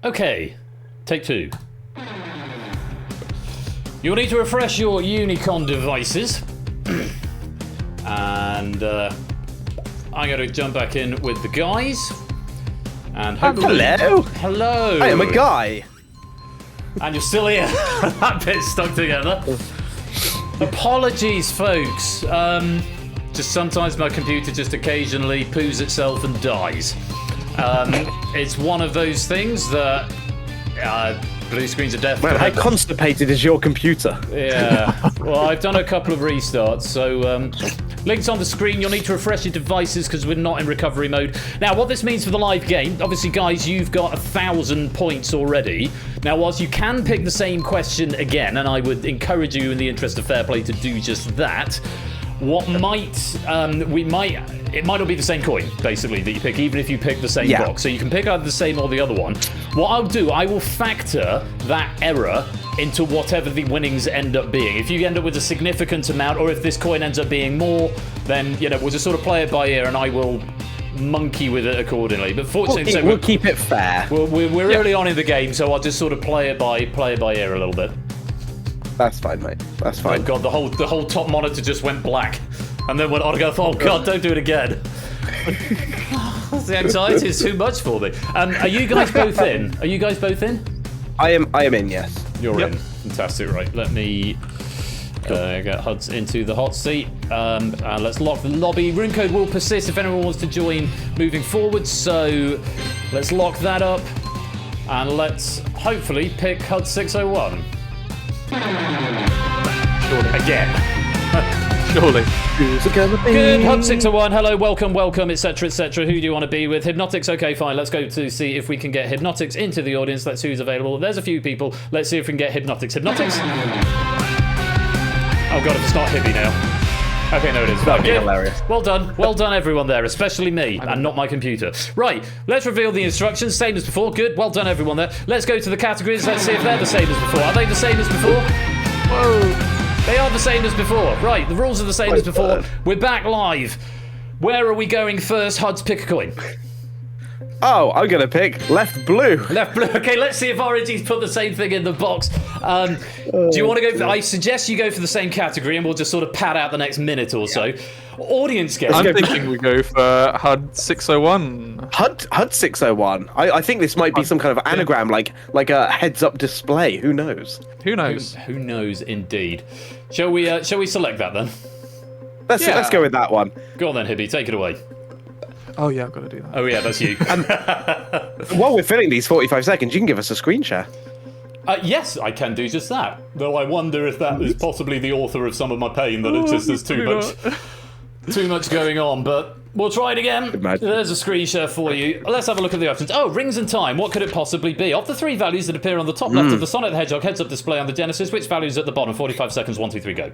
Okay, take two. You'll need to refresh your Unicon devices. And I'm going to jump back in with the guys. And hello. Hello. I am a guy. And you're still here. That bit's stuck together. Apologies, folks. Just sometimes my computer just occasionally poos itself and dies. It's one of those things that blue screens are death. Man, how constipated is your computer? Yeah. Well, I've done a couple of restarts, so links on the screen. You'll need to refresh your devices because we're not in recovery mode. Now, what this means for the live game, obviously, guys, you've got 1,000 points already. Now, whilst you can pick the same question again, and I would encourage you in the interest of fair play to do just that, what it might not be the same coin, basically, that you pick, even if you pick the same box. So you can pick either the same or the other one. What I'll do, I will factor that error into whatever the winnings end up being. If you end up with a significant amount, or if this coin ends up being more, then, you know, we'll just sort of play it by ear, and I will monkey with it accordingly. But fortunately, we'll keep it fair. We're early on in the game, so I'll just sort of play it by ear a little bit. That's fine, mate. That's fine. Oh god, the whole top monitor just went black, and then went on. I go, oh god, don't do it again. The anxiety is too much for me. Are you guys both in? Are you guys both in? I am in. Yes. You're in. Fantastic. Right. Let me get Huds into the hot seat. Let's lock the lobby. Room code will persist if anyone wants to join moving forward. So let's lock that up, and let's hopefully pick Huds601. Surely. Again. Surely. Good, Huds601, hello, welcome, etc, etc. Who do you want to be with? Hypnotics, okay, fine. Let's go to see if we can get Hypnotics into the audience. Let's see who's available. There's a few people. Let's see if we can get Hypnotics. Hypnotics? Oh god, if it's not Hippie now. Okay, no, it is. That'd be hilarious. Well done, everyone there, especially me, and not my computer. Right, let's reveal the instructions, same as before. Good, well done, everyone there. Let's go to the categories. Let's see if they're the same as before. Are they the same as before? Whoa. They are the same as before. Right, the rules are the same as before. We're back live. Where are we going first? Huds, pick a coin. Oh, I'm going to pick left blue. Left blue. Okay, let's see if RNG's put the same thing in the box. Do you want to go I suggest you go for the same category, and we'll just sort of pad out the next minute or so. Audience game. I'm thinking we go for Huds601. Huds601. I think this might be some kind of anagram, like a heads-up display. Who knows? Who knows? Who knows, indeed. Shall we select that then? Let's go with that one. Go on then, Hibby. Take it away. Oh yeah, I've got to do that. Oh yeah, that's you. While we're filling these 45 seconds, you can give us a screen share. Yes, I can do just that. Though I wonder if that is possibly the author of some of my pain, that it just there's too much going on. But we'll try it again. There's a screen share for you. Let's have a look at the options. Oh, rings and time. What could it possibly be? Of the three values that appear on the top left of the Sonic the Hedgehog heads-up display on the Genesis, which value is at the bottom? 45 seconds. 1, 2, 3, go.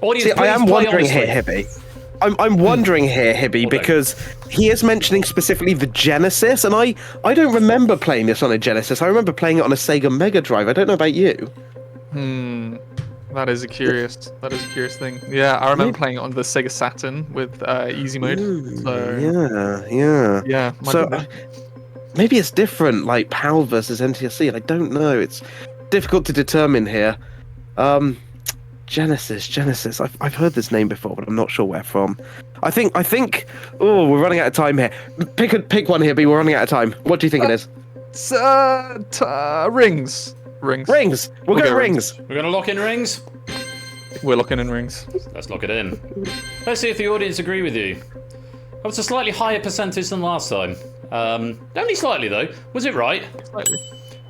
Audience, see, I am wondering honestly. here, Hibby. I'm wondering here, Hibby, because he is mentioning specifically the Genesis, and I don't remember playing this on a Genesis. I remember playing it on a Sega Mega Drive. I don't know about you. That is a curious thing. Yeah, I remember playing it on the Sega Saturn with easy mode. Yeah. So maybe it's different, like PAL versus NTSC. I don't know. It's difficult to determine here. Genesis. I've heard this name before, but I'm not sure where from. I think. Oh, we're running out of time here. Pick one here, B. We're running out of time. What do you think it is? Rings. Rings. Rings. We'll go rings. We're going to lock in rings? We're locking in rings. Let's lock it in. Let's see if the audience agree with you. That was a slightly higher percentage than last time. Only slightly, though. Was it right? Slightly.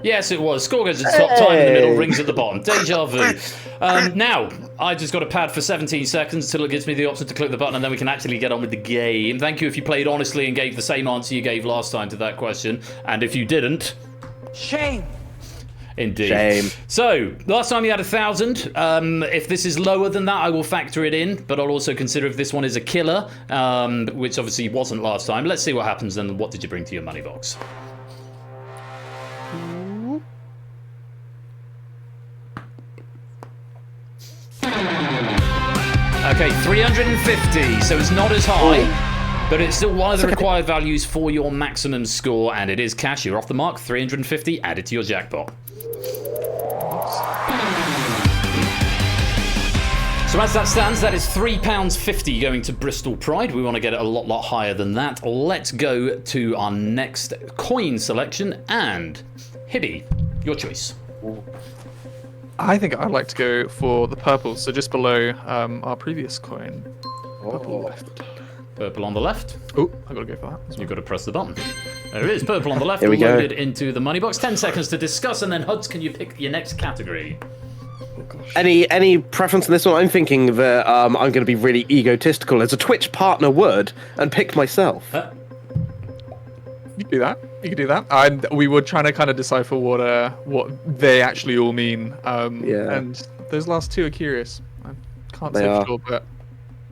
Yes, it was. Score goes to the top, time in the middle, rings at the bottom. Deja vu. Now, I just got a pad for 17 seconds until it gives me the option to click the button, and then we can actually get on with the game. Thank you if you played honestly and gave the same answer you gave last time to that question. And if you didn't... Shame. Indeed. Shame. So, last time you had 1,000. If this is lower than that, I will factor it in, but I'll also consider if this one is a killer, which obviously wasn't last time. Let's see what happens then. What did you bring to your money box? Okay, 350, so it's not as high, but it's still one of the required values for your maximum score, and it is cash. You're off the mark. 350 added to your jackpot. So as that stands, that is £3.50 going to Bristol Pride. We want to get it a lot higher than that. Let's go to our next coin selection, and Hibby, your choice. I think I'd like to go for the purple, so just below our previous coin. Purple left. Purple on the left. Oh, I gotta go for that. You've got to press the button. There it is, purple on the left, Here we go. loaded into the money box. 10 seconds to discuss, and then Huds, can you pick your next category? Any preference on this one? I'm thinking that I'm going to be really egotistical as a Twitch partner would and pick myself. You can do that. You can do that. We were trying to kind of decipher what they actually all mean. Yeah. And those last two are curious. I can't They say are. for sure, but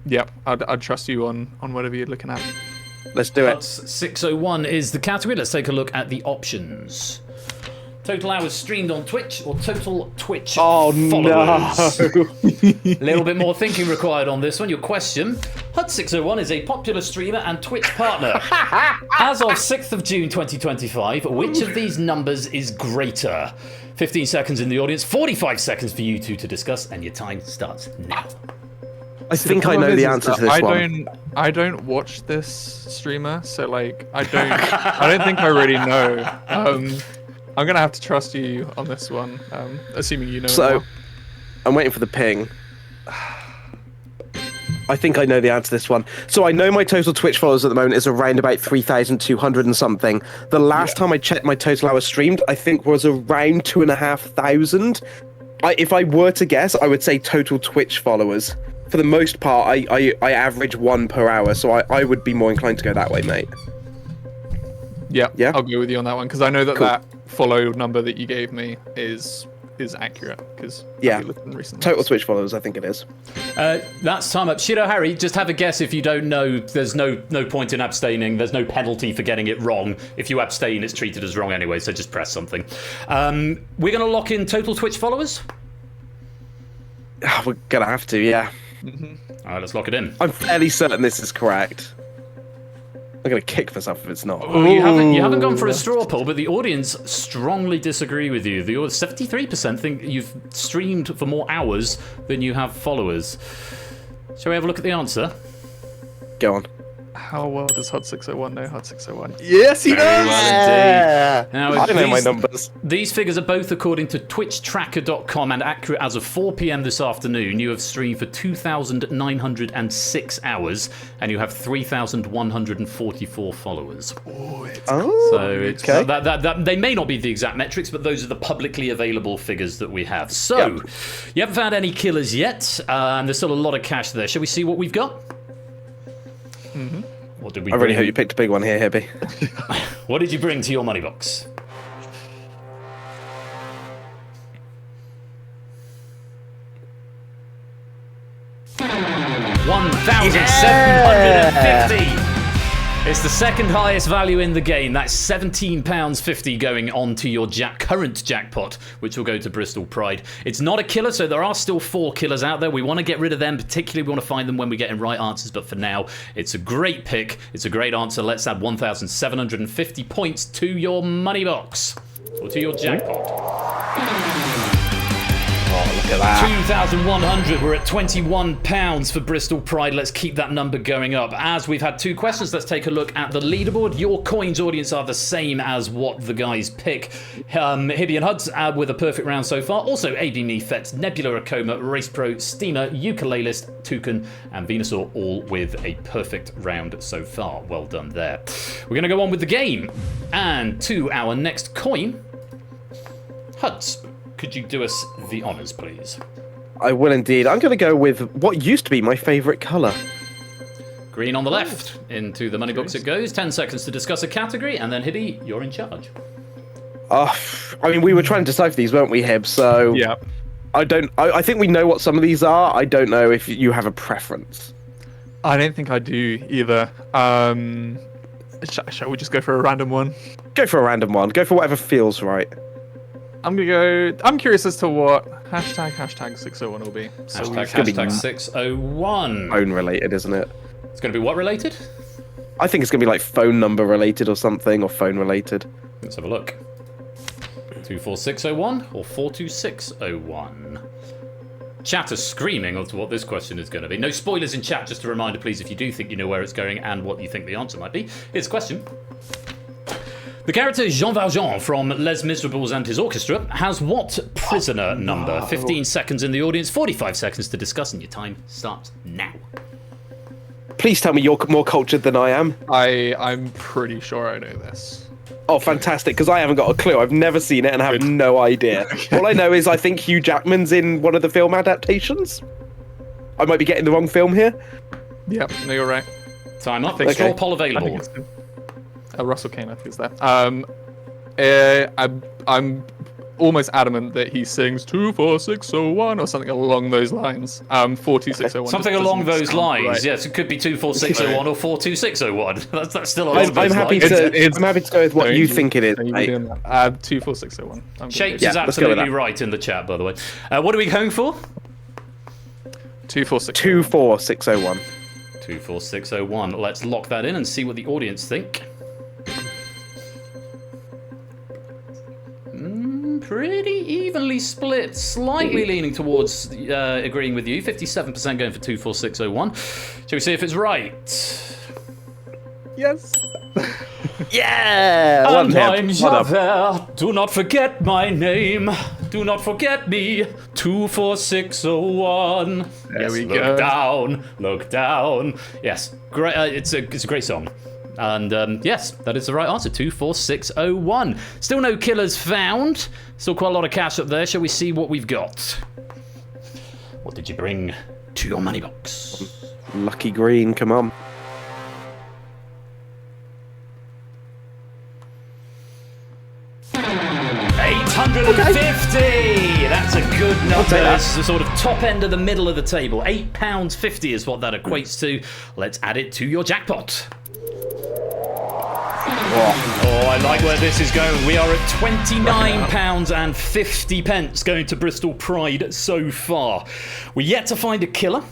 yep, I'd trust you on whatever you're looking at. Let's do it. Huds601 is the category. Let's take a look at the options. Total hours streamed on Twitch or total Twitch followers? No. A little bit more thinking required on this one. Your question: Huds601 is a popular streamer and Twitch partner. As of 6th of June 2025, which of these numbers is greater? 15 seconds in the audience, 45 seconds for you two to discuss, and your time starts now. I think I know the answer to this one. I don't watch this streamer, so like I don't think I really know. I'm gonna have to trust you on this one, assuming you know. So, it well. I'm waiting for the ping. I think I know the answer to this one. So I know my total Twitch followers at the moment is around about 3,200 and something. The last time I checked my total hours streamed, I think was around 2,500. If I were to guess, I would say total Twitch followers. For the most part, I average 1 per hour, so I would be more inclined to go that way, mate. Yeah, Yeah? I'll go with you on that one because I know that Cool. that follow number that you gave me is accurate because Yeah. recently. Total Twitch followers, I think it is. That's time up. Shiro Harry, just have a guess. If you don't know, there's no point in abstaining. There's no penalty for getting it wrong. If you abstain, it's treated as wrong anyway, so just press something. We're going to lock in total Twitch followers. We're gonna have to, yeah. All right, let's lock it in. I'm fairly certain this is correct. I'm gonna kick myself if it's not. Well, you haven't gone for a straw poll, but the audience strongly disagree with you. The 73% think you've streamed for more hours than you have followers. Shall we have a look at the answer? Go on. How well does Huds601 know Huds601? Yes, he Very does. well indeed. Now, I don't know my numbers. These figures are both according to twitchtracker.com and accurate as of 4 p.m. this afternoon. You have streamed for 2,906 hours and you have 3,144 followers. Oh, So it's, okay. that they may not be the exact metrics, but those are the publicly available figures that we have. So, Yep. You haven't found any killers yet, and there's still a lot of cash there. Shall we see what we've got? What did we I really bring? hope you picked a big one here, Hibby. What did you bring to your money box? £1,750. It's the second highest value in the game. That's £17.50 going on to your current jackpot, which will go to Bristol Pride. It's not a killer, so there are still 4 killers out there. We want to get rid of them, particularly we want to find them when we get in right answers, but for now, it's a great pick. It's a great answer. Let's add 1,750 points to your money box, or to your jackpot. Oh, look at that. 2,100. We're at £21 for Bristol Pride. Let's keep that number going up. As we've had 2 questions, let's take a look at the leaderboard. Your coins, audience, are the same as what the guys pick. Hibby and Huds with a perfect round so far. Also, AB Me, Fetz, Nebula Akoma, Race Pro, Steamer, Ukulelist, Toucan, and Venusaur, all with a perfect round so far. Well done there. We're going to go on with the game. And to our next coin, Huds, could you do us the honours, please? I will indeed. I'm going to go with what used to be my favourite colour. Green on the left. Into the money box it goes. 10 seconds to discuss a category, and then Hibby, you're in charge. I mean, we were trying to decipher these, weren't we, Hib? So Yeah. I think we know what some of these are. I don't know if you have a preference. I don't think I do either. Shall we just go for a random one? Go for a random one. Go for whatever feels right. I'm curious as to what hashtag 601 will be. So Hashtag 601. Phone related, isn't it? It's going to be what related? I think it's going to be like phone number related or something, or phone related. Let's have a look. 24601 or 42601? Chat is screaming as to what this question is going to be. No spoilers in chat, just a reminder, please, if you do think you know where it's going and what you think the answer might be. Here's a question. The character Jean Valjean from Les Miserables and his orchestra has what prisoner number? 15 seconds in the audience, 45 seconds to discuss, and your time starts now. Please tell me you're more cultured than I am. I'm pretty sure I know this. Oh, fantastic, because I haven't got a clue. I've never seen it and have no idea. All I know is I think Hugh Jackman's in one of the film adaptations. I might be getting the wrong film here. Yep, no, you're right. Time up. Okay. Straw poll I think available. it's Russell Kane, I think, is there. I'm almost adamant that he sings 24601 or something along those lines. 42601. Something just along doesn't those sound lines. right. Yes, it could be 24601 or 42601. That's still along I'm those happy lines. to. I'm happy to go with what you think it is. mate. 24601. Shapes Yeah, is let's go with absolutely that. right in the chat, by the way. What are we going for? 246. 24601. 24601. Let's lock that in and see what the audience think. Pretty evenly split, slightly leaning towards agreeing with you. 57% going for 24601. Shall we see if it's right? Yes. Yeah! And I'm What up? Javert. Do not forget my name. Do not forget me. 24601. There we look go. down. Look down. Yes, great. It's a great song. And yes, that is the right answer. 24601. Still no killers found. Still quite a lot of cash up there. Shall we see what we've got? What did you bring to your money box? Lucky green, come on. £850! That's a good number. take that. This is the sort of top end of the middle of the table. £8.50 is what that equates to. Let's add it to your jackpot. Oh, I like where this is going. We are at £29.50 going to Bristol Pride so far. We're yet to find a killer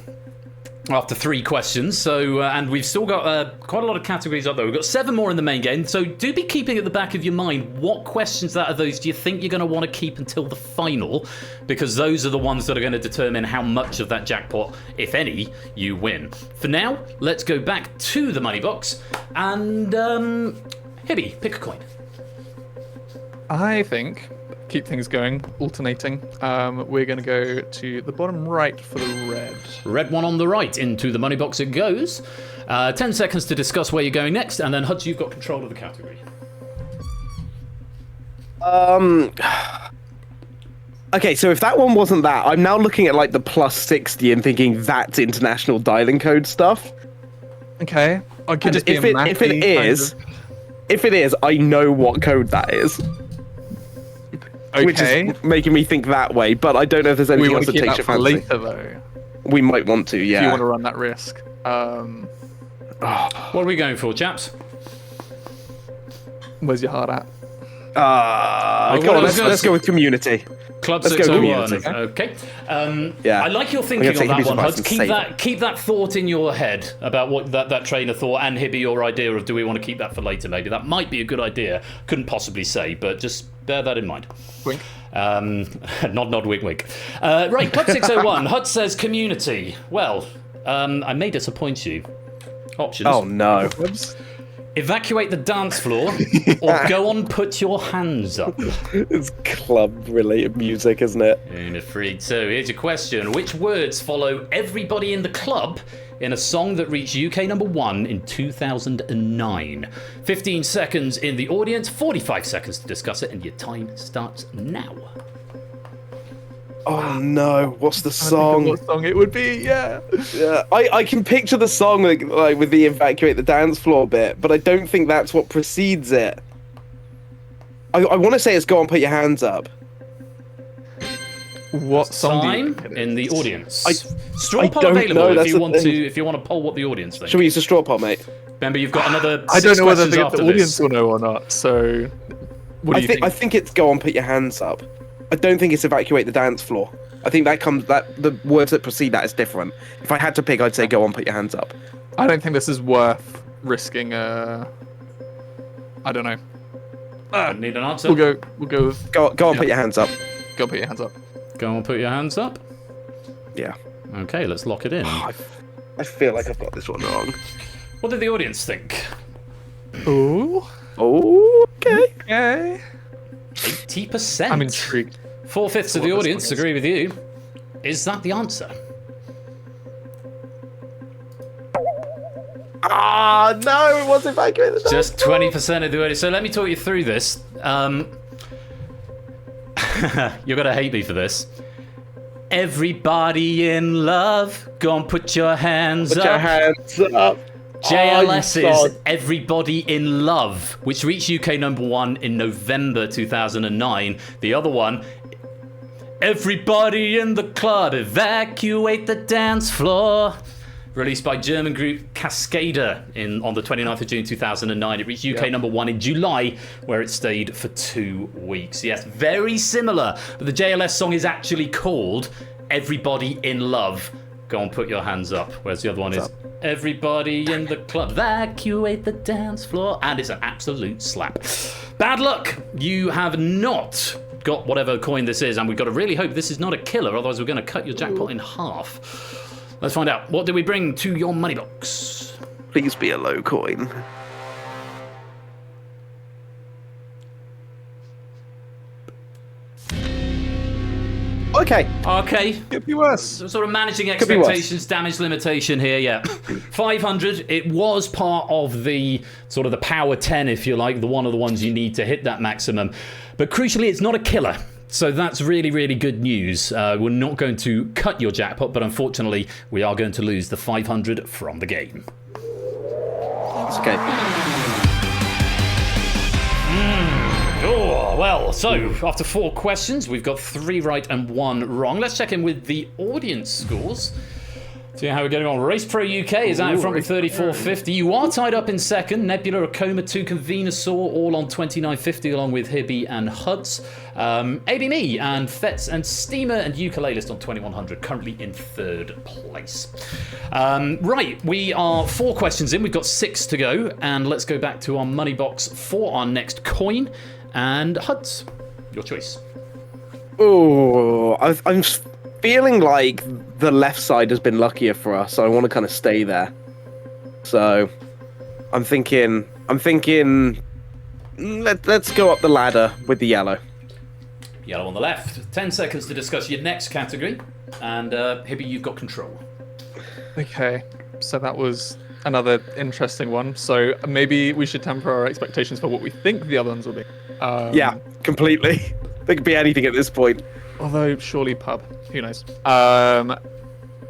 after 3 questions, so and we've still got quite a lot of categories up there. We've got 7 more in the main game, so do be keeping at the back of your mind what questions out of those do you think you're going to want to keep until the final, because those are the ones that are going to determine how much of that jackpot, if any, you win. For now, let's go back to the money box, and Hibby, pick a coin. I think, keep things going, alternating. We're going to go to the bottom right for the red. Red one on the right, into the money box it goes. 10 seconds to discuss where you're going next, and then Huds, you've got control of the category. Okay, so if that one wasn't that, I'm now looking at like the plus 60 and thinking that's international dialing code stuff. Okay. I could And just be if a it mathy is, kind if it is, I know what code that is. of... Which Okay. is making me think that way, but I don't know if there's We anything want else to that keep takes that your for fancy. later, though. We might want to, If you yeah. want to run that risk. What are we going for, chaps? Where's your heart at? Go on, let's go with community. Club Let's go 601. community. Okay. Yeah. I like your I'm thinking gonna on take that Hibby's one, advice Huds. and Keep save that keep that thought in your head about what that train of thought, and Hibby, your idea of do we want to keep that for later? Maybe that might be a good idea. Couldn't possibly say, but just bear that in mind. Wink. Nod, wink, wink. Right, Club 601. Hud says community. Well, I may disappoint you. Options. Oh no. Evacuate the dance floor, or go on, put your hands up. It's club-related music, isn't it? And afraid so. Here's your question. Which words follow everybody in the club in a song that reached UK #1 in 2009? 15 seconds in the audience, 45 seconds to discuss it, and your time starts now. Oh no, what's the I think song? of what song it would be, yeah. Yeah, I can picture the song like with the evacuate the dance floor bit, but I don't think that's what precedes it. I want to say it's go on, put your hands up. What song do you Time think it in the is? audience. I Straw poll don't know, available if that's you the want thing. to. If you want to poll what the audience thinks. Should we use a straw pot, mate? Remember, you've got another. I don't six know whether questions the after audience this. will know or not, so what do you think? I think it's go on, put your hands up. I don't think it's evacuate the dance floor. I think the words that precede that is different. If I had to pick, I'd say go on, put your hands up. I don't think this is worth risking I don't know. I need an answer. We'll go with Go on, Yeah. put your hands up. go put your hands up. Go on, put your hands up. Yeah. Okay, let's lock it in. I feel like I've got this one wrong. What did the audience think? Ooh. Oh, okay. Okay. 80%. I'm intrigued. 4/5 of what the this audience one is. agree with you. Is that the answer? Ah, no, it wasn't evacuate the dance Just floor. 20% of the audience. So let me talk you through this. You're going to hate me for this. Everybody in love, go and put your hands Put up. your hands up. JLS Oh, you is sod. Everybody in Love, which reached UK #1 in November 2009. The other one, Everybody in the Club, Evacuate the Dance Floor, released by German group Cascader on the 29th of June 2009. It reached UK #1 in July, where it stayed for 2 weeks. Yes, very similar, but the JLS song is actually called Everybody in Love. Go on, put your hands up. Whereas the other one is Everybody in the Club, Evacuate the Dance Floor, and it's an absolute slap. Bad luck. You have not got whatever coin this is, and we've got to really hope this is not a killer, otherwise we're going to cut your jackpot in half. Let's find out. What did we bring to your money box? Please be a low coin. Okay. Okay. Could be worse. So sort of managing be expectations, damage limitation here, yeah. 500, it was part of the sort of the power 10, if you like, one of the ones you need to hit that maximum. But crucially, it's not a killer. So that's really, really good news. We're not going to cut your jackpot, but unfortunately, we are going to lose the 500 from the game. It's okay. Oh, well, so after 4 questions, we've got 3 right and 1 wrong. Let's check in with the audience scores. See how we're getting on. Race Pro UK is out in front with 34.50. You are tied up in second. Nebula, Akoma, Toucan, Venusaur, all on 29.50, along with Hibby and Huds. ABME and Fets and Steamer and Ukulelist on 2100, currently in 3rd place. Right, we are 4 questions in. We've got 6 to go, and let's go back to our money box for our next coin. And Huds, your choice. Oh, I'm feeling like the left side has been luckier for us, so I want to kind of stay there. So, I'm thinking. Let's go up the ladder with the yellow. Yellow on the left. 10 seconds to discuss your next category. And Hibby, you've got control. Okay, so that was another interesting one. So maybe we should temper our expectations for what we think the other ones will be. Yeah, completely. There could be anything at this point. Although surely pub, who knows? I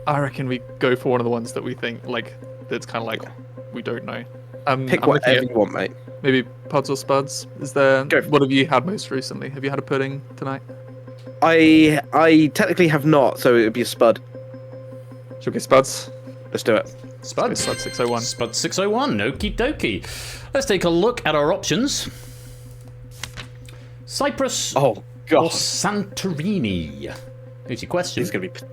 reckon we go for one of the ones that we think like that's kind of like we don't know. Pick I'm looking whatever at you want, mate. maybe Puds or Spuds. Is there? Go for it. What have you had most recently? Have you had a pudding tonight? I technically have not, so it would be a spud. Should we get Spuds? Let's do it. Spud. Spud 601. Spud 601. Okie dokie. Let's take a look at our options. Cyprus Oh, or Santorini? Here's your question. These are going to be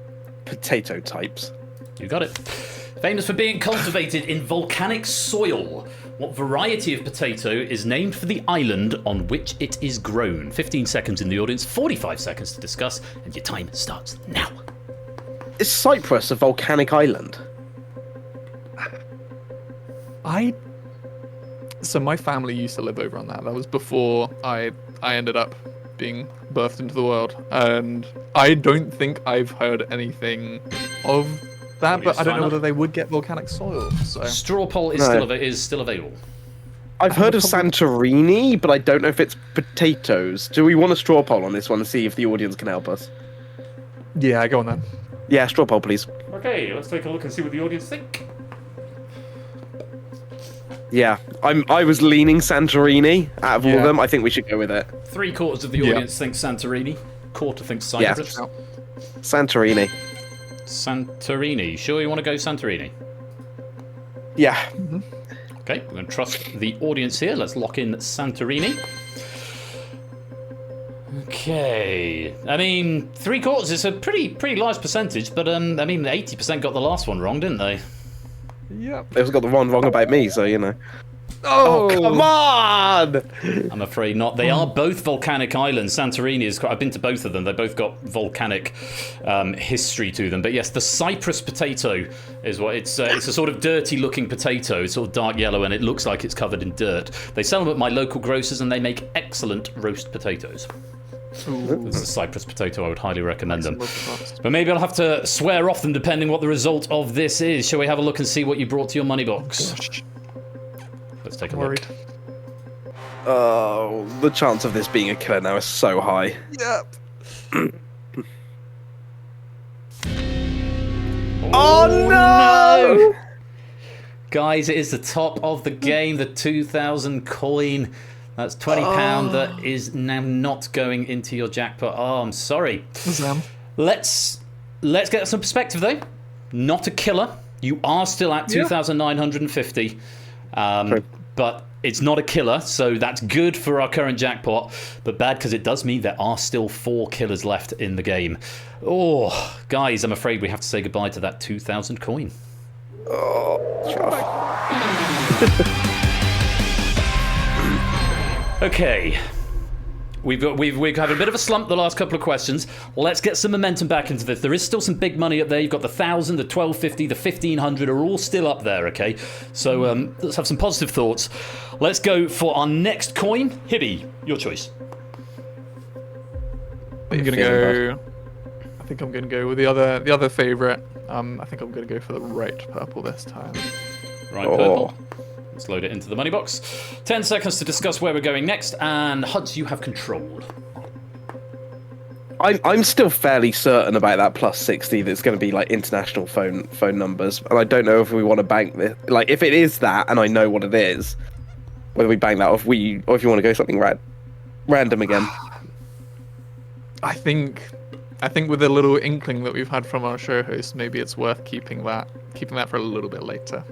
potato types. You got it. Famous for being cultivated in volcanic soil. What variety of potato is named for the island on which it is grown? 15 seconds in the audience, 45 seconds to discuss, and your time starts now. Is Cyprus a volcanic island? So my family used to live over on that. That was before I ended up being birthed into the world, and I don't think I've heard anything of that. But I don't know whether they would get volcanic soil. So straw poll is still available. I've heard of Santorini, but I don't know if it's potatoes. Do we want a straw poll on this one and see if the audience can help us? Yeah, go on then. Yeah, straw poll, please. Okay, let's take a look and see what the audience think. Yeah, I was leaning Santorini out of all of them. I think we should go with it. 3/4 of the audience think Santorini. Quarter thinks Cyprus. Yeah. Santorini. Santorini. Sure you want to go Santorini? Yeah. Mm-hmm. Okay, we're going to trust the audience here. Let's lock in Santorini. Okay. I mean, 3/4 is a pretty large percentage, but I mean, 80% got the last one wrong, didn't they? Yep. They've got the one wrong about me, so you know. Oh, come on! I'm afraid not. They are both volcanic islands. Santorini is. I've been to both of them. They both got volcanic history to them. But yes, the Cyprus potato is what it's. It's a sort of dirty-looking potato. It's sort of dark yellow, and it looks like it's covered in dirt. They sell them at my local grocers, and they make excellent roast potatoes. This is a Cyprus potato. I would highly recommend them. But maybe I'll have to swear off them depending what the result of this is. Shall we have a look and see what you brought to your money box? Let's take a look. Oh, the chance of this being a killer now is so high. Yep. Oh no! Guys, it is the top of the game, the 2,000 coin. That's £20 that is now not going into your jackpot. Oh, I'm sorry. Let's get some perspective though. Not a killer. You are still at 2,950. But it's not a killer, so that's good for our current jackpot, but bad because it does mean there are still 4 killers left in the game. Oh, guys, I'm afraid we have to say goodbye to that 2,000 coin. Okay. We've had a bit of a slump the last couple of questions. Let's get some momentum back into this. There is still some big money up there. You've got the 1,000, the 1,250, the 1,500 are all still up there, okay? So let's have some positive thoughts. Let's go for our next coin. Hibby, your choice. I think I'm gonna go with the other favourite. I think I'm gonna go for the right purple this time. Right purple. Let's load it into the money box. 10 seconds to discuss where we're going next, and Huds, you have control. I'm still fairly certain about that plus 60 that's going to be like international phone numbers, and I don't know if we want to bank this. Like, if it is that, and I know what it is, whether we bank that, or if you want to go something random again. I think with a little inkling that we've had from our show host, maybe it's worth keeping that for a little bit later.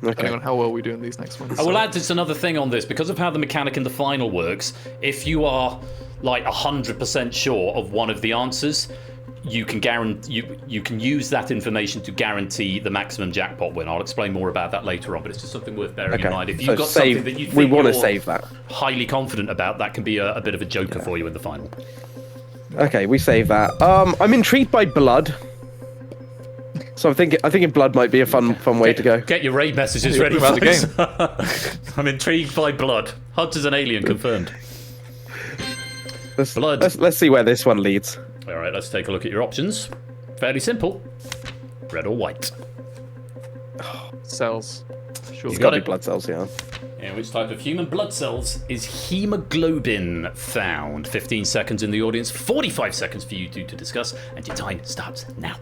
Depending on how well we do in these next ones. I will add just another thing on this. Because of how the mechanic in the final works, if you are like 100% sure of one of the answers, you can you can use that information to guarantee the maximum jackpot win. I'll explain more about that later on, but it's just something worth bearing in mind. If you've got something that you think we want to save that, highly confident about, that can be a bit of a joker for you in the final. Okay, we save that. I'm intrigued by blood. So I'm thinking blood might be a fun way to go. Get your raid messages ready about the game. I'm intrigued by blood. Huds is an alien confirmed. Blood. Let's see where this one leads. All right, let's take a look at your options. Fairly simple. Red or white. Cells. Sure. It's got to be blood cells, yeah. In which type of human blood cells is hemoglobin found? 15 seconds in the audience, 45 seconds for you two to discuss, and your time starts now.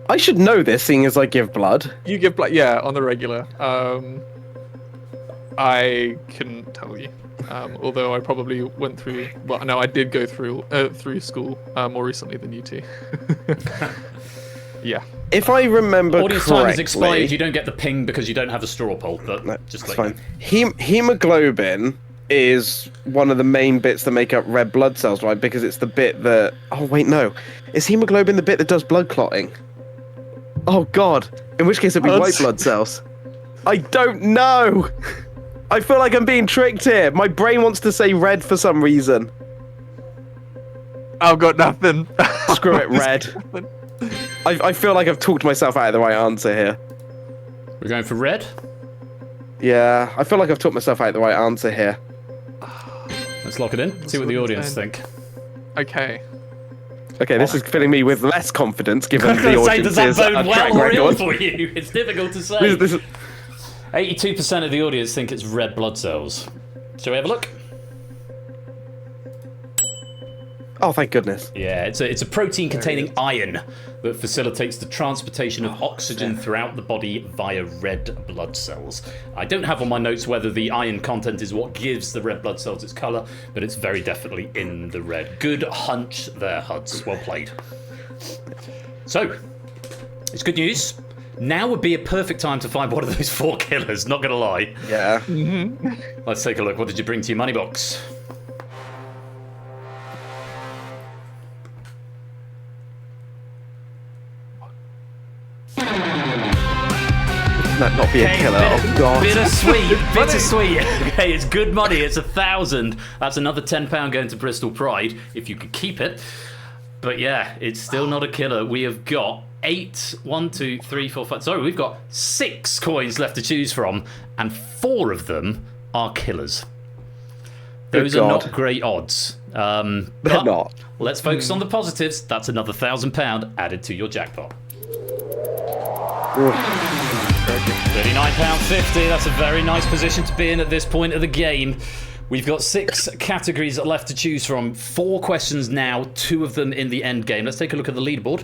I should know this, seeing as I give blood. You give blood, yeah, on the regular. I couldn't tell you. Although I probably went through. Well, no, I did go through school more recently than you two. Yeah. If I remember audience correctly, time has expired. You don't get the ping because you don't have a straw poll. But no, just it's like fine. Hemoglobin is one of the main bits that make up red blood cells, right? Because it's the bit that... Oh, wait, no. Is hemoglobin the bit that does blood clotting? Oh, God. In which case it'd be white blood cells. I don't know. I feel like I'm being tricked here. My brain wants to say red for some reason. I've got nothing. Screw it, red. I feel like I've talked myself out of the right answer here. We're going for red? Yeah, I feel like I've talked myself out of the right answer here. Let's lock it in. See what the audience think. Okay. Okay, this is filling me with less confidence, given the audience's does that bode track well or ill record. for you? It's difficult to say. 82% of the audience think it's red blood cells. Shall we have a look? Oh, thank goodness. Yeah, it's a protein containing iron that facilitates the transportation of oxygen throughout the body via red blood cells. I don't have on my notes whether the iron content is what gives the red blood cells its colour, but it's very definitely in the red. Good hunch there, Huds. Well played. So, it's good news. Now would be a perfect time to find one of those 4 killers, not gonna lie. Yeah. Let's take a look. What did you bring to your money box? That not be a killer. Oh, God. Bittersweet. Okay, it's good money. It's 1,000. That's another £10 going to Bristol Pride, if you could keep it. But yeah, it's still not a killer. We have got 1, 2, 3, 4, 5. Sorry, we've got 6 coins left to choose from, and 4 of them are killers. Those are not great odds. They're not. Let's focus on the positives. That's another £1,000 added to your jackpot. £39.50. That's a very nice position to be in at this point of the game. We've got 6 categories left to choose from. 4 questions now, 2 of them in the end game. Let's take a look at the leaderboard.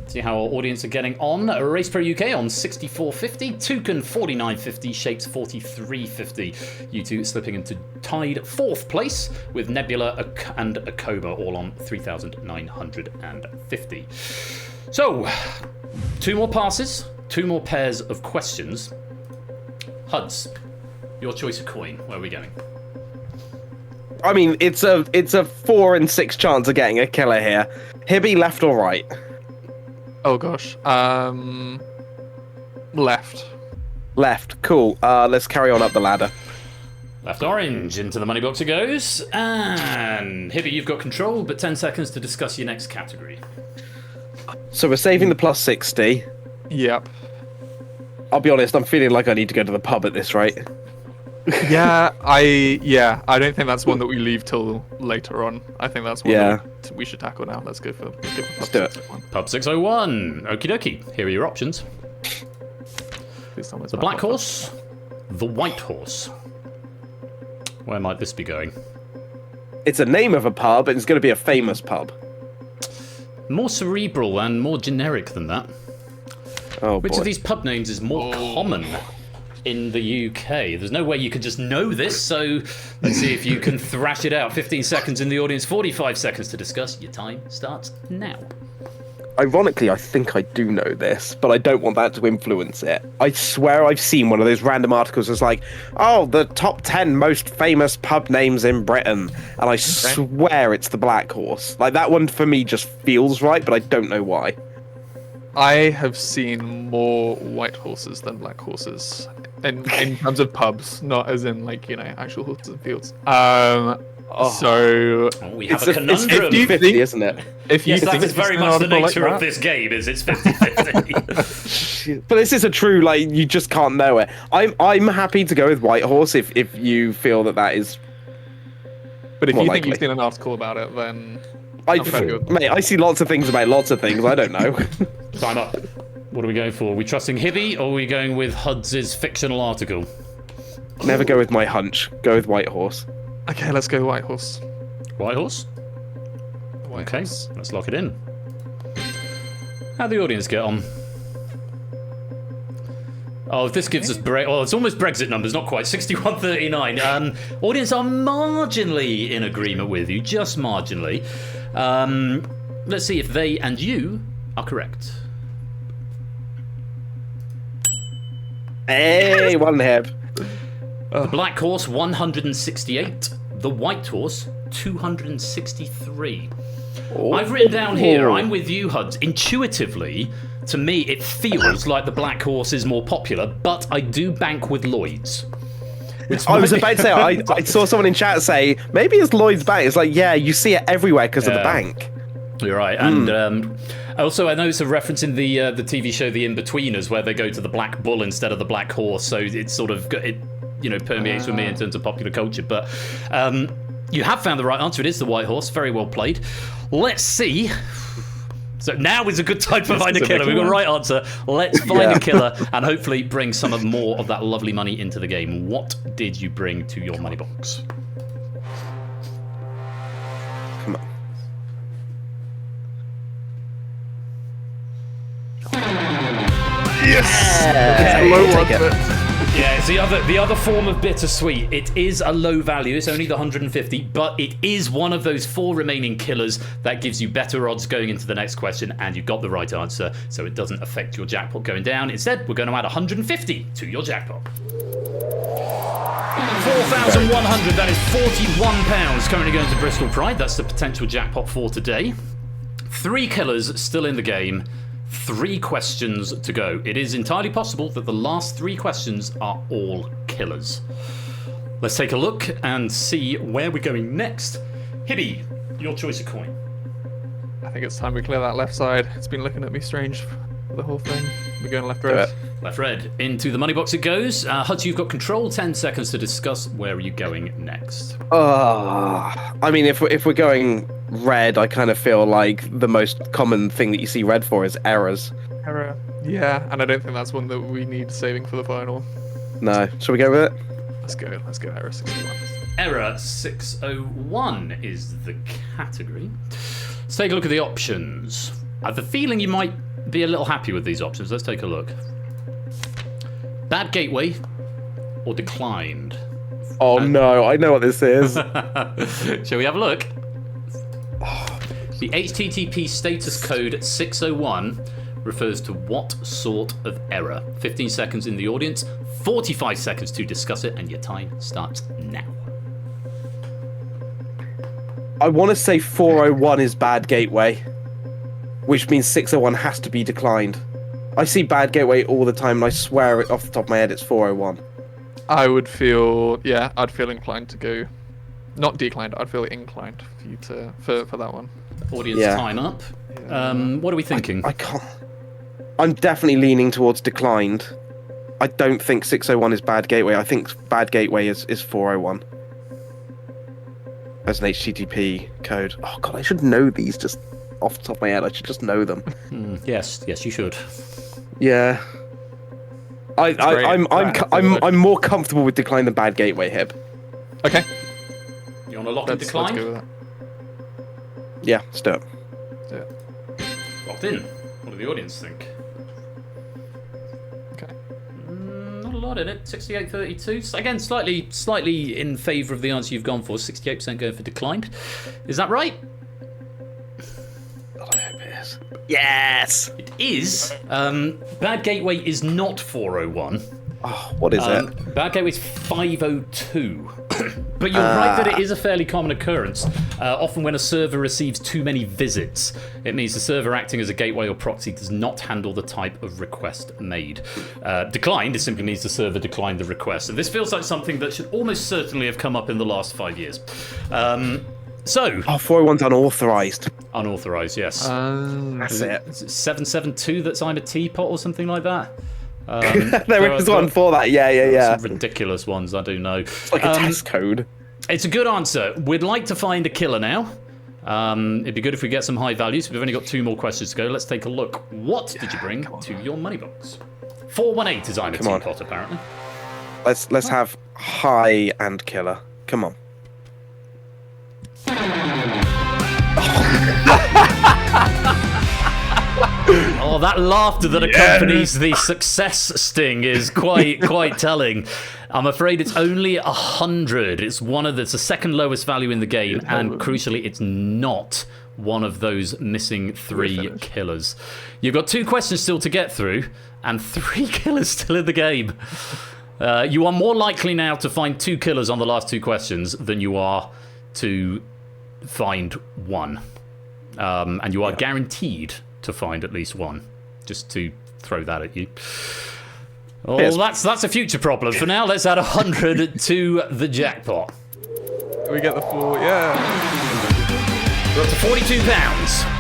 See how our audience are getting on. Race Pro UK on 64.50, Toucan 49.50, Shapes 43.50. You two slipping into tied 4th place with Nebula and Akoba all on 3,950. So, 2 more passes, 2 more pairs of questions. Huds, your choice of coin. Where are we going? I mean, it's a 4 in 6 chance of getting a killer here. Hibby, left or right? Oh gosh. Left. Left. Cool. Let's carry on up the ladder. Left orange. Into the money box it goes. And Hibby, you've got control, but 10 seconds to discuss your next category. So we're saving the plus 60. Yep. I'll be honest, I'm feeling like I need to go to the pub at this rate. I don't think that's one that we leave till later on. I think that's one that we should tackle now. Let's go for Let's do it. Pub 601. Okie dokie. Here are your options. The black horse, the white horse. Where might this be going? It's a name of a pub, and it's going to be a famous pub. More cerebral and more generic than that. Oh, Which boy. of these pub names is more common in the UK? There's no way you could just know this, so let's see if you can thrash it out. 15 seconds in the audience, 45 seconds to discuss. Your time starts now. Ironically, I think I do know this, but I don't want that to influence it. I swear I've seen one of those random articles that's like, oh, the top 10 most famous pub names in Britain. And I swear it's the Black Horse. Like, that one for me just feels right, but I don't know why. I have seen more white horses than black horses in terms of pubs, not as in actual horses and fields. So we have a conundrum. It's 50-50, isn't it? If you Yes, that think is very much the nature of this game. Is it's 50-50. But this is a true, you just can't know it. I'm happy to go with White Horse if you feel that is. But if more you think likely. you've seen an article about it, then Mate, I see lots of things about lots of things. I don't know. Time up. What are we going for? Are we trusting Hibby, or are we going with Huds' fictional article? Never go with my hunch. Go with White Horse. okay, let's go white horse. White horse? White Okay, horse. let's lock it in. How'd the audience get on? Oh, this gives us it's almost Brexit numbers, not quite. 61-39. Audience are marginally in agreement with you, just marginally. Let's see if they and you are correct. Hey, one hip. The black horse, 168. The white horse, 263. I've written down here, I'm with you, Huds. Intuitively, to me, it feels like the black horse is more popular, but I do bank with Lloyd's. I was about to say, I saw someone in chat say, maybe it's Lloyd's Bank. It's like, yeah, you see it everywhere because of the bank. You're right. And also, I know it's a reference in the TV show The In-Betweeners, where they go to the black bull instead of the black horse. So it's sort of, permeates with me in terms of popular culture. But you have found the right answer. It is the white horse. Very well played. Let's see. So now is a good time to find a killer. We've got the right answer. Let's find a killer and hopefully bring some more of that lovely money into the game. What did you bring to your money box? Come on. Yes! Yeah, it's the other form of bittersweet. It is a low value. It's only the 150, but it is one of those 4 remaining killers that gives you better odds going into the next question, and you got the right answer, so it doesn't affect your jackpot going down. Instead, we're going to add 150 to your jackpot. 4,100, that is £41 currently going to Bristol Pride. That's the potential jackpot for today. 3 killers still in the game. 3 questions to go. It is entirely possible that the last 3 questions are all killers. Let's take a look and see where we're going next. Hibby, your choice of coin. I think it's time we clear that left side. It's been looking at me strange for the whole thing. We're going left red. Left red. Into the money box it goes. Huds, you've got control. 10 seconds to discuss where are you going next. I mean, if we're going red, I kind of feel like the most common thing that you see red for is errors. Error. Yeah, and I don't think that's one that we need saving for the final. No. Shall we go with it? Let's go error 601. Error 601 is the category. Let's take a look at the options. I have the feeling you might be a little happy with these options. Let's take a look. Bad gateway or declined? Oh no, I know what this is. Shall we have a look? The HTTP status code 601 refers to what sort of error? 15 seconds in the audience, 45 seconds to discuss it, and your time starts now. I want to say 401 is bad gateway, which means 601 has to be declined. I see bad gateway all the time, and I swear off the top of my head it's 401. I'd feel inclined to go, not declined. I'd feel inclined for you to for that one. Audience time up. What are we thinking? I can't. I'm definitely leaning towards declined. I don't think 601 is bad gateway. I think bad gateway is 401 as an HTTP code. Oh god, I should know these just off the top of my head. I should just know them. Yes, you should. Yeah. I'm more comfortable with decline than bad gateway, Hib. Okay. You want to lock and decline? Let's go with that. Yeah, let's do it. Yeah. Locked in. What do the audience think? Okay. Not a lot in it. 68-32. Again, slightly in favour of the answer you've gone for. 68% going for declined. Is that right? God, I hope it is. Yes! It is. Bad gateway is not 401. Oh, what is it? Bad gateway is 502. But you're right that it is a fairly common occurrence. Often when a server receives too many visits, it means the server acting as a gateway or proxy does not handle the type of request made. Declined, it simply means the server declined the request. And this feels like something that should almost certainly have come up in the last 5 years. So 401's unauthorized. Unauthorized, yes. That's it. 772 that's I'm a teapot or something like that. There is one for that. Yeah. Some ridiculous ones, I do know. It's like a test code. It's a good answer. We'd like to find a killer now. It'd be good if we get some high values. We've only got 2 more questions to go. Let's take a look. What did you bring to your money box? 418 is I'm a teapot, apparently. Let's have high and killer. Come on. Oh, that laughter that accompanies the success sting is quite telling. I'm afraid it's only 100. It's the second lowest value in the game, and crucially, it's not one of those missing 3 killers. You've got 2 questions still to get through, and 3 killers still in the game. You are more likely now to find 2 killers on the last 2 questions than you are to find 1. And you are guaranteed to find at least 1. Just to throw that at you. Oh, yes. That's a future problem. For now, let's add 100 to the jackpot. We get the 4, yeah. We're up to £42.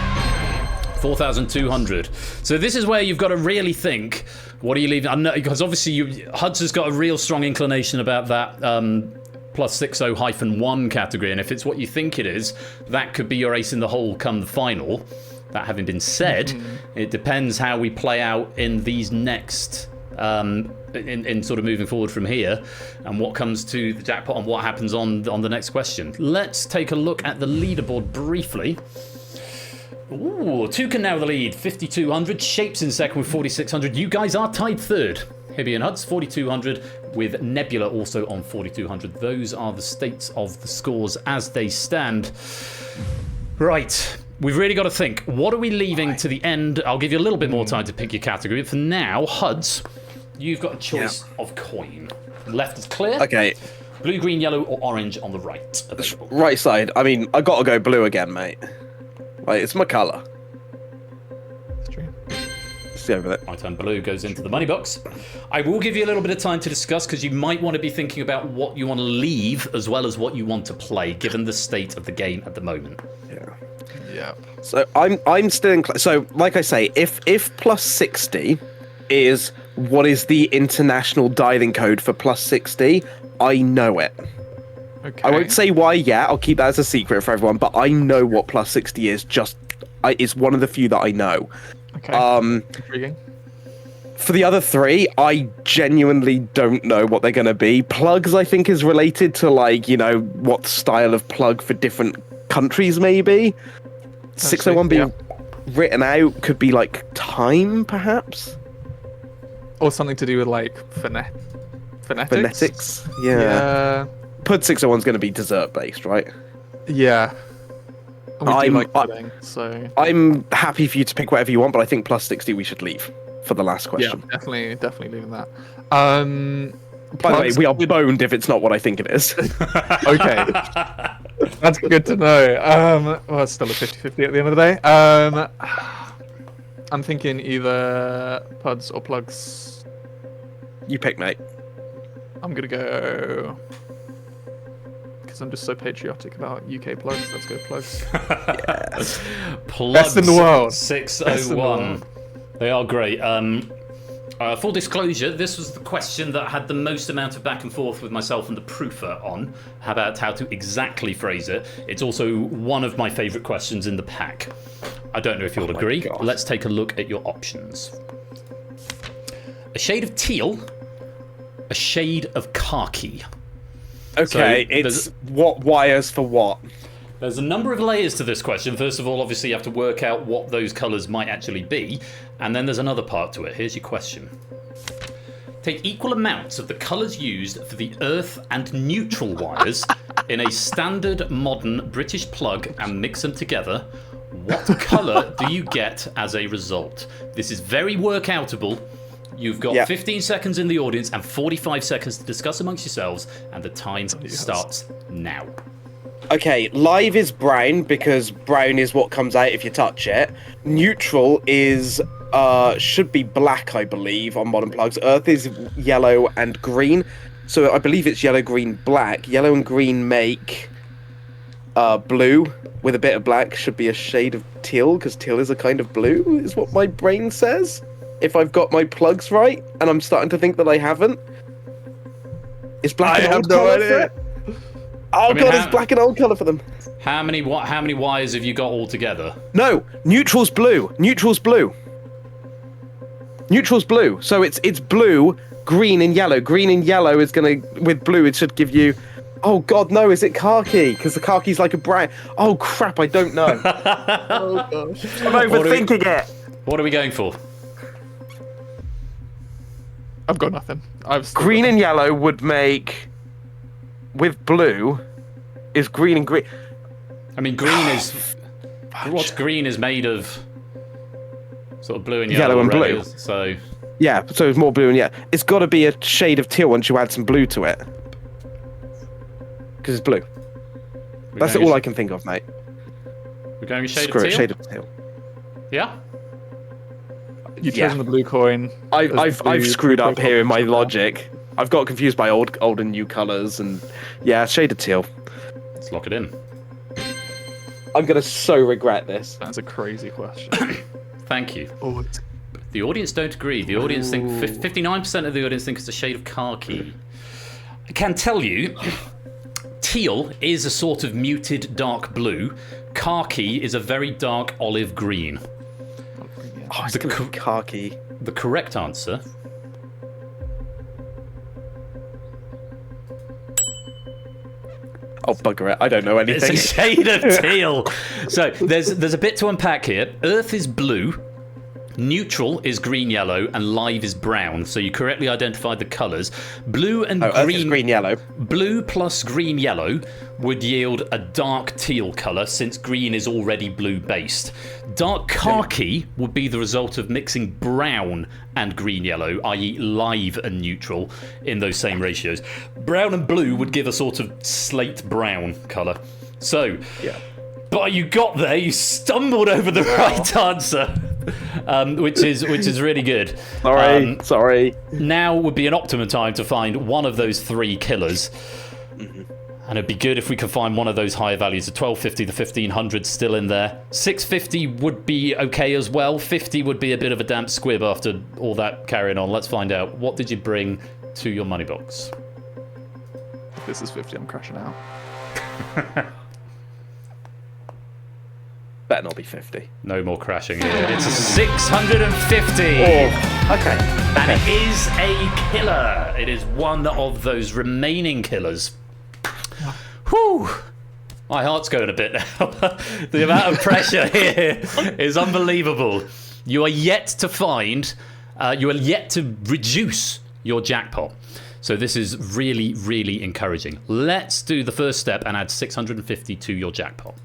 4,200. So this is where you've got to really think, what are you leaving? Because obviously Huds has got a real strong inclination about that plus 60-1 category, and if it's what you think it is, that could be your ace in the hole come the final. That having been said, it depends how we play out in these next in sort of moving forward from here, and what comes to the jackpot and what happens on the next question. Let's take a look at the leaderboard briefly. Ooh, Toucan now the lead, 5,200. Shapes in second with 4,600. You guys are tied third. Hibby and Huds, 4,200, with Nebula also on 4,200. Those are the states of the scores as they stand. Right, we've really got to think. What are we leaving to the end? I'll give you a little bit more time to pick your category. For now, Huds, you've got a choice of coin. Left is clear. Okay. Blue, green, yellow, or orange on the right. Available. Right side. I mean, I got to go blue again, mate. Like, it's my colour. That's true. Let's go with it. My turn blue goes into the money box. I will give you a little bit of time to discuss, because you might want to be thinking about what you want to leave as well as what you want to play, given the state of the game at the moment. Yeah. So I'm still so like I say, if plus 60 is what is the international dialing code for plus 60, I know it. Okay. I won't say why yet. I'll keep that as a secret for everyone. But I know what plus 60 is. It's one of the few that I know. Okay. Intriguing. For the other 3, I genuinely don't know what they're going to be. Plugs, I think, is related to, like, you know, what style of plug for different countries, maybe. 601 being written out could be, like, time, perhaps? Or something to do with, like, phonetics? Phonetics? Yeah. Pud 601's going to be dessert-based, right? Yeah. We do like pudding, so... I'm happy for you to pick whatever you want, but I think plus 60 we should leave for the last question. Yeah, definitely leaving that. By the way, we are boned if it's not what I think it is. Okay. That's good to know. Well, it's still a 50-50 at the end of the day. I'm thinking either Puds or Plugs. You pick, mate. I'm going to go... Because I'm just so patriotic about UK plugs. Let's go Plugs. Yes. Plugs, best in the world. 601. They are great. Full disclosure, this was the question that had the most amount of back and forth with myself and the proofer on about how to exactly phrase it. It's also one of my favourite questions in the pack. I don't know if you'll agree. God. Let's take a look at your options. A shade of teal, a shade of khaki. Okay, so it's what wires for what? There's a number of layers to this question. First of all, obviously, you have to work out what those colours might actually be. And then there's another part to it. Here's your question. Take equal amounts of the colours used for the earth and neutral wires in a standard modern British plug and mix them together. What colour do you get as a result? This is very workoutable. You've got 15 seconds in the audience and 45 seconds to discuss amongst yourselves, and the time starts now. Okay, live is brown because brown is what comes out if you touch it. Neutral is should be black, I believe, on modern plugs. Earth is yellow and green, so I believe it's yellow, green, black. Yellow and green make blue with a bit of black. Should be a shade of teal because teal is a kind of blue, is what my brain says. If I've got my plugs right, and I'm starting to think that I haven't. Is black an old colour for it? Oh god, it's black and old colour for them. How many wires have you got altogether? No, neutral's blue. Neutral's blue. Neutral's blue. So it's blue, green, and yellow. Green and yellow is gonna with blue. It should give you. Oh god, no! Is it khaki? Because the khaki's like a brown. Oh crap! I don't know. Oh gosh, I'm overthinking it. What are we going for? I've got nothing. Green and yellow would make. With blue, is green and green. I mean, green is. What's green is made of? Sort of blue and Yellow and already, blue. So Yeah, so it's more blue and it's got to be a shade of teal once you add some blue to it. Because it's blue. That's all I can think of, mate. We're going with shade Screw of it, teal? shade of teal. Yeah? You've chosen the blue coin. I've screwed up here in my logic. I've got confused by old and new colours, and shade of teal. Let's lock it in. I'm gonna so regret this. That's a crazy question. Thank you. Oh, The audience don't agree. The audience think 59% of the audience think it's a shade of khaki. I can tell you, teal is a sort of muted dark blue. Khaki is a very dark olive green. Oh, it's gonna be khaki. The correct answer Oh, bugger it. I don't know anything. It's a shade of teal. So there's a bit to unpack here. Earth is blue. Neutral is green-yellow, and live is brown. So you correctly identified the colours. Blue and Earth is green-yellow. Blue plus green-yellow would yield a dark teal colour, since green is already blue-based. Dark khaki would be the result of mixing brown and green-yellow, i.e. live and neutral, in those same ratios. Brown and blue would give a sort of slate-brown colour. So, but you got there. You stumbled over the right answer. Which is really good. Sorry. Now would be an optimum time to find one of those three killers. And it'd be good if we could find one of those higher values. The 1250, the 1500 still in there. 650 would be okay as well. 50 would be a bit of a damp squib after all that carrying on. Let's find out. What did you bring to your money box? If this is 50, I'm crashing out. Better not be 50. No more crashing here. It's a 650. Oh, okay. And it is a killer. It is one of those remaining killers. Whew. My heart's going a bit now. The amount of pressure here is unbelievable. You are yet to find, you are yet to reduce your jackpot. So this is really, really encouraging. Let's do the first step and add 650 to your jackpot.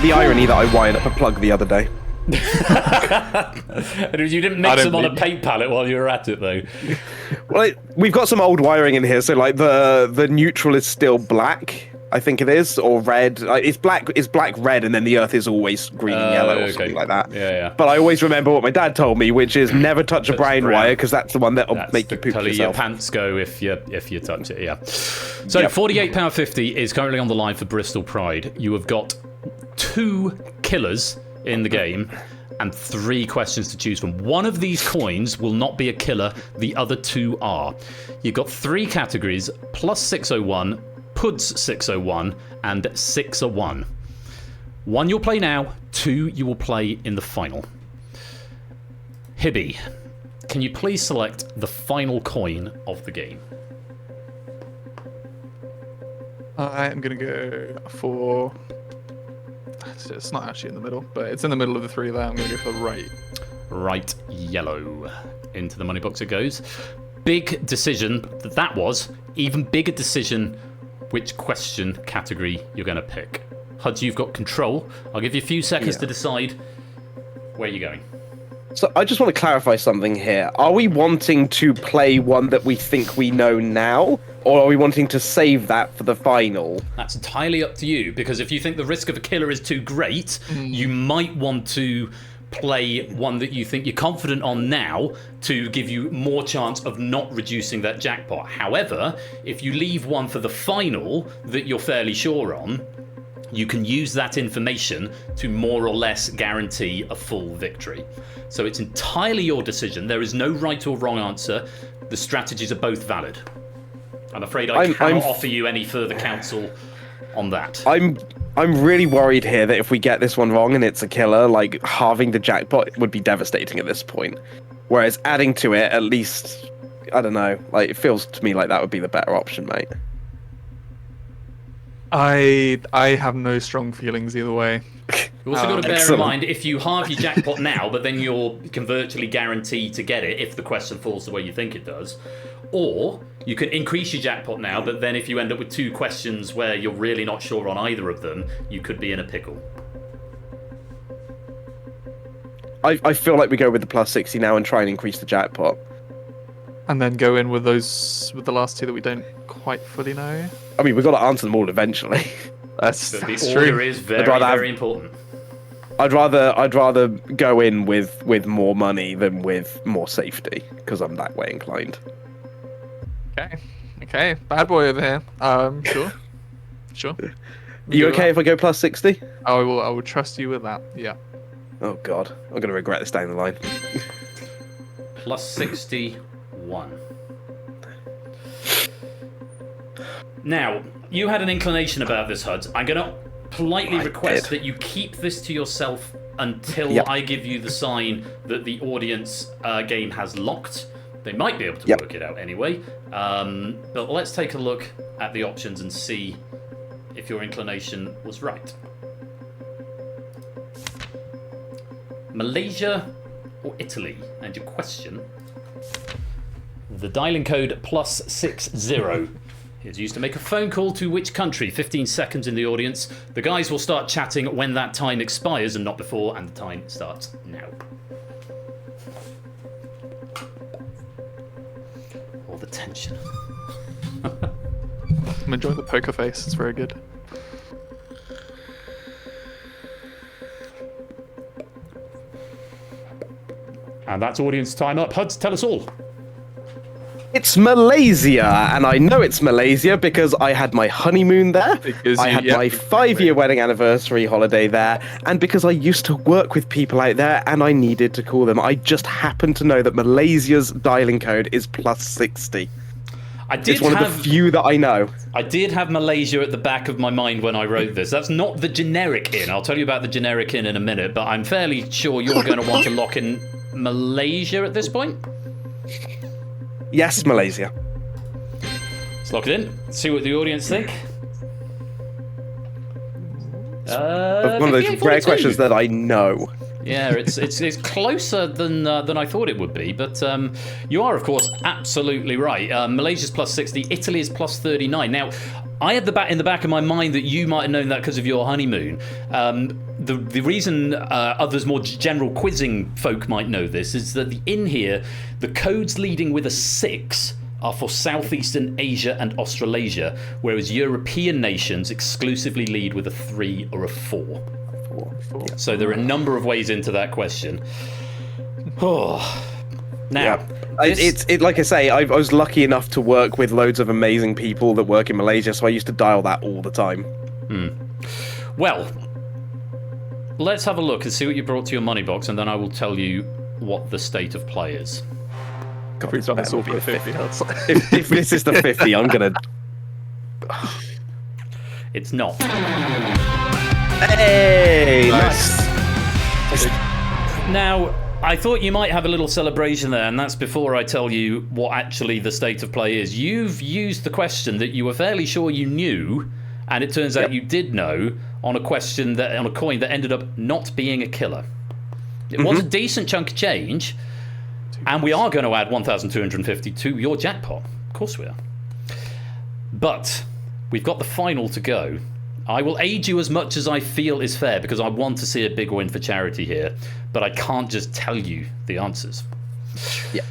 The irony that I wired up a plug the other day. You didn't mix them on a paint palette while you were at it, though. Well, we've got some old wiring in here, so like the neutral is still black, I think it is, or red. It's black, red, and then the earth is always green and yellow or something like that. Yeah. But I always remember what my dad told me, which is never touch a brown wire, because that's the one that'll make you poop colour yourself. Your pants go if you touch it. Yeah. So £48.50 is currently on the line for Bristol Pride. You have got 2 killers in the game and 3 questions to choose from. One of these coins will not be a killer, the other 2 are. You've got 3 categories, plus 601, Huds601, and 601. 1 you'll play now, 2 you will play in the final. Hibby, can you please select the final coin of the game? I am going to go for... It's not actually in the middle, but it's in the middle of the 3 there. I'm going to go for right. Right yellow. Into the money box it goes. Big decision. That was. Even bigger decision which question category you're going to pick. Huds, you've got control. I'll give you a few seconds to decide where you're going. So I just want to clarify something here. Are we wanting to play one that we think we know now, or are we wanting to save that for the final? That's entirely up to you, because if you think the risk of a killer is too great, you might want to play one that you think you're confident on now to give you more chance of not reducing that jackpot. However, if you leave one for the final that you're fairly sure on, you can use that information to more or less guarantee a full victory. So it's entirely your decision. There is no right or wrong answer. The strategies are both valid. I'm afraid I cannot offer you any further counsel on that. I'm really worried here that if we get this one wrong and it's a killer, like halving the jackpot would be devastating at this point. Whereas adding to it, at least, I don't know, like it feels to me like that would be the better option, mate. I have no strong feelings either way. You also got to bear in mind, if you halve your jackpot now, but then you can virtually guarantee to get it if the question falls the way you think it does, or You can increase your jackpot now, but then if you end up with 2 questions where you're really not sure on either of them, you could be in a pickle. I feel like we go with the plus 60 now and try and increase the jackpot. And then go in with the last 2 that we don't quite fully know. I mean, we've got to answer them all eventually. That's The true. order is very important. I'd rather go in with more money than with more safety, because I'm that way inclined. Okay, bad boy over here. Sure. Are you okay if I go plus 60? I will trust you with that. Yeah. Oh god, I'm gonna regret this down the line. Plus 61. Now, you had an inclination about this, Huds. I'm going to politely request that you keep this to yourself until I give you the sign that the audience game has locked. They might be able to work it out anyway. But let's take a look at the options and see if your inclination was right. Malaysia or Italy? And your question. The dialing code +60 is used to make a phone call to which country? 15 seconds in the audience. The guys will start chatting when that time expires and not before, and the time starts now. All the tension. I'm enjoying the poker face. It's very good. And that's audience time up. Huds, tell us all. It's Malaysia, and I know it's Malaysia because I had my honeymoon there, I had my 5-year wedding anniversary holiday there, and because I used to work with people out there and I needed to call them. I just happened to know that Malaysia's dialing code is +60. It's one of the few that I know. I did have Malaysia at the back of my mind when I wrote this. That's not the generic in. I'll tell you about the generic in a minute, but I'm fairly sure you're going to want to lock in Malaysia at this point. Yes, Malaysia. Let's lock it in. See what the audience think. One of those rare questions that I know. Yeah, it's closer than I thought it would be, but you are, of course, absolutely right. Malaysia's +60, Italy is +39. Now, I had in the back of my mind that you might have known that because of your honeymoon. The reason others more general quizzing folk might know this is that in here, the codes leading with a 6 are for Southeastern Asia and Australasia, whereas European nations exclusively lead with a 3 or a 4. So there are a number of ways into that question. Oh. Now, it's like I say, I was lucky enough to work with loads of amazing people that work in Malaysia, so I used to dial that all the time. Well, let's have a look and see what you brought to your money box, and then I will tell you what the state of play is. God, this will be a 50. if this is the 50, I'm gonna. It's not. Hey, nice. Now, I thought you might have a little celebration there, and that's before I tell you what actually the state of play is. You've used the question that you were fairly sure you knew, and it turns out you did know, on a coin that ended up not being a killer. It was a decent chunk of change, and we are going to add 1,250 to your jackpot. Of course we are. But we've got the final to go. I will aid you as much as I feel is fair, because I want to see a big win for charity here, but I can't just tell you the answers. Yeah.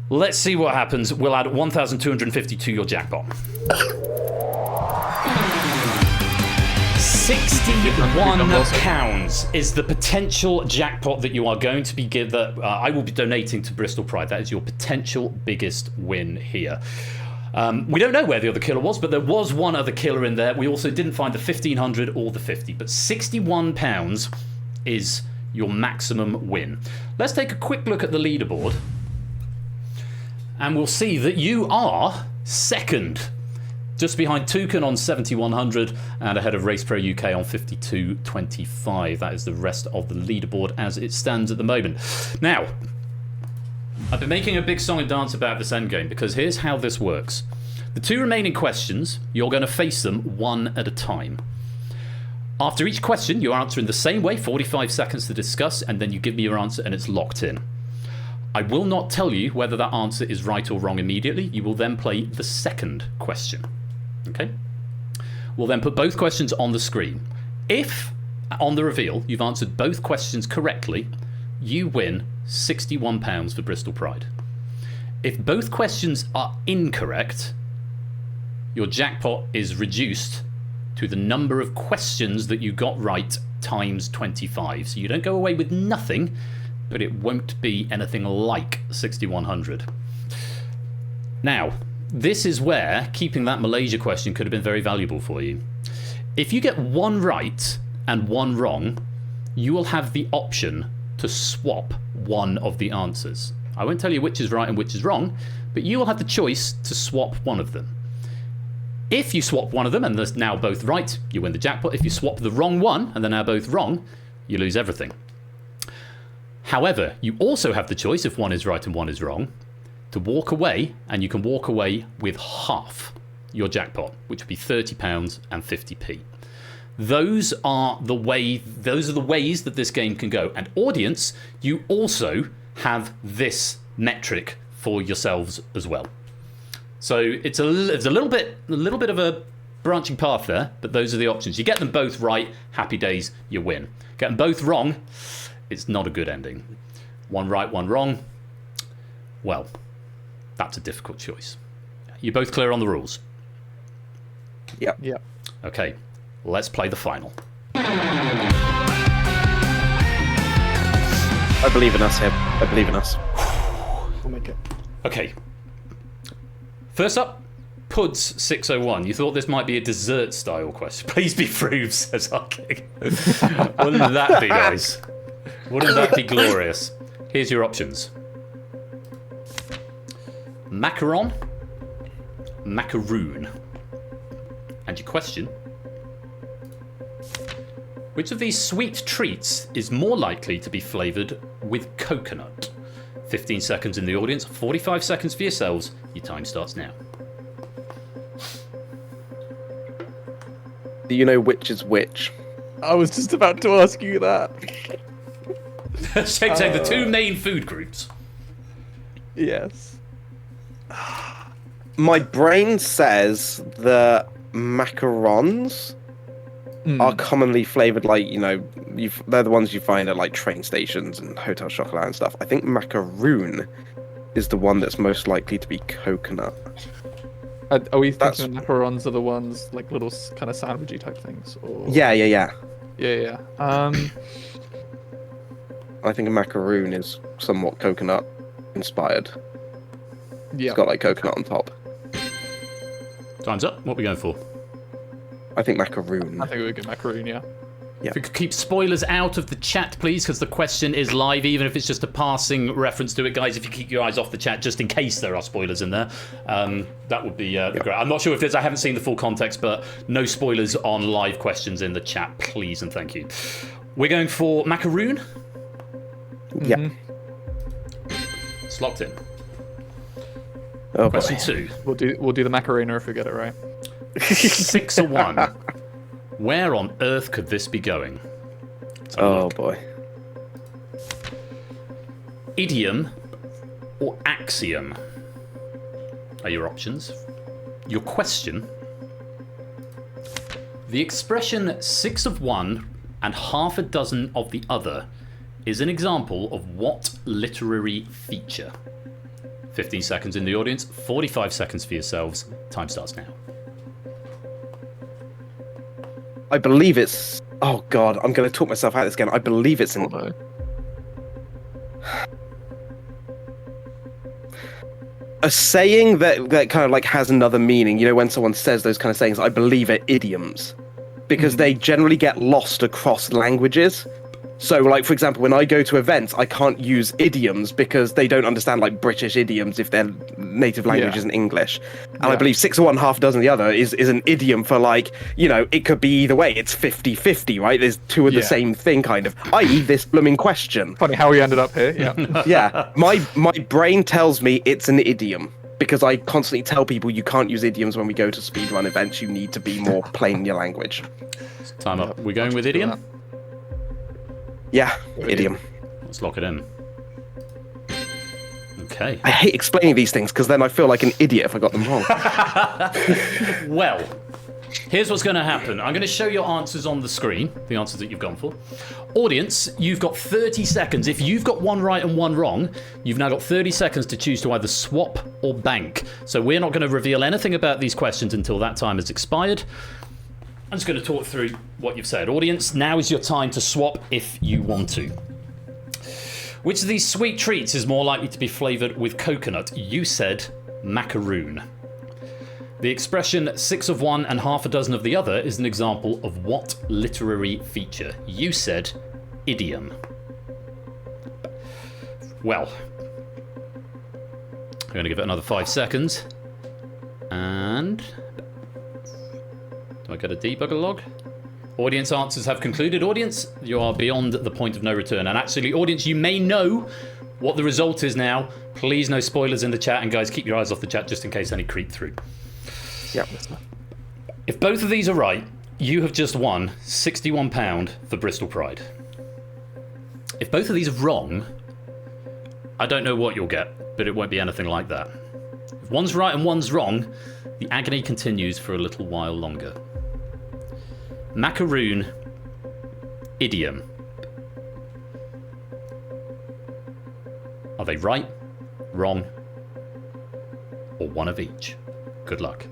Let's see what happens. We'll add 1,250 to your jackpot. 61 pounds is the potential jackpot that you are going to be given. I will be donating to Bristol Pride. That is your potential biggest win here. We don't know where the other killer was, but there was one other killer in there. We also didn't find the 1,500 or the 50, but 61 pounds is your maximum win. Let's take a quick look at the leaderboard, and we'll see that you are second, just behind Toucan on 7,100 and ahead of Race Pro UK on 5,225. That is the rest of the leaderboard as it stands at the moment. Now, I've been making a big song and dance about this endgame because here's how this works. The 2 remaining questions, you're going to face them one at a time. After each question, you answer in the same way, 45 seconds to discuss, and then you give me your answer and it's locked in. I will not tell you whether that answer is right or wrong immediately. You will then play the second question. Okay? We'll then put both questions on the screen. If, on the reveal, you've answered both questions correctly, you win £61 for Bristol Pride. If both questions are incorrect, your jackpot is reduced to the number of questions that you got right times 25. So you don't go away with nothing, but it won't be anything like 6,100. Now, this is where keeping that Malaysia question could have been very valuable for you. If you get one right and one wrong, you will have the option to swap one of the answers. I won't tell you which is right and which is wrong, but you will have the choice to swap one of them. If you swap one of them and they're now both right, you win the jackpot. If you swap the wrong one and they're now both wrong, you lose everything. However, you also have the choice, if one is right and one is wrong, to walk away, and you can walk away with half your jackpot, which would be £30 and 50p. Those are the ways that this game can go. And audience, you also have this metric for yourselves as well. So it's a little bit of a branching path there, but those are the options. You get them both right, happy days, you win. Get them both wrong, it's not a good ending. One right, one wrong. Well, that's a difficult choice. You're both clear on the rules? Yep. Yep. Okay, let's play the final. I believe in us here. I believe in us. We'll make it. Okay. First up, Huds601. You thought this might be a dessert style question. Please be Frooves, says Arking. Wouldn't that be nice? Wouldn't that be glorious? Here's your options. Macaron, macaroon. And your question: which of these sweet treats is more likely to be flavoured with coconut? 15 seconds in the audience, 45 seconds for yourselves. Your time starts now. Do you know which is which? I was just about to ask you that. Say the two main food groups. Yes. My brain says that macarons are commonly flavoured like, they're the ones you find at like train stations and Hotel Chocolat and stuff. I think macaroon is the one that's most likely to be coconut. Are we thinking the macarons are the ones like little kind of sandwichy type things? Or... Yeah. Yeah. I think a macaroon is somewhat coconut inspired. Yeah. It's got like coconut on top. Time's up. What are we going for? I think macaroon. I think we would get macaroon, yeah. If we could keep spoilers out of the chat, please, because the question is live, even if it's just a passing reference to it. Guys, if you keep your eyes off the chat, just in case there are spoilers in there, that would be great. I'm not sure if there's... I haven't seen the full context, but no spoilers on live questions in the chat, please and thank you. We're going for macaroon. Yeah. It's locked in. Oh, Question boy. 2. We'll do the macarena if we get it right. 601. Where on earth could this be going? Oh boy. Idiom or axiom are your options. Your question: the expression 6 of one and half a dozen of the other is an example of what literary feature? 15 seconds in the audience, 45 seconds for yourselves. Time starts now. I believe it's... Oh god, I'm going to talk myself out of this again. I believe it's an... A saying that kind of like has another meaning. You know, when someone says those kind of sayings, I believe are idioms. Because they generally get lost across languages. So, like, for example, when I go to events, I can't use idioms because they don't understand, like, British idioms if their native language isn't English. And I believe 6 of one, half a dozen of the other is an idiom for, like, it could be either way. It's 50-50, right? There's two of the same thing, kind of. I.e., this blooming question. Funny how we ended up here, yeah. Yeah. My brain tells me it's an idiom. Because I constantly tell people you can't use idioms when we go to speedrun events. You need to be more plain in your language. Time up. We're going with idiom? Yeah, idiom. Let's lock it in. Okay. I hate explaining these things because then I feel like an idiot if I got them wrong. Well, here's what's going to happen. I'm going to show your answers on the screen, the answers that you've gone for. Audience, you've got 30 seconds. If you've got one right and one wrong, you've now got 30 seconds to choose to either swap or bank. So we're not going to reveal anything about these questions until that time has expired. I'm just going to talk through what you've said. Audience, now is your time to swap if you want to. Which of these sweet treats is more likely to be flavoured with coconut? You said macaroon. The expression 6 of one and half a dozen of the other is an example of what literary feature? You said idiom. Well, I'm going to give it another 5 seconds. And do I get a debugger log? Audience answers have concluded. Audience, you are beyond the point of no return. And actually, audience, you may know what the result is now. Please, no spoilers in the chat. And guys, keep your eyes off the chat just in case any creep through. Yep. If both of these are right, you have just won £61 for Bristol Pride. If both of these are wrong, I don't know what you'll get, but it won't be anything like that. If one's right and one's wrong, the agony continues for a little while longer. Macaroon, idiom. Are they right, wrong, or one of each? Good luck.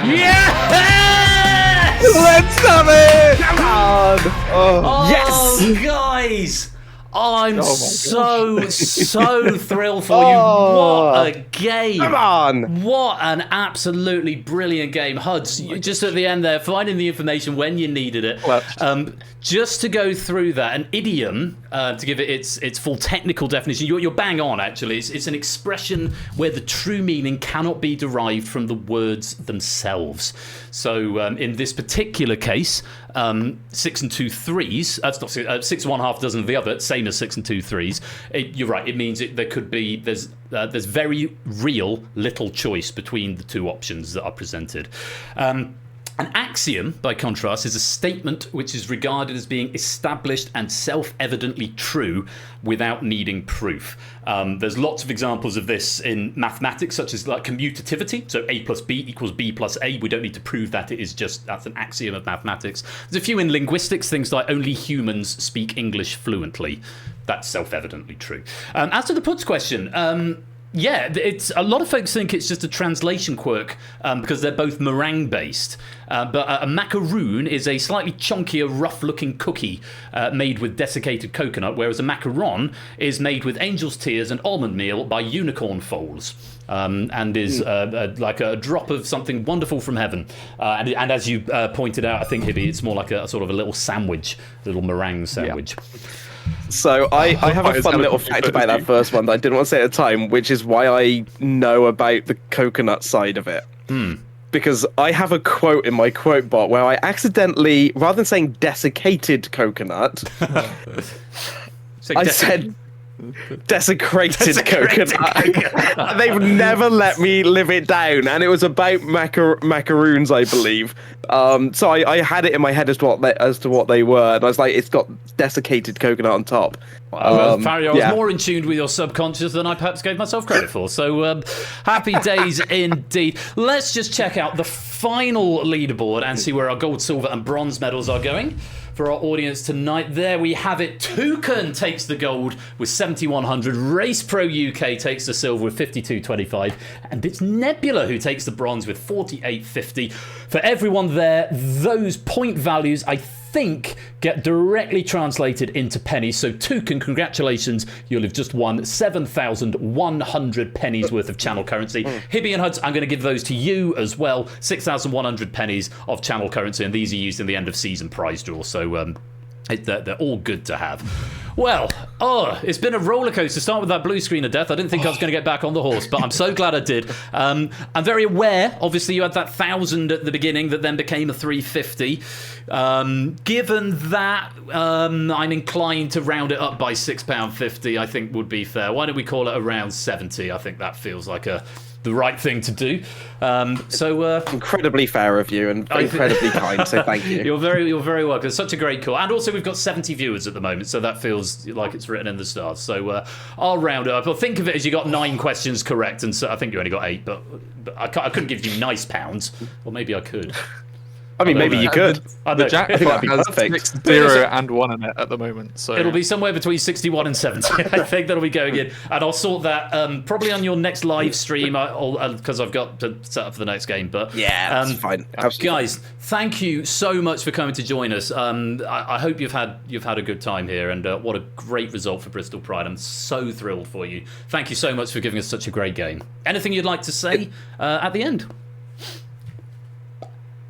Yes! Let's have it! Come on! Oh, yes! Guys! I'm so thrilled for you. Oh, what a game. Come on! What an absolutely brilliant game. Huds, just at the end there, finding the information when you needed it. Just to go through that, an idiom, to give it its full technical definition, you're bang on, actually. It's an expression where the true meaning cannot be derived from the words themselves. So in this particular case, 6 and 2 threes, that's not 6 and 1/2 dozen of the other, same as 6 and 2 threes. You're right, it means there's very real little choice between the two options that are presented. An axiom, by contrast, is a statement which is regarded as being established and self-evidently true without needing proof. There's lots of examples of this in mathematics, such as like commutativity. So A plus B equals B plus A. We don't need to prove that. That's an axiom of mathematics. There's a few in linguistics, things like only humans speak English fluently. That's self-evidently true. As to the puts question, yeah, it's a lot of folks think it's just a translation quirk because they're both meringue based. But a macaroon is a slightly chunkier, rough-looking cookie made with desiccated coconut, whereas a macaron is made with angel's tears and almond meal by unicorn foals. And is like a drop of something wonderful from heaven. And as you pointed out, I think, Hibby, it's more like a sort of a little sandwich, a little meringue sandwich. Yeah. So I have a fun little fact about that first one that I didn't want to say at the time, which is why I know about the coconut side of it. Because I have a quote in my quote bot where I accidentally, rather than saying desiccated coconut, I said desecrated coconut. They've never let me live it down, and it was about macaroons, I believe. So I had it in my head as to what they were, and I was like, it's got desiccated coconut on top. Farry, I was more in tune with your subconscious than I perhaps gave myself credit for. So happy days indeed. Let's just check out the final leaderboard and see where our gold, silver, and bronze medals are going. For our audience tonight, there we have it. Toucan takes the gold with 7,100. Race Pro UK takes the silver with 5,225. And it's Nebula who takes the bronze with 4,850. For everyone there, those point values, I think, get directly translated into pennies. So Toucan, congratulations, you'll have just won 7,100 pennies worth of channel currency. Hibby and Huds, I'm going to give those to you as well. 6,100 pennies of channel currency, and these are used in the end of season prize draw. So they're all good to have. Well, it's been a roller coaster. Start with that blue screen of death. I didn't think I was going to get back on the horse, but I'm so glad I did. I'm very aware, obviously, you had that 1,000 at the beginning that then became a 350. Given that, I'm inclined to round it up by £6.50, I think would be fair. Why don't we call it around 70? I think that feels like a the right thing to do. Incredibly fair of you and incredibly kind, so thank you. You're very welcome. It's such a great call. And also we've got 70 viewers at the moment, so that feels like it's written in the stars. So I'll round it up. I'll think of it as you got 9 questions correct, and so I think you only got 8, but I couldn't give you nice pounds. Or maybe I could. I mean, maybe you could. The jackpot has perfect. 0 and 1 in it at the moment. So it'll be somewhere between 61 and 70. I think that'll be going in. And I'll sort that probably on your next live stream, because I've got to set up for the next game. But yeah, that's fine. Absolutely. Guys, thank you so much for coming to join us. I hope you've had a good time here, and what a great result for Bristol Pride. I'm so thrilled for you. Thank you so much for giving us such a great game. Anything you'd like to say at the end?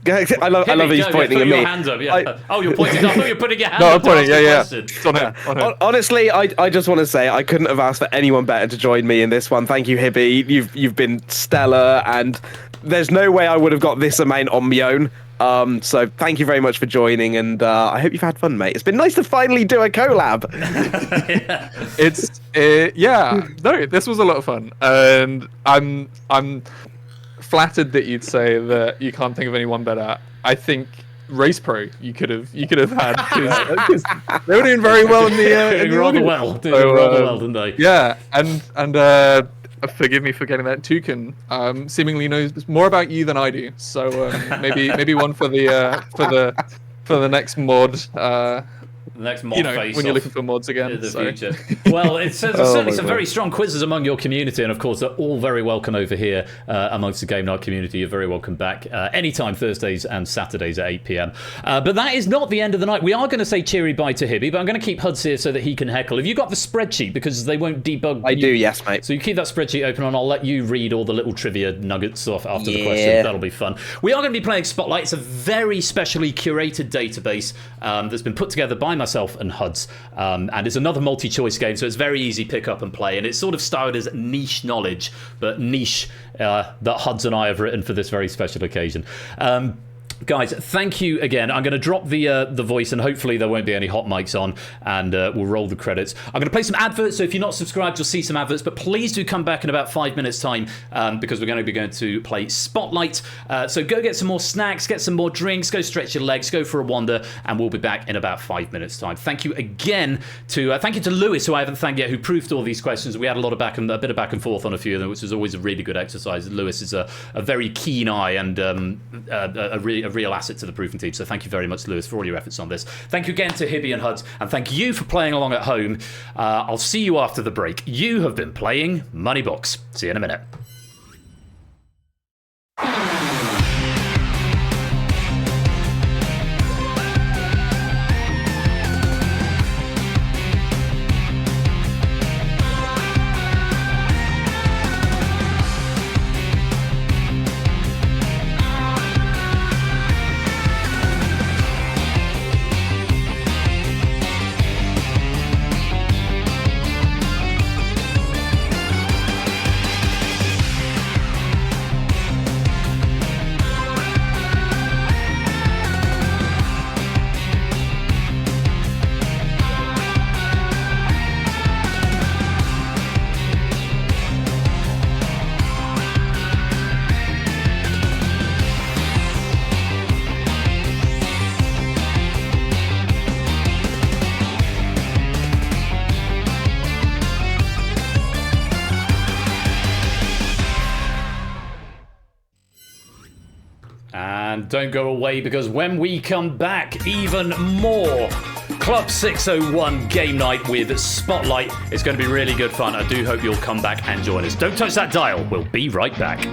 I love he's pointing at me. Your hand up, yeah. You're pointing. I thought you were putting your hand up. No, I'm pointing. Yeah. It's on him. Honestly, I just want to say I couldn't have asked for anyone better to join me in this one. Thank you, Hibby. You've been stellar, and there's no way I would have got this amount on my own. So thank you very much for joining, and I hope you've had fun, mate. It's been nice to finally do a collab. No, this was a lot of fun, and I'm flattered that you'd say that you can't think of anyone better. I think Race Pro you could have had, because they were doing very well in the rather well, didn't they? Yeah, and forgive me for getting that. Toucan seemingly knows more about you than I do, so maybe one for the next mod. The next mod face when you're looking for mods again in the future. Well, it's certainly some very strong quizzes among your community, and of course they're all very welcome over here amongst the Game Night community. You're very welcome back anytime, Thursdays and Saturdays at 8 PM. But that is not the end of the night. We are going to say cheery bye to Hibby, but I'm going to keep Huds here so that he can heckle. Have you got the spreadsheet? Because they won't debug. I do, yes, mate. So you keep that spreadsheet open, and I'll let you read all the little trivia nuggets off after the questions. That'll be fun. We are going to be playing Spotlight. It's a very specially curated database that's been put together by myself and Huds. And it's another multi-choice game, so it's very easy pick up and play. And it's sort of styled as niche knowledge, but niche that Huds and I have written for this very special occasion. Guys, thank you again. I'm going to drop the voice, and hopefully there won't be any hot mics on, and we'll roll the credits. I'm going to play some adverts, so if you're not subscribed, you'll see some adverts, but please do come back in about 5 minutes' time, because we're going to play Spotlight. So go get some more snacks, get some more drinks, go stretch your legs, go for a wander, and we'll be back in about 5 minutes' time. Thank you again thank you to Lewis, who I haven't thanked yet, who proofed all these questions. We had a bit of back and forth on a few of them, which was always a really good exercise. Lewis is a very keen eye and a real asset to the proofing team. So thank you very much, Lewis, for all your efforts on this. Thank you again to Hibby and Huds, and thank you for playing along at home. I'll see you after the break. You have been playing Moneybox. See you in a minute. And don't go away, because when we come back, even more Club 601 game night with Spotlight. It's going to be really good fun. I do hope you'll come back and join us. Don't touch that dial. We'll be right back.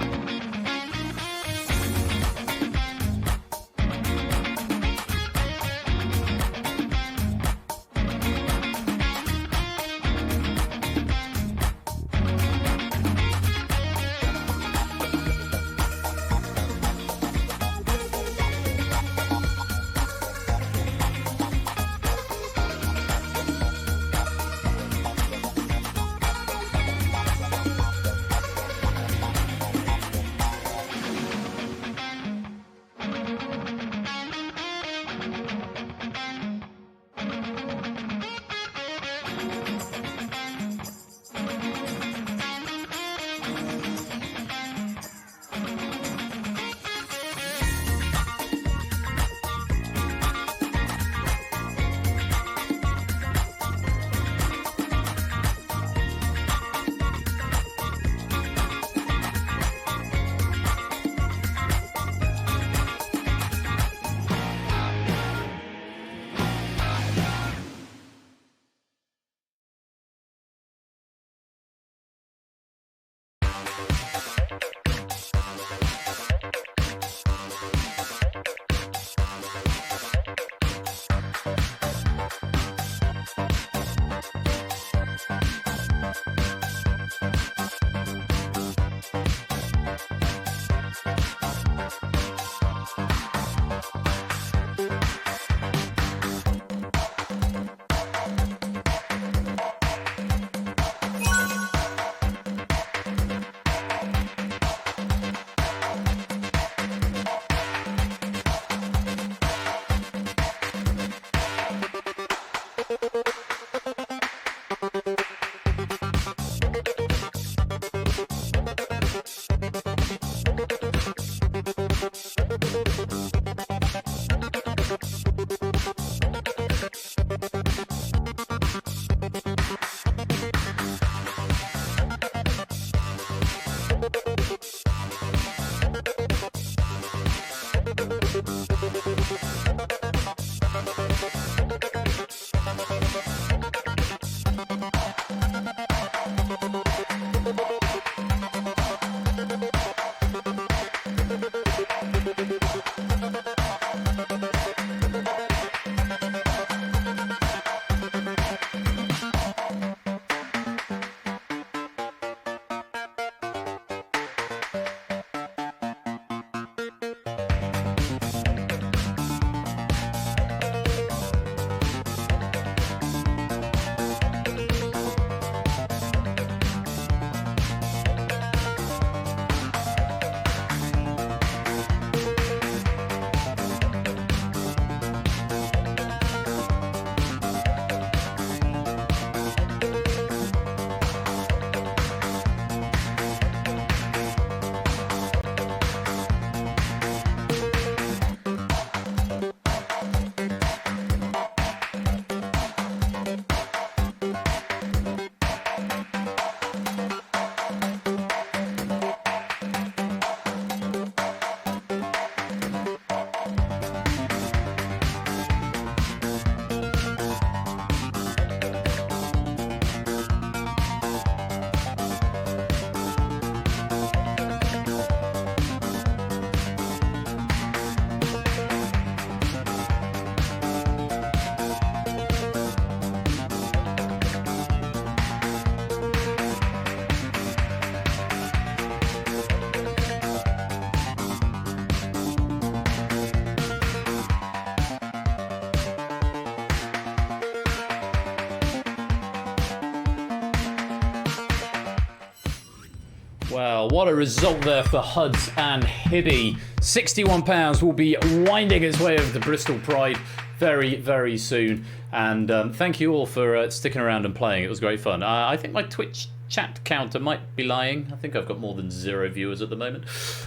Well, what a result there for Huds and Hibby. £61 will be winding its way over to Bristol Pride very, very soon. And thank you all for sticking around and playing. It was great fun. I think my Twitch chat counter might be lying. I think I've got more than 0 viewers at the moment.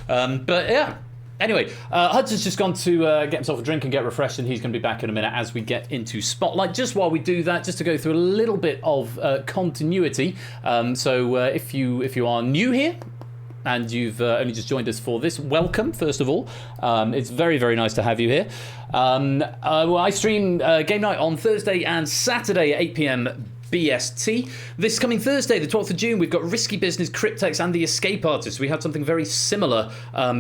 But yeah. Anyway, Huds has just gone to get himself a drink and get refreshed, and he's going to be back in a minute as we get into Spotlight. Just while we do that, just to go through a little bit of continuity. So if you are new here, and you've only just joined us for this, welcome, first of all. It's very, very nice to have you here. I stream game night on Thursday and Saturday at 8 PM BST. This coming Thursday, the 12th of June, we've got Risky Business, Cryptex, and The Escape Artist. We had something very similar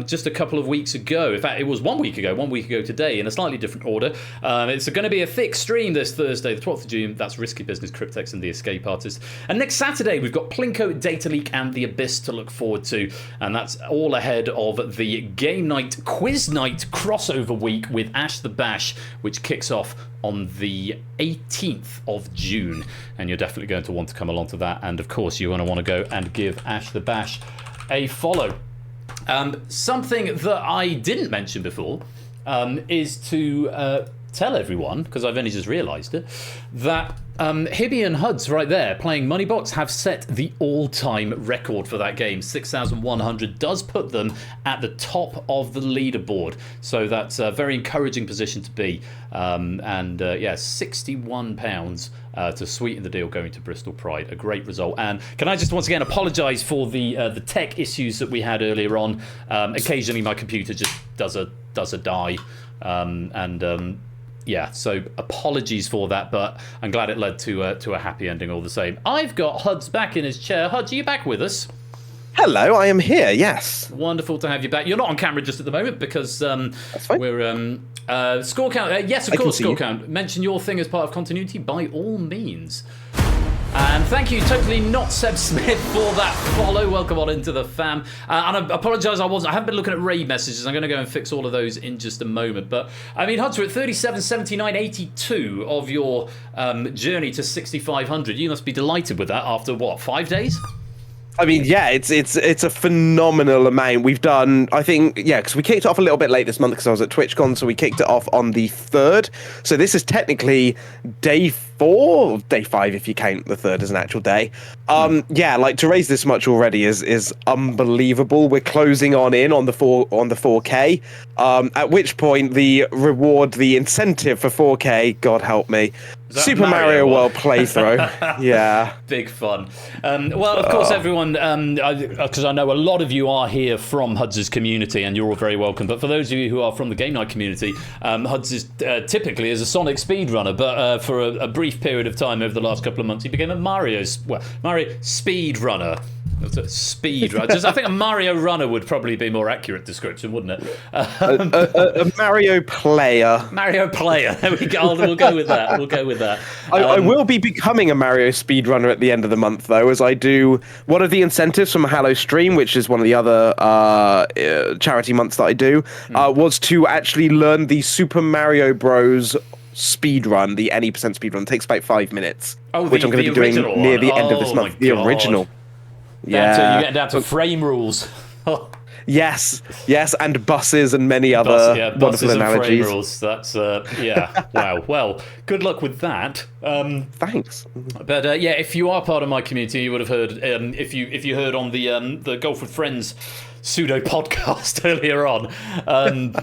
just a couple of weeks ago. In fact, it was 1 week ago today, in a slightly different order. It's going to be a thick stream this Thursday, the 12th of June. That's Risky Business, Cryptex, and The Escape Artist. And next Saturday, we've got Plinko, Data Leak, and The Abyss to look forward to. And that's all ahead of the Game Night Quiz Night crossover week with Ash the Bash, which kicks off on the 18th of June, and you're definitely going to want to come along to that. And of course, you're going to want to go and give Ash the Bash a follow. Something that I didn't mention before is to tell everyone, because I've only just realised it, that Hibby and Huds right there playing Moneybox have set the all-time record for that game. 6,100 does put them at the top of the leaderboard, so that's a very encouraging position to be. Yeah, £61 to sweeten the deal going to Bristol Pride. A great result. And can I just once again apologise for the tech issues that we had earlier on. Occasionally my computer just does a die, yeah, so apologies for that, but I'm glad it led to a happy ending all the same. I've got Huds back in his chair. Huds, are you back with us? Hello, I am here, yes. Wonderful to have you back. You're not on camera just at the moment because we're... score count. Yes, of course, score count. Mention your thing as part of continuity by all means. And thank you, Totally Not Seb Smith, for that follow. Welcome on into the fam. And I apologise, I haven't been looking at raid messages. I'm going to go and fix all of those in just a moment. But I mean, Huds, we're at 37, 79, 82 of your journey to 6,500. You must be delighted with that after what, 5 days? I mean, yeah, it's a phenomenal amount. We've done, I think, yeah, because we kicked it off a little bit late this month because I was at TwitchCon, so we kicked it off on the 3rd. So this is technically day 4, or day 5 if you count the 3rd as an actual day. Yeah, like to raise this much already is unbelievable. We're closing in on the 4K. At which point the reward, the incentive for 4K, God help me, Super Mario World playthrough. Yeah. Big fun. Well, of course, everyone, because I know a lot of you are here from Huds' community, and you're all very welcome. But for those of you who are from the Game Night community, Huds is typically is a Sonic speedrunner, but for a brief period of time over the last couple of months, he became a Mario speedrunner. Speedrunner. I think a Mario runner would probably be a more accurate description, wouldn't it? A Mario player. Mario player. There we go. We'll go with that. We'll go with that. I will be becoming a Mario speedrunner at the end of the month, though, as I do one of the incentives from Hallow Stream, which is one of the other charity months that I do, was to actually learn the Super Mario Bros. Speedrun, the any percent speedrun. It takes about 5 minutes, which I'm going to be doing near the end of this month. The original. Yeah, you're getting down to frame rules. Yes, and buses and many other wonderful analogies. Frame rules. That's yeah. Wow. Well, good luck with that. Thanks. But yeah, if you are part of my community, you would have heard if you heard on the Golf with Friends pseudo podcast earlier on.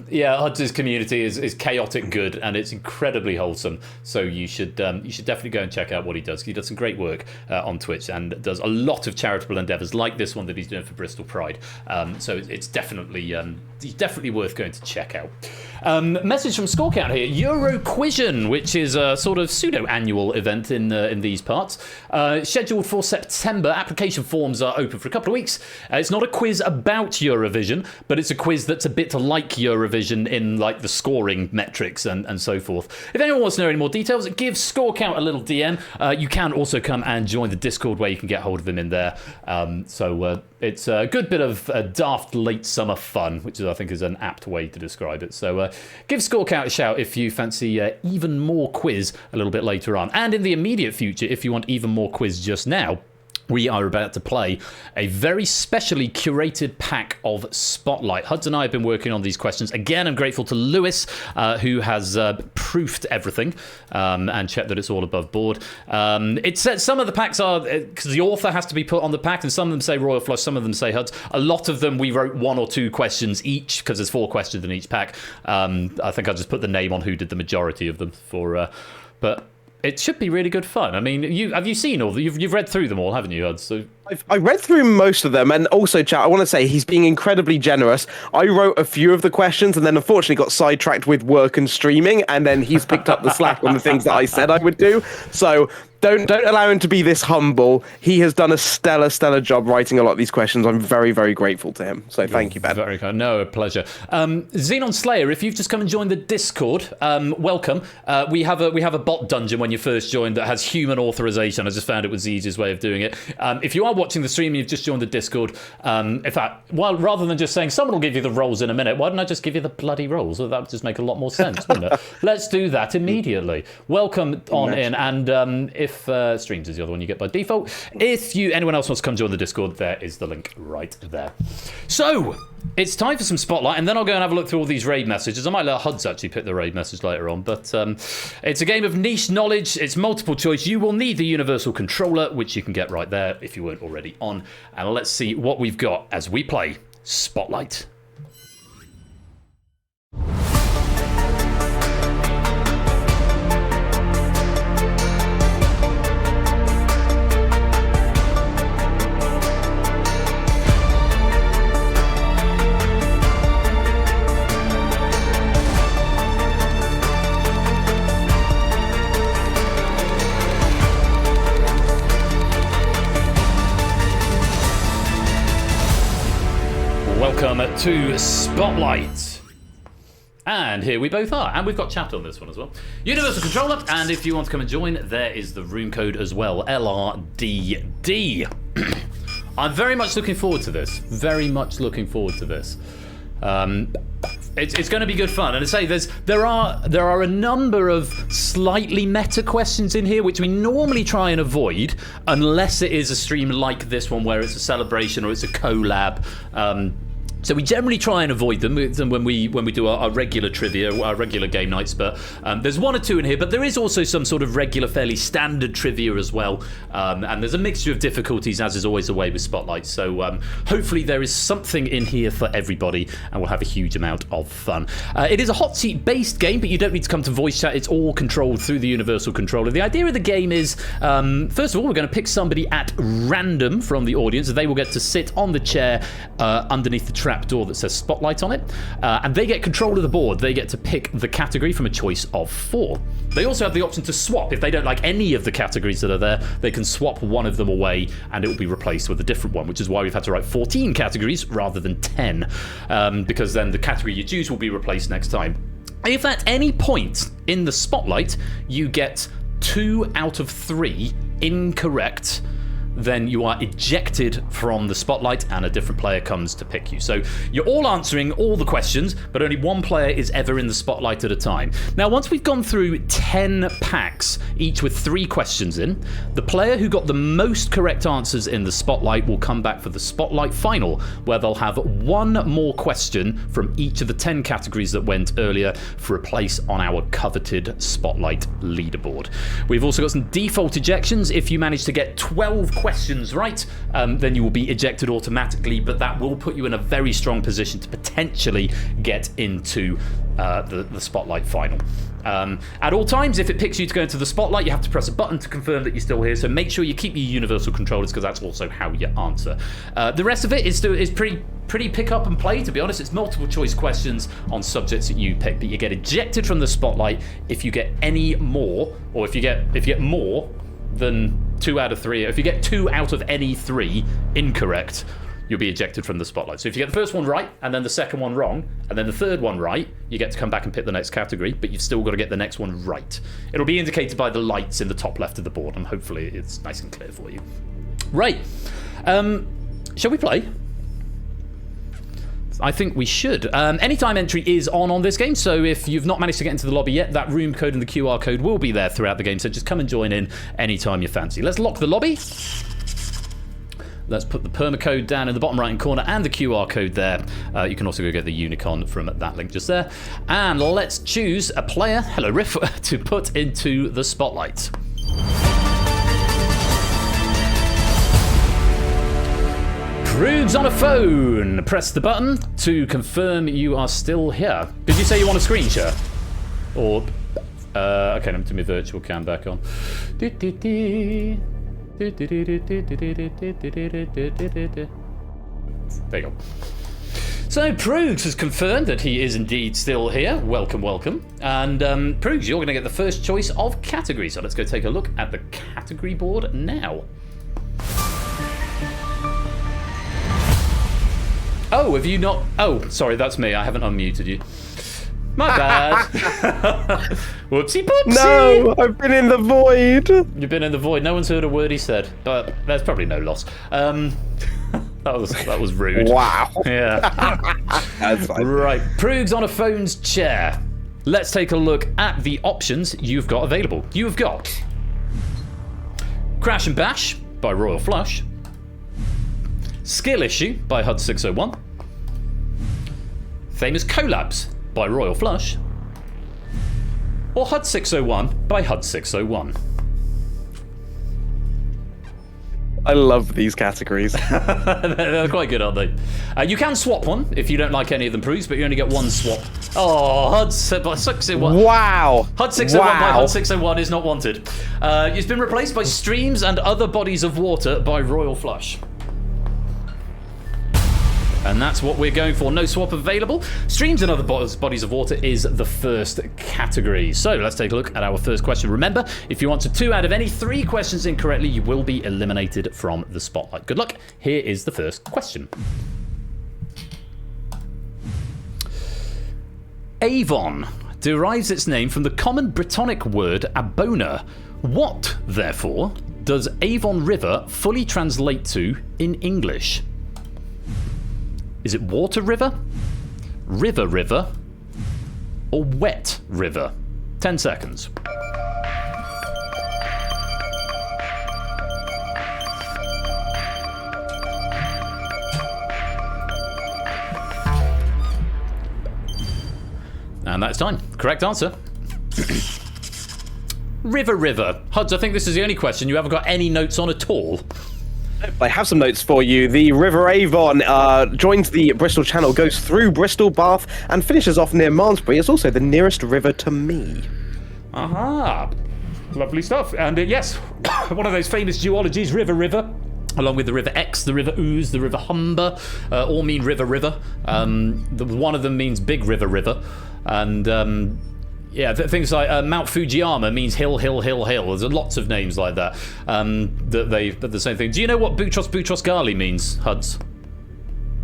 Yeah, Huds' community is chaotic good, and it's incredibly wholesome. So you should definitely go and check out what he does. He does some great work on Twitch and does a lot of charitable endeavours like this one that he's doing for Bristol Pride. So it's definitely worth going to check out. Message from Scorecount here: Euroquision, which is a sort of pseudo-annual event in these parts, scheduled for September. Application forms are open for a couple of weeks. It's not a quiz about Eurovision, but it's a quiz that's a bit like Eurovision in like the scoring metrics and so forth. If anyone wants to know any more details, give Scorecount a little DM. You can also come and join the Discord where you can get hold of him in there. So it's a good bit of daft late summer fun, which I think is an apt way to describe it. So give Scorecount a shout if you fancy even more quiz a little bit later on. And in the immediate future, if you want even more quiz just now, we are about to play a very specially curated pack of Spotlight. Huds and I have been working on these questions. Again, I'm grateful to Lewis, who has proofed everything and checked that it's all above board. It says some of the packs are, because the author has to be put on the pack, and some of them say Royal Flush, some of them say Huds. A lot of them we wrote 1 or 2 questions each, because there's 4 questions in each pack. I think I just put the name on who did the majority of them for, but it should be really good fun. I mean, have you seen all? You've read through them all, haven't you, Huds? So I read through most of them, and also, chat, I want to say he's being incredibly generous. I wrote a few of the questions, and then unfortunately got sidetracked with work and streaming, and then he's picked up the slack on the things that I said I would do. So don't allow him to be this humble. He has done a stellar job writing a lot of these questions. I'm very, very grateful to him. So thank you, Ben. Very kind. No, a pleasure. Xenon Slayer, if you've just come and joined the Discord, welcome. We have a bot dungeon when you first joined that has human authorization. I just found it was the easiest way of doing it. If you are watching the stream and you've just joined the Discord, in fact, well, rather than just saying someone will give you the roles in a minute, why don't I just give you the bloody roles? Well, that would just make a lot more sense, wouldn't it? Let's do that immediately. Welcome on in, and if streams is the other one you get by default. If anyone else wants to come join the Discord, there is the link right there. So it's time for some Spotlight, and then I'll go and have a look through all these raid messages. I might let Huds actually pick the raid message later on, but it's a game of niche knowledge. It's multiple choice. You will need the universal controller, which you can get right there if you weren't already on. And let's see what we've got as we play Spotlight. Welcome to Spotlight. And here we both are. And we've got chat on this one as well. Universal Controller. And if you want to come and join, there is the room code as well. LRDD. I'm very much looking forward to this. Very much looking forward to this. It's going to be good fun. And I say there are a number of slightly meta questions in here which we normally try and avoid unless it is a stream like this one where it's a celebration or it's a collab. So we generally try and avoid them when we do our regular trivia, our regular game nights, but there's 1 or 2 in here, but there is also some sort of regular, fairly standard trivia as well, and there's a mixture of difficulties, as is always the way with Spotlight, so hopefully there is something in here for everybody, and we'll have a huge amount of fun. It is a hot seat based game, but you don't need to come to voice chat. It's all controlled through the universal controller. The idea of the game is, first of all, we're going to pick somebody at random from the audience. They will get to sit on the chair underneath the trap door that says Spotlight on it, and they get control of the board. They get to pick the category from a choice of 4. They also have the option to swap. If they don't like any of the categories that are there, they can swap one of them away and it will be replaced with a different one, which is why we've had to write 14 categories rather than 10, because then the category you choose will be replaced next time. If at any point in the Spotlight you get 2 out of 3 incorrect, then you are ejected from the Spotlight and a different player comes to pick you. So you're all answering all the questions, but only 1 player is ever in the Spotlight at a time. Now, once we've gone through 10 packs, each with 3 questions in, the player who got the most correct answers in the Spotlight will come back for the Spotlight final, where they'll have 1 more question from each of the 10 categories that went earlier for a place on our coveted Spotlight leaderboard. We've also got some default ejections. If you manage to get 12 questions right, then you will be ejected automatically, but that will put you in a very strong position to potentially get into the Spotlight final. At all times, if it picks you to go into the Spotlight, you have to press a button to confirm that you're still here, so make sure you keep your universal controllers, because that's also how you answer. The rest of it is pretty pick up and play, to be honest. It's multiple choice questions on subjects that you pick, but you get ejected from the Spotlight if you get any more, or if you get more than 2 out of 3. If you get 2 out of any 3 incorrect, you'll be ejected from the Spotlight. So if you get the first one right, and then the second one wrong, and then the third one right, you get to come back and pick the next category, but you've still got to get the next one right. It'll be indicated by the lights in the top left of the board, and hopefully it's nice and clear for you. Right. Shall we play? I think we should. Anytime entry is on this game, so if you've not managed to get into the lobby yet, that room code and the QR code will be there throughout the game, so just come and join in anytime you fancy. Let's lock the lobby. Let's put the perma code down in the bottom right-hand corner and the QR code there. You can also go get the Unicorn from that link just there. And let's choose a player, hello Riff, to put into the spotlight. Prude's on a phone. Press the button to confirm you are still here. Did you say you want a screen share? Or, okay, let me turn my virtual cam back on. There you go. So Prudes has confirmed that he is indeed still here. Welcome, welcome. And Prudes, you're going to get the first choice of category. So let's go take a look at the category board now. Oh, have you not? Oh, sorry, that's me. I haven't unmuted you. My bad. Whoopsie poopsie. No, I've been in the void. You've been in the void. No one's heard a word he said, but there's probably no loss. That was rude. Wow. Yeah. That's fine. Right. Prude's on a phone's chair. Let's take a look at the options you've got available. You've got Crash and Bash by Royal Flush, Skill Issue by Huds601, Famous Collabs by Royal Flush, or Huds601 by Huds601. I love these categories. They're quite good, aren't they? You can swap one if you don't like any of them, Prudes, but you only get one swap. Oh, Huds601. Wow. Huds601 by Huds601 is not wanted. It's been replaced by Streams and Other Bodies of Water by Royal Flush. And that's what we're going for. No swap available. Streams and Other Bodies of Water is the first category. So let's take a look at our first question. Remember, if you answer 2 out of any 3 questions incorrectly, you will be eliminated from the spotlight. Good luck. Here is the first question. Avon derives its name from the common Brittonic word abona. What, therefore, does Avon River fully translate to in English? Is it water river, river river, or wet river? 10 seconds. And that's time. Correct answer. River river. Huds, I think this is the only question you haven't got any notes on at all. I have some notes for you. The River Avon joins the Bristol Channel, goes through Bristol, Bath, and finishes off near Malmesbury. It's also the nearest river to me. Aha. Lovely stuff. And yes, one of those famous duologies, River River, along with the River Exe, the River Ouse, the River Humber, all mean River River. One of them means Big River River. And yeah, things like Mount Fujiyama means hill, hill, hill, hill. There's lots of names like that. But the same thing. Do you know what Boutros Boutros Ghali means, Huds?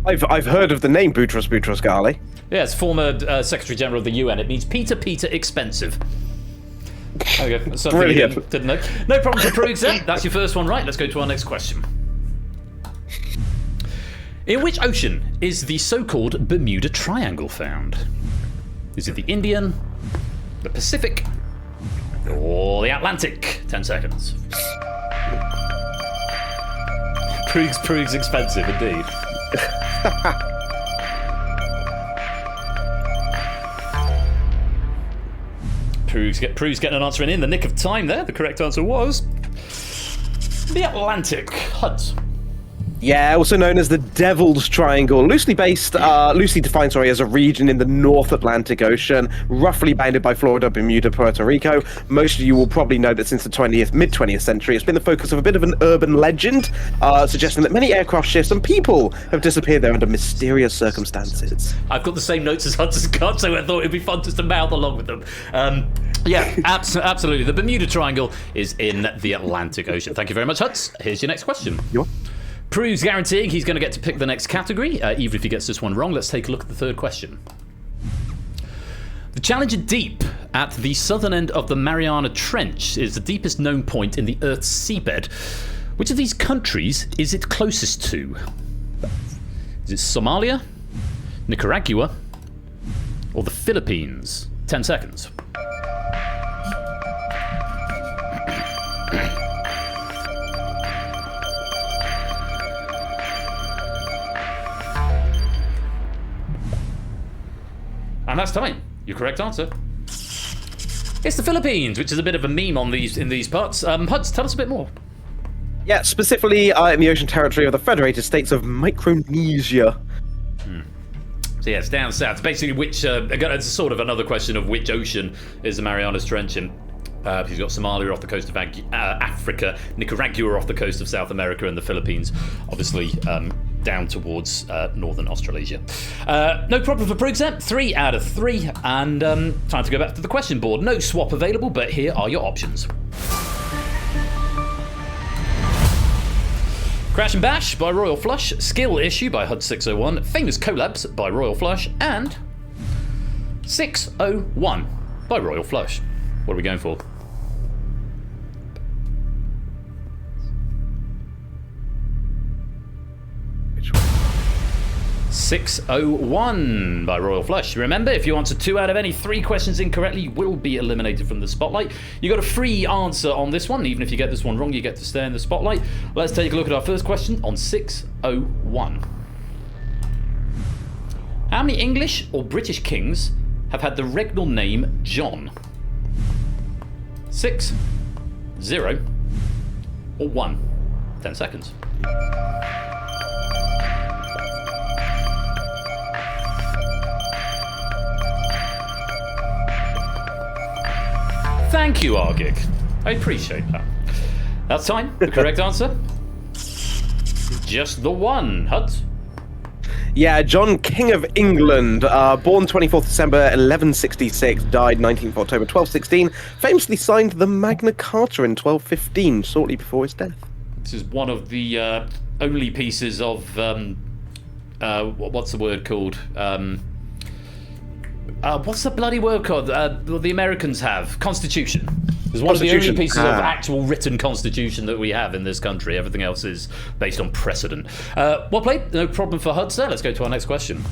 I've heard of the name Boutros Boutros Ghali. Yes, former Secretary General of the UN. It means Peter Expensive. Okay, that's something Brilliant. you didn't know. No problem for Prudes then. That's your first one right. Let's go to our next question. In which ocean is the so-called Bermuda Triangle found? Is it the Indian, the Pacific, or the Atlantic? 10 seconds. Prudes expensive indeed. Prudes getting an answer in the nick of time there. The correct answer was the Atlantic. Huds. Yeah, also known as the Devil's Triangle, loosely defined, as a region in the North Atlantic Ocean, roughly bounded by Florida, Bermuda, Puerto Rico. Most of you will probably know that since the mid-20th century, it's been the focus of a bit of an urban legend, suggesting that many aircraft ships and people have disappeared there under mysterious circumstances. I've got the same notes as Hudson's got, so I thought it'd be fun just to mouth along with them. Yeah, absolutely. The Bermuda Triangle is in the Atlantic Ocean. Thank you very much, Huds. Here's your next question. Prudes guaranteeing he's going to get to pick the next category, even if he gets this one wrong. Let's take a look at the third question. The Challenger Deep at the southern end of the Mariana Trench is the deepest known point in the Earth's seabed. Which of these countries is it closest to? Is it Somalia, Nicaragua, or the Philippines? 10 seconds. And that's time. Your correct answer. It's the Philippines, which is a bit of a meme in these parts. Huds, tell us a bit more. Yeah, specifically in the ocean territory of the Federated States of Micronesia. So yeah, it's down south. It's basically which, again, it's sort of another question of which ocean is the Marianas Trench in. You've got Somalia off the coast of Africa, Nicaragua off the coast of South America, and the Philippines, obviously, down towards northern Australasia. No problem for Prugset, 3 out of 3, and time to go back to the question board. No swap available, but here are your options. Crash and Bash by Royal Flush, Skill Issue by Huds601, Famous Collabs by Royal Flush, and 601 by Royal Flush. What are we going for? Which one? 601 by Royal Flush. Remember, if you answer 2 out of any 3 questions incorrectly, you will be eliminated from the spotlight. You got a free answer on this one. Even if you get this one wrong, you get to stay in the spotlight. Let's take a look at our first question on 601. How many English or British kings have had the regnal name John? 6, 0, or 1? 10 seconds. Thank you, Argig. I appreciate that. That's time. The correct answer? Just the one. Huds? Yeah, John, King of England, born 24th December 1166, died 19th October 1216, famously signed the Magna Carta in 1215, shortly before his death. This is one of the only pieces of, what's the word called? What's the bloody word called? The Americans have? Constitution. It's one of the only pieces of actual written constitution that we have in this country. Everything else is based on precedent. Well played. No problem for Huds there. Let's go to our next question.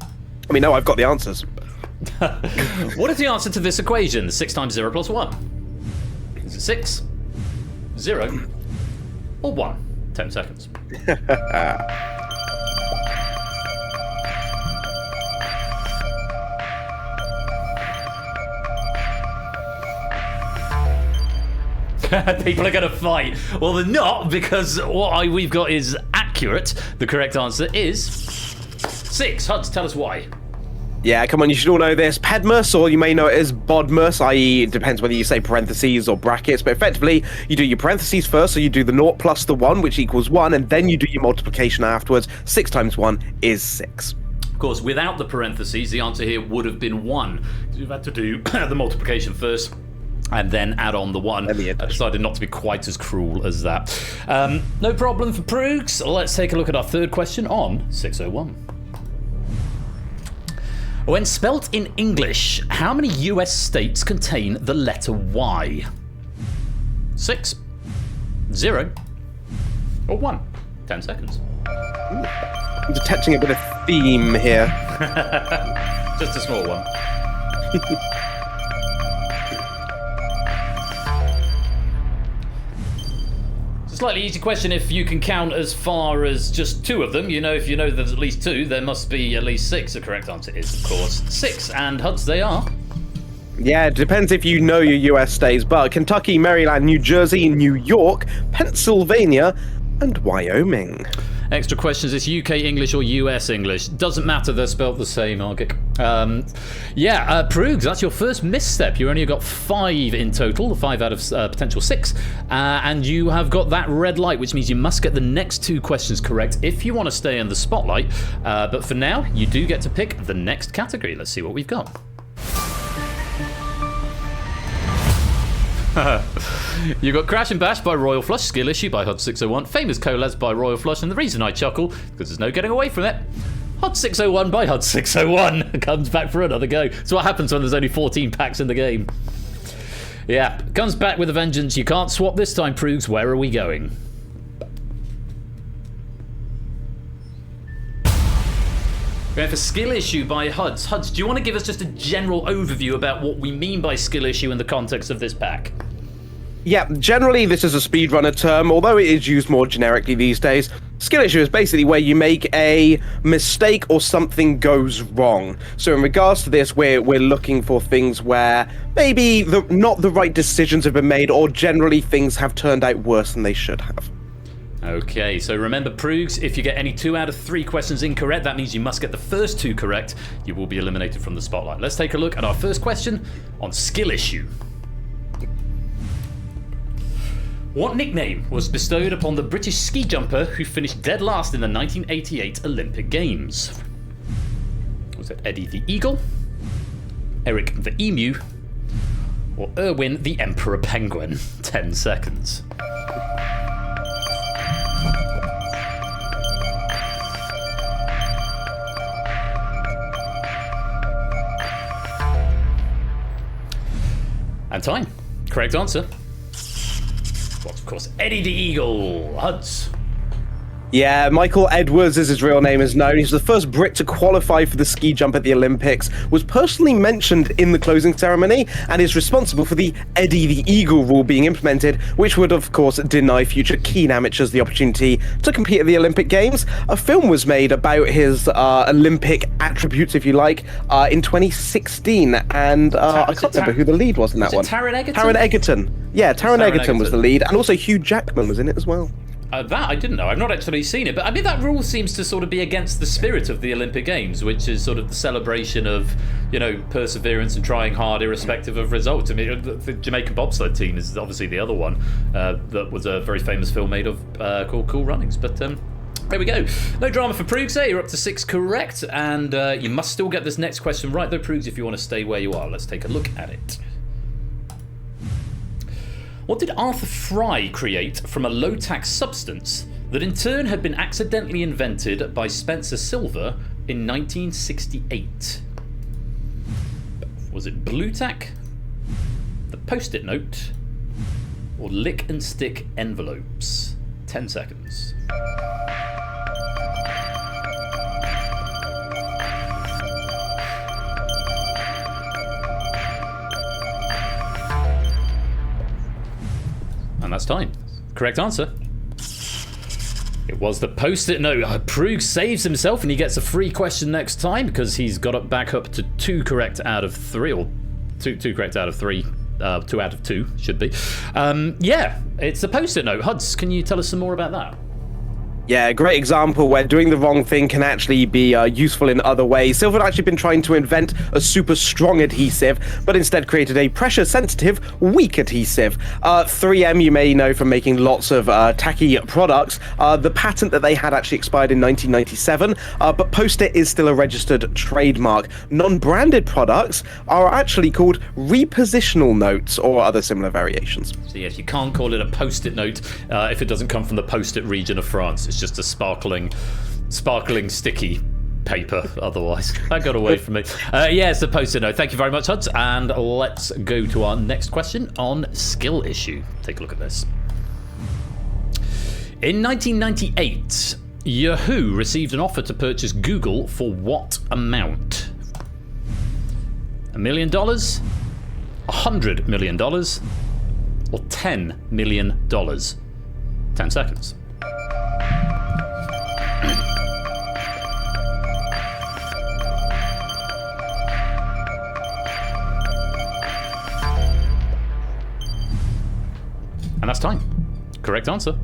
I mean, no, I've got the answers. What is the answer to this equation? 6 times 0 plus 1. Is it 6, 0, or 1? 10 seconds. People are going to fight. Well, they're not, because what we've got is accurate. The correct answer is 6. Huds, tell us why. Yeah, come on, you should all know this. Pedmus, or you may know it as Bodmus, i.e. it depends whether you say parentheses or brackets, but effectively, you do your parentheses first, so you do the 0 plus the 1, which equals 1, and then you do your multiplication afterwards. 6 times 1 is 6. Of course, without the parentheses, the answer here would have been 1. You've had to do the multiplication first, and then add on the 1. I decided not to be quite as cruel as that. No problem for Proogs. Let's take a look at our third question on 601. When spelt in English, how many US states contain the letter Y? 6, 0, or 1? 10 seconds. I'm detecting a bit of theme here. Just a small one. Slightly easy question if you can count as far as just 2 of them. You know, if you know there's at least 2, there must be at least 6. The correct answer is, of course, 6. And Huds, they are. Yeah, it depends if you know your US states, but Kentucky, Maryland, New Jersey, New York, Pennsylvania, and Wyoming. Extra questions, it's UK English or US English. Doesn't matter, they're spelt the same, Argic. Proogs, that's your first misstep. You only got 5 in total, 5 out of potential 6. And you have got that red light, which means you must get the next 2 questions correct if you want to stay in the spotlight. But for now, you do get to pick the next category. Let's see what we've got. You got Crash and Bash by Royal Flush, Skill Issue by Huds601, Famous Collabs by Royal Flush, and the reason I chuckle, because there's no getting away from it, Huds601 by Huds601 comes back for another go. So what happens when there's only 14 packs in the game? Yeah, comes back with a vengeance. You can't swap this time, Proogs. Where are we going? We have a Skill Issue by Huds. Huds, do you want to give us just a general overview about what we mean by Skill Issue in the context of this pack? Yeah, generally this is a speedrunner term, although it is used more generically these days. Skill issue is basically where you make a mistake or something goes wrong. So in regards to this, we're looking for things where maybe not the right decisions have been made, or generally things have turned out worse than they should have. Okay, so remember, Proogs, if you get any 2 out of 3 questions incorrect, that means you must get the first 2 correct. You will be eliminated from the spotlight. Let's take a look at our first question on skill issue. What nickname was bestowed upon the British ski jumper who finished dead last in the 1988 Olympic Games? Was it Eddie the Eagle, Eric the Emu, or Erwin the Emperor Penguin? 10 seconds. And time. Correct answer. Well, of course, Eddie the Eagle. Huds. Yeah, Michael Edwards, as his real name is known. He's the first Brit to qualify for the ski jump at the Olympics, was personally mentioned in the closing ceremony, and is responsible for the Eddie the Eagle rule being implemented, which would, of course, deny future keen amateurs the opportunity to compete at the Olympic Games. A film was made about his Olympic attributes, if you like, in 2016, and I can't remember who the lead was in that one. Taron Egerton? Taron Egerton. Yeah, Taron Egerton was the lead, and also Hugh Jackman was in it as well. That I didn't know. I've not actually seen it, but I mean that rule seems to sort of be against the spirit of the Olympic Games, which is sort of the celebration of, you know, perseverance and trying hard irrespective of results. I mean, the Jamaican bobsled team is obviously the other one that was a very famous film made of called Cool Runnings. But there we go. No drama for Proogs there. You're up to 6 correct, and you must still get this next question right though, Proogs, if you want to stay where you are. Let's take a look at it. What did Arthur Fry create from a low-tax substance that in turn had been accidentally invented by Spencer Silver in 1968? Was it Blue Tack, the Post-it note, or lick and stick envelopes? 10 seconds. And that's time. Correct answer. It was the Post-it note. Proog saves himself and he gets a free question next time because he's got it back up to 2 correct out of 3, or two correct out of 3. 2 out of 2 should be. Yeah, it's a Post-it note. Huds, can you tell us some more about that? Yeah, great example where doing the wrong thing can actually be useful in other ways. Silver had actually been trying to invent a super strong adhesive, but instead created a pressure-sensitive, weak adhesive. 3M, you may know from making lots of tacky products. The patent that they had actually expired in 1997, but Post-it is still a registered trademark. Non-branded products are actually called repositional notes or other similar variations. So yes, you can't call it a Post-it note if it doesn't come from the Post-it region of France. It's just a sparkling sticky paper otherwise. That got away from me. Yeah, it's a Post-it note. Thank you very much, Huds. And let's go to our next question on skill issue. Take a look at this. In 1998, Yahoo received an offer to purchase Google for what amount? $1 million, $100 million, or $10 million? 10 seconds. And that's time. Correct answer.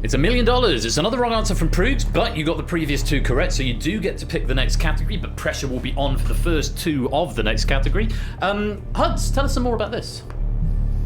It's $1 million. It's another wrong answer from Proogs, but you got the previous 2 correct, so you do get to pick the next category, but pressure will be on for the first 2 of the next category. Huds, tell us some more about this.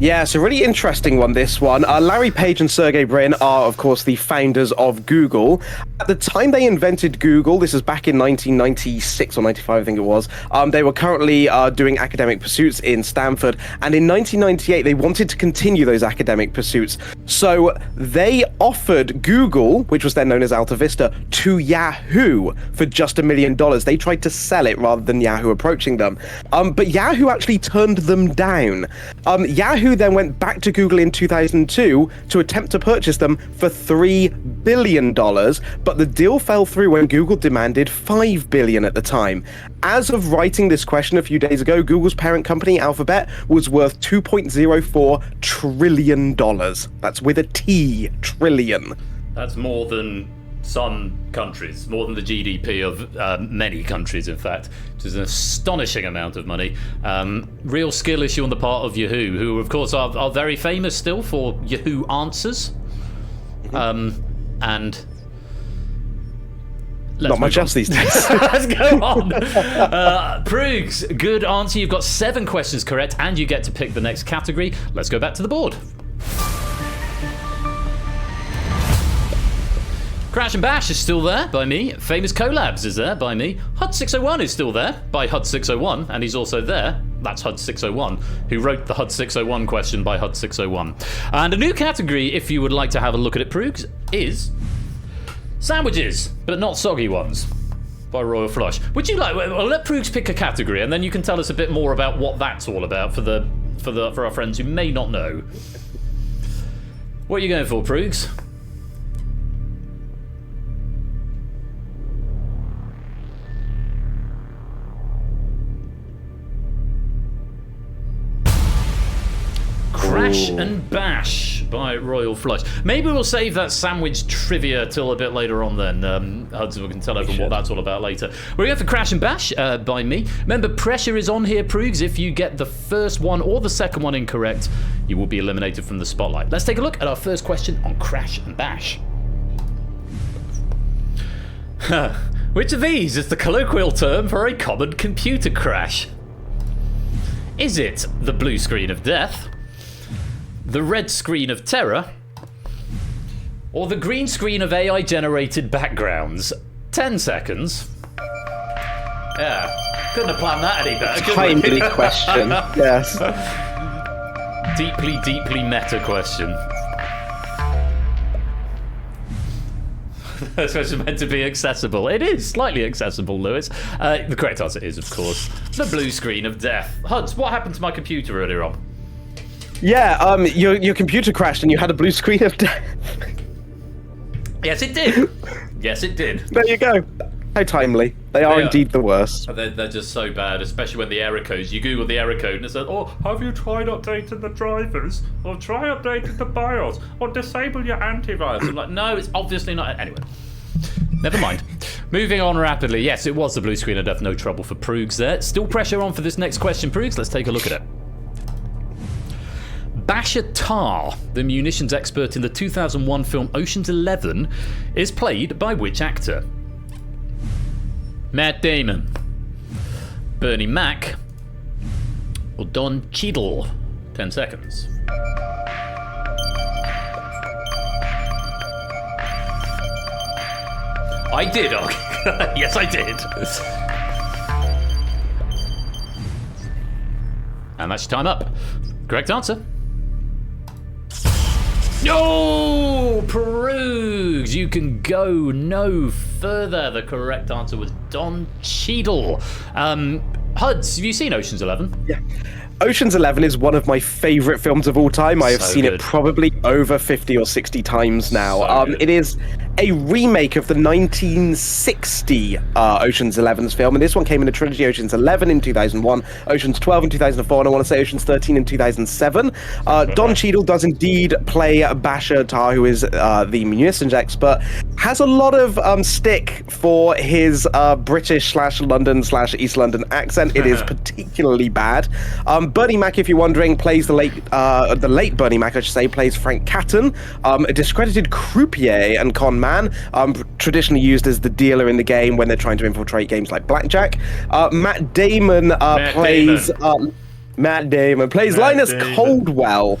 Yeah, it's a really interesting one, this one. Larry Page and Sergey Brin are, of course, the founders of Google. At the time they invented Google, this was back in 1996 or 95, I think it was, they were currently doing academic pursuits in Stanford, and in 1998 they wanted to continue those academic pursuits. So they offered Google, which was then known as Alta Vista, to Yahoo for just $1 million. They tried to sell it rather than Yahoo approaching them. But Yahoo actually turned them down. Yahoo then went back to Google in 2002 to attempt to purchase them for $3 billion, but but the deal fell through when Google demanded $5 billion at the time. As of writing this question a few days ago, Google's parent company, Alphabet, was worth $2.04 trillion. That's with a T, trillion. That's more than some countries, more than the GDP of many countries, in fact, which is an astonishing amount of money. Real skill issue on the part of Yahoo, who, of course, are very famous still for Yahoo Answers. And not much else these days. Let's go on. Proogs, good answer. You've got 7 questions correct, and you get to pick the next category. Let's go back to the board. Crash and Bash is still there by me. Famous Collabs is there by me. Huds601 is still there by Huds601, and he's also there. That's Huds601, who wrote the Huds601 question by Huds601. And a new category, if you would like to have a look at it, Proogs, is sandwiches, but not soggy ones, by Royal Flush. Would you like? Well, let Proogs pick a category, and then you can tell us a bit more about what that's all about for our friends who may not know. What are you going for, Proogs? Crash and Bash by Royal Flush. Maybe we'll save that sandwich trivia till a bit later on then. Hudson, we can tell everyone what that's all about later. We're going for Crash and Bash by me. Remember, pressure is on here, Proogs. If you get the first one or the second one incorrect, you will be eliminated from the spotlight. Let's take a look at our first question on Crash and Bash. Which of these is the colloquial term for a common computer crash? Is it the blue screen of death, the red screen of terror, or the green screen of AI-generated backgrounds? 10 seconds. Yeah, couldn't have planned that any better, could we? Timely question, yes. Deeply, deeply meta question. This question meant to be accessible. It is slightly accessible, Lewis. The correct answer is, of course, the blue screen of death. Huds, what happened to my computer earlier on? Yeah, your computer crashed and you had a blue screen of death. Yes, it did. Yes, it did. There you go. How timely. They are indeed the worst. They're just so bad, especially when the error codes. You Google the error code and it says, oh, have you tried updating the drivers? Or try updating the BIOS? Or disable your antivirus? I'm like, no, it's obviously not. Anyway, never mind. Moving on rapidly. Yes, it was the blue screen of death. No trouble for Proogs there. Still pressure on for this next question, Proogs. Let's take a look at it. Basher Tar, the munitions expert in the 2001 film Ocean's 11, is played by which actor? Matt Damon, Bernie Mac, or Don Cheadle? 10 seconds. I did, okay. Yes, I did. And that's your time up. Correct answer. No, Proogs, you can go no further. The correct answer was Don Cheadle. Huds, have you seen Ocean's 11? Yeah. Ocean's 11 is one of my favorite films of all time. I have seen it probably over 50 or 60 times now. It is a remake of the 1960 Ocean's 11's film, and this one came in a trilogy: Ocean's 11 in 2001, Ocean's 12 in 2004, and I want to say Ocean's 13 in 2007. Don Cheadle does indeed play Basher Tar, who is the munitions expert. Has a lot of stick for his British/London/East London accent. It is particularly bad. Bernie Mac, if you're wondering, plays the late Bernie Mac, I should say, plays Frank Catton, a discredited croupier and con man, traditionally used as the dealer in the game when they're trying to infiltrate games like Blackjack. Matt Damon plays Linus Coldwell,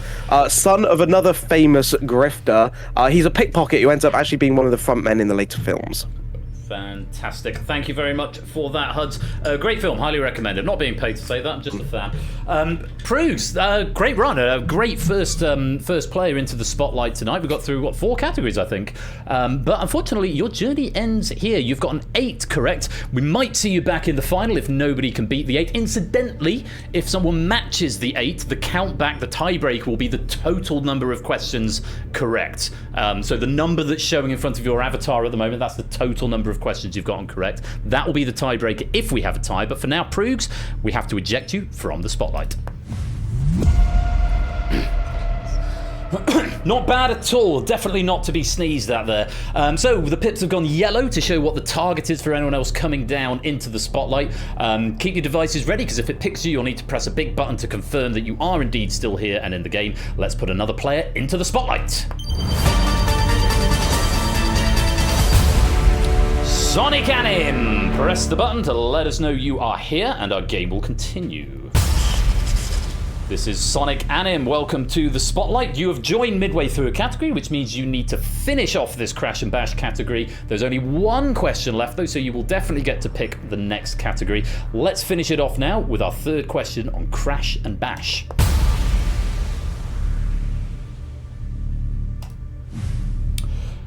son of another famous grifter. He's a pickpocket who ends up actually being one of the front men in the later films. Fantastic. Thank you very much for that, Huds. Great film, highly recommended. Not being paid to say that, I'm just a fan. Proust, great run. A great first player into the spotlight tonight. We got through, 4 categories, I think. But unfortunately, your journey ends here. You've got an 8 correct. We might see you back in the final if nobody can beat the 8. Incidentally, if someone matches the 8, the count back, the tiebreak will be the total number of questions correct. So the number that's showing in front of your avatar at the moment, that's the total number of questions you've gotten correct. That will be the tiebreaker if we have a tie. But for now, Proogs, we have to eject you from the spotlight. Not bad at all. Definitely not to be sneezed at there. So the pips have gone yellow to show what the target is for anyone else coming down into the spotlight. Keep your devices ready, because if it picks you, you'll need to press a big button to confirm that you are indeed still here and in the game. Let's put another player into the spotlight. Sonic Anim! Press the button to let us know you are here, and our game will continue. This is Sonic Anim. Welcome to the spotlight. You have joined midway through a category, which means you need to finish off this Crash and Bash category. There's only 1 question left, though, so you will definitely get to pick the next category. Let's finish it off now with our 3rd question on Crash and Bash.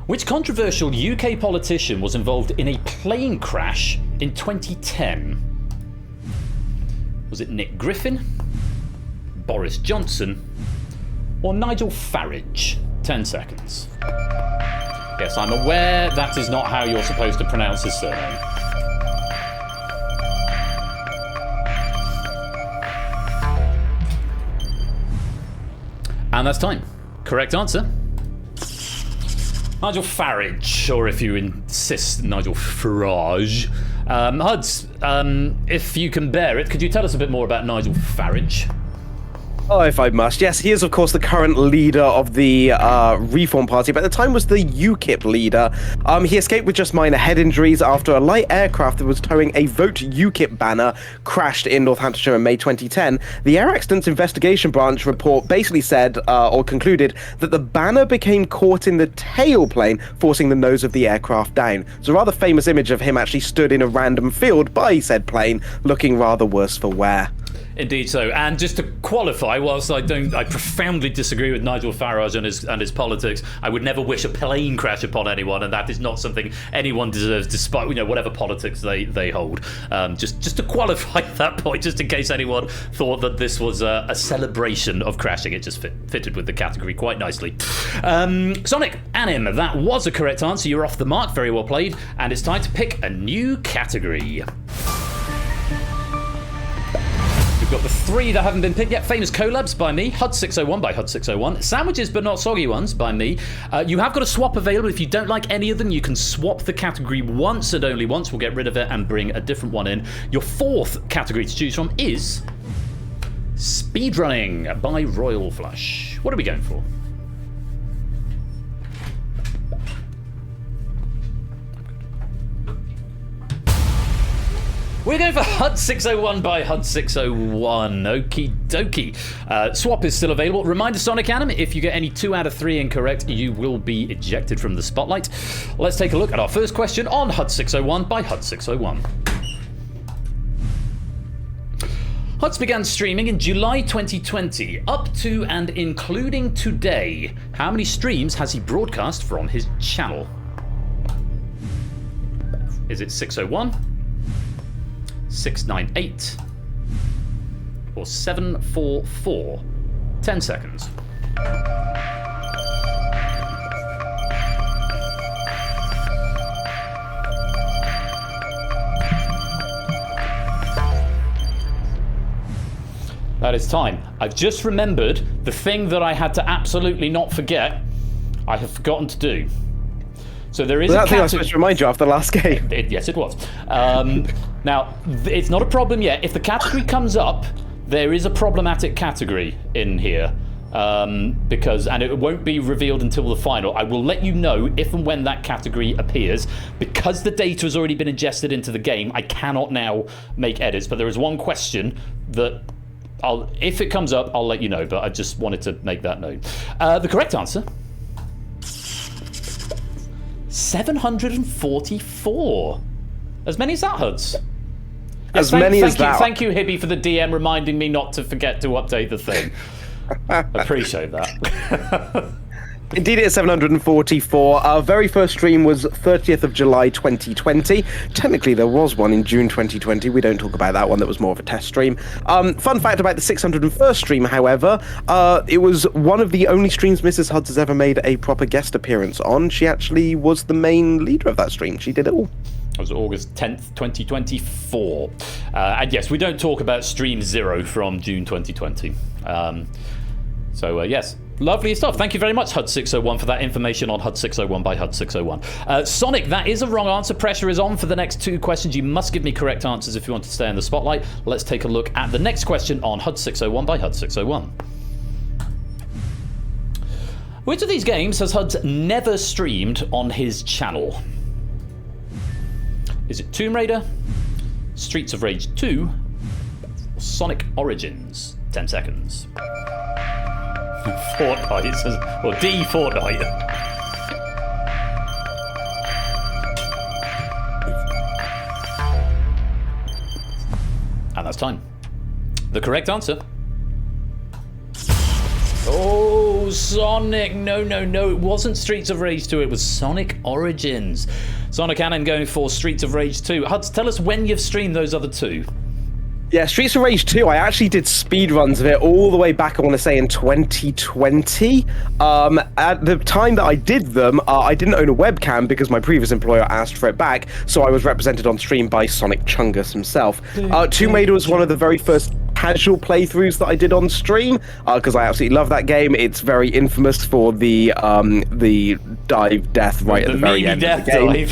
Which controversial UK politician was involved in a plane crash in 2010? Was it Nick Griffin, Boris Johnson, or Nigel Farage? 10 seconds. Yes, I'm aware that is not how you're supposed to pronounce his surname. And that's time. Correct answer. Nigel Farage, or if you insist, Nigel Farage. Huds, if you can bear it, could you tell us a bit more about Nigel Farage? Oh, if I must. Yes, he is, of course, the current leader of the Reform Party, but at the time was the UKIP leader. He escaped with just minor head injuries after a light aircraft that was towing a Vote UKIP banner crashed in Northamptonshire in May 2010. The Air Accidents Investigation Branch report basically said, or concluded, that the banner became caught in the tailplane, forcing the nose of the aircraft down. It's a rather famous image of him actually stood in a random field by said plane, looking rather worse for wear. Indeed so. And just to qualify, whilst I profoundly disagree with Nigel Farage and his politics, I would never wish a plane crash upon anyone, and that is not something anyone deserves, despite whatever politics they hold. Just to qualify that point, just in case anyone thought that this was a celebration of crashing, it just fitted with the category quite nicely. Sonic Anim, that was a correct answer. You're off the mark. Very well played. And it's time to pick a new category. We've got the 3 that haven't been picked yet. Famous collabs by me. Huds601 by Huds601. Sandwiches but not soggy ones by me. You have got a swap available. If you don't like any of them, you can swap the category once and only once. We'll get rid of it and bring a different one in. Your 4th category to choose from is Speedrunning by Royal Flush. What are we going for? We're going for Huds601 by Huds601. Okie dokie. Swap is still available. Reminder, Sonic Anim, if you get any 2 out of 3 incorrect, you will be ejected from the spotlight. Let's take a look at our first question on Huds601 by Huds601. Huds began streaming in July 2020. Up to and including today, how many streams has he broadcast from his channel? Is it 601? 698 or 744? 10 seconds. That is time. I've just remembered the thing that I had to absolutely not forget. I have forgotten to do. So there is that a thing I was supposed to remind you after the last game. Yes, it was. Now, it's not a problem yet. If the category comes up, there is a problematic category in here. And it won't be revealed until the final. I will let you know if and when that category appears. Because the data has already been ingested into the game, I cannot now make edits. But there is one question that if it comes up, I'll let you know. But I just wanted to make that known. The correct answer... 744. As many as that, Huds? As many as that. Thank you, Hibby, for the DM reminding me not to forget to update the thing. Appreciate that. Indeed, it is 744. Our very first stream was 30th of July 2020. Technically, there was one in June 2020. We don't talk about that one. That was more of a test stream. Fun fact about the 601st stream, however, it was one of the only streams Mrs. Huds has ever made a proper guest appearance on. She actually was the main leader of that stream. She did it all. It was August 10th, 2024. And yes, we don't talk about Stream 0 from June 2020. Yes, lovely stuff. Thank you very much, Huds601, for that information on Huds601 by Huds601. Sonic, that is a wrong answer. Pressure is on for the next 2 questions. You must give me correct answers if you want to stay in the spotlight. Let's take a look at the next question on Huds601 by Huds601. Which of these games has Huds never streamed on his channel? Is it Tomb Raider, Streets of Rage 2, or Sonic Origins? 10 seconds. Fortnite, or D Fortnite. And that's time. The correct answer. Oh, Sonic. No. It wasn't Streets of Rage 2. It was Sonic Origins. Sonic Cannon going for Streets of Rage 2. Huds, tell us when you've streamed those other two. Yeah, Streets of Rage 2, I actually did speedruns of it all the way back, I want to say, in 2020. At the time that I did them, I didn't own a webcam because my previous employer asked for it back, so I was represented on stream by Sonic Chungus himself. Tomb Raider was one of the very first casual playthroughs that I did on stream, because I absolutely love that game. It's very infamous for the dive death right at the very end of the game.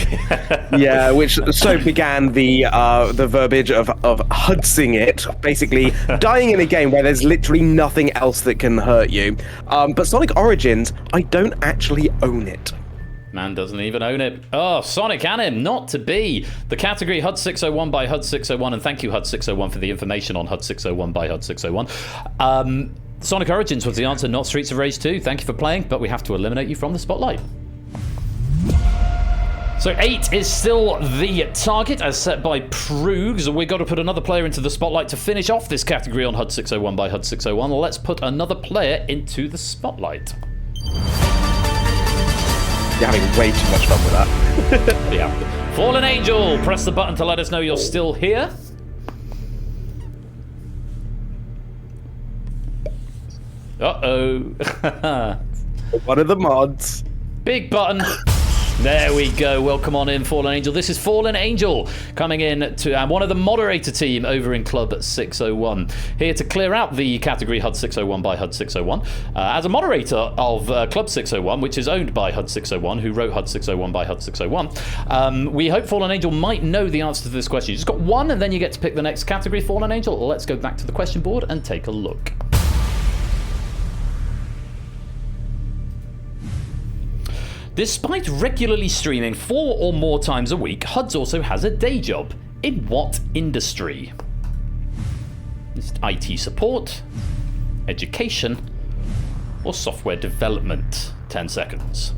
Yeah, which so began the verbiage of Hudsing it, basically dying in a game where there's literally nothing else that can hurt you. But Sonic Origins, I don't actually own it. Man doesn't even own it. Oh, Sonic Anim, not to be. The category Huds601 by Huds601, and thank you Huds601 for the information on Huds601 by Huds601. Sonic Origins was the answer, not Streets of Rage 2. Thank you for playing, but we have to eliminate you from the spotlight. So 8 is still the target as set by Proogs. We've got to put another player into the spotlight to finish off this category on Huds601 by Huds601. Let's put another player into the spotlight. You're having way too much fun with that. Yeah. Fallen Angel, press the button to let us know you're still here. Uh-oh. One of the mods. Big button. There we go. Welcome on in, Fallen Angel. This is Fallen Angel coming in to one of the moderator team over in Club 601. Here to clear out the category Huds601 by Huds601. As a moderator of Club 601, which is owned by Huds601, who wrote Huds601 by Huds601, we hope Fallen Angel might know the answer to this question. You just got one, and then you get to pick the next category, Fallen Angel. Let's go back to the question board and take a look. Despite regularly streaming 4 or more times a week, Huds also has a day job. In what industry? Is it IT support, education, or software development? 10 seconds.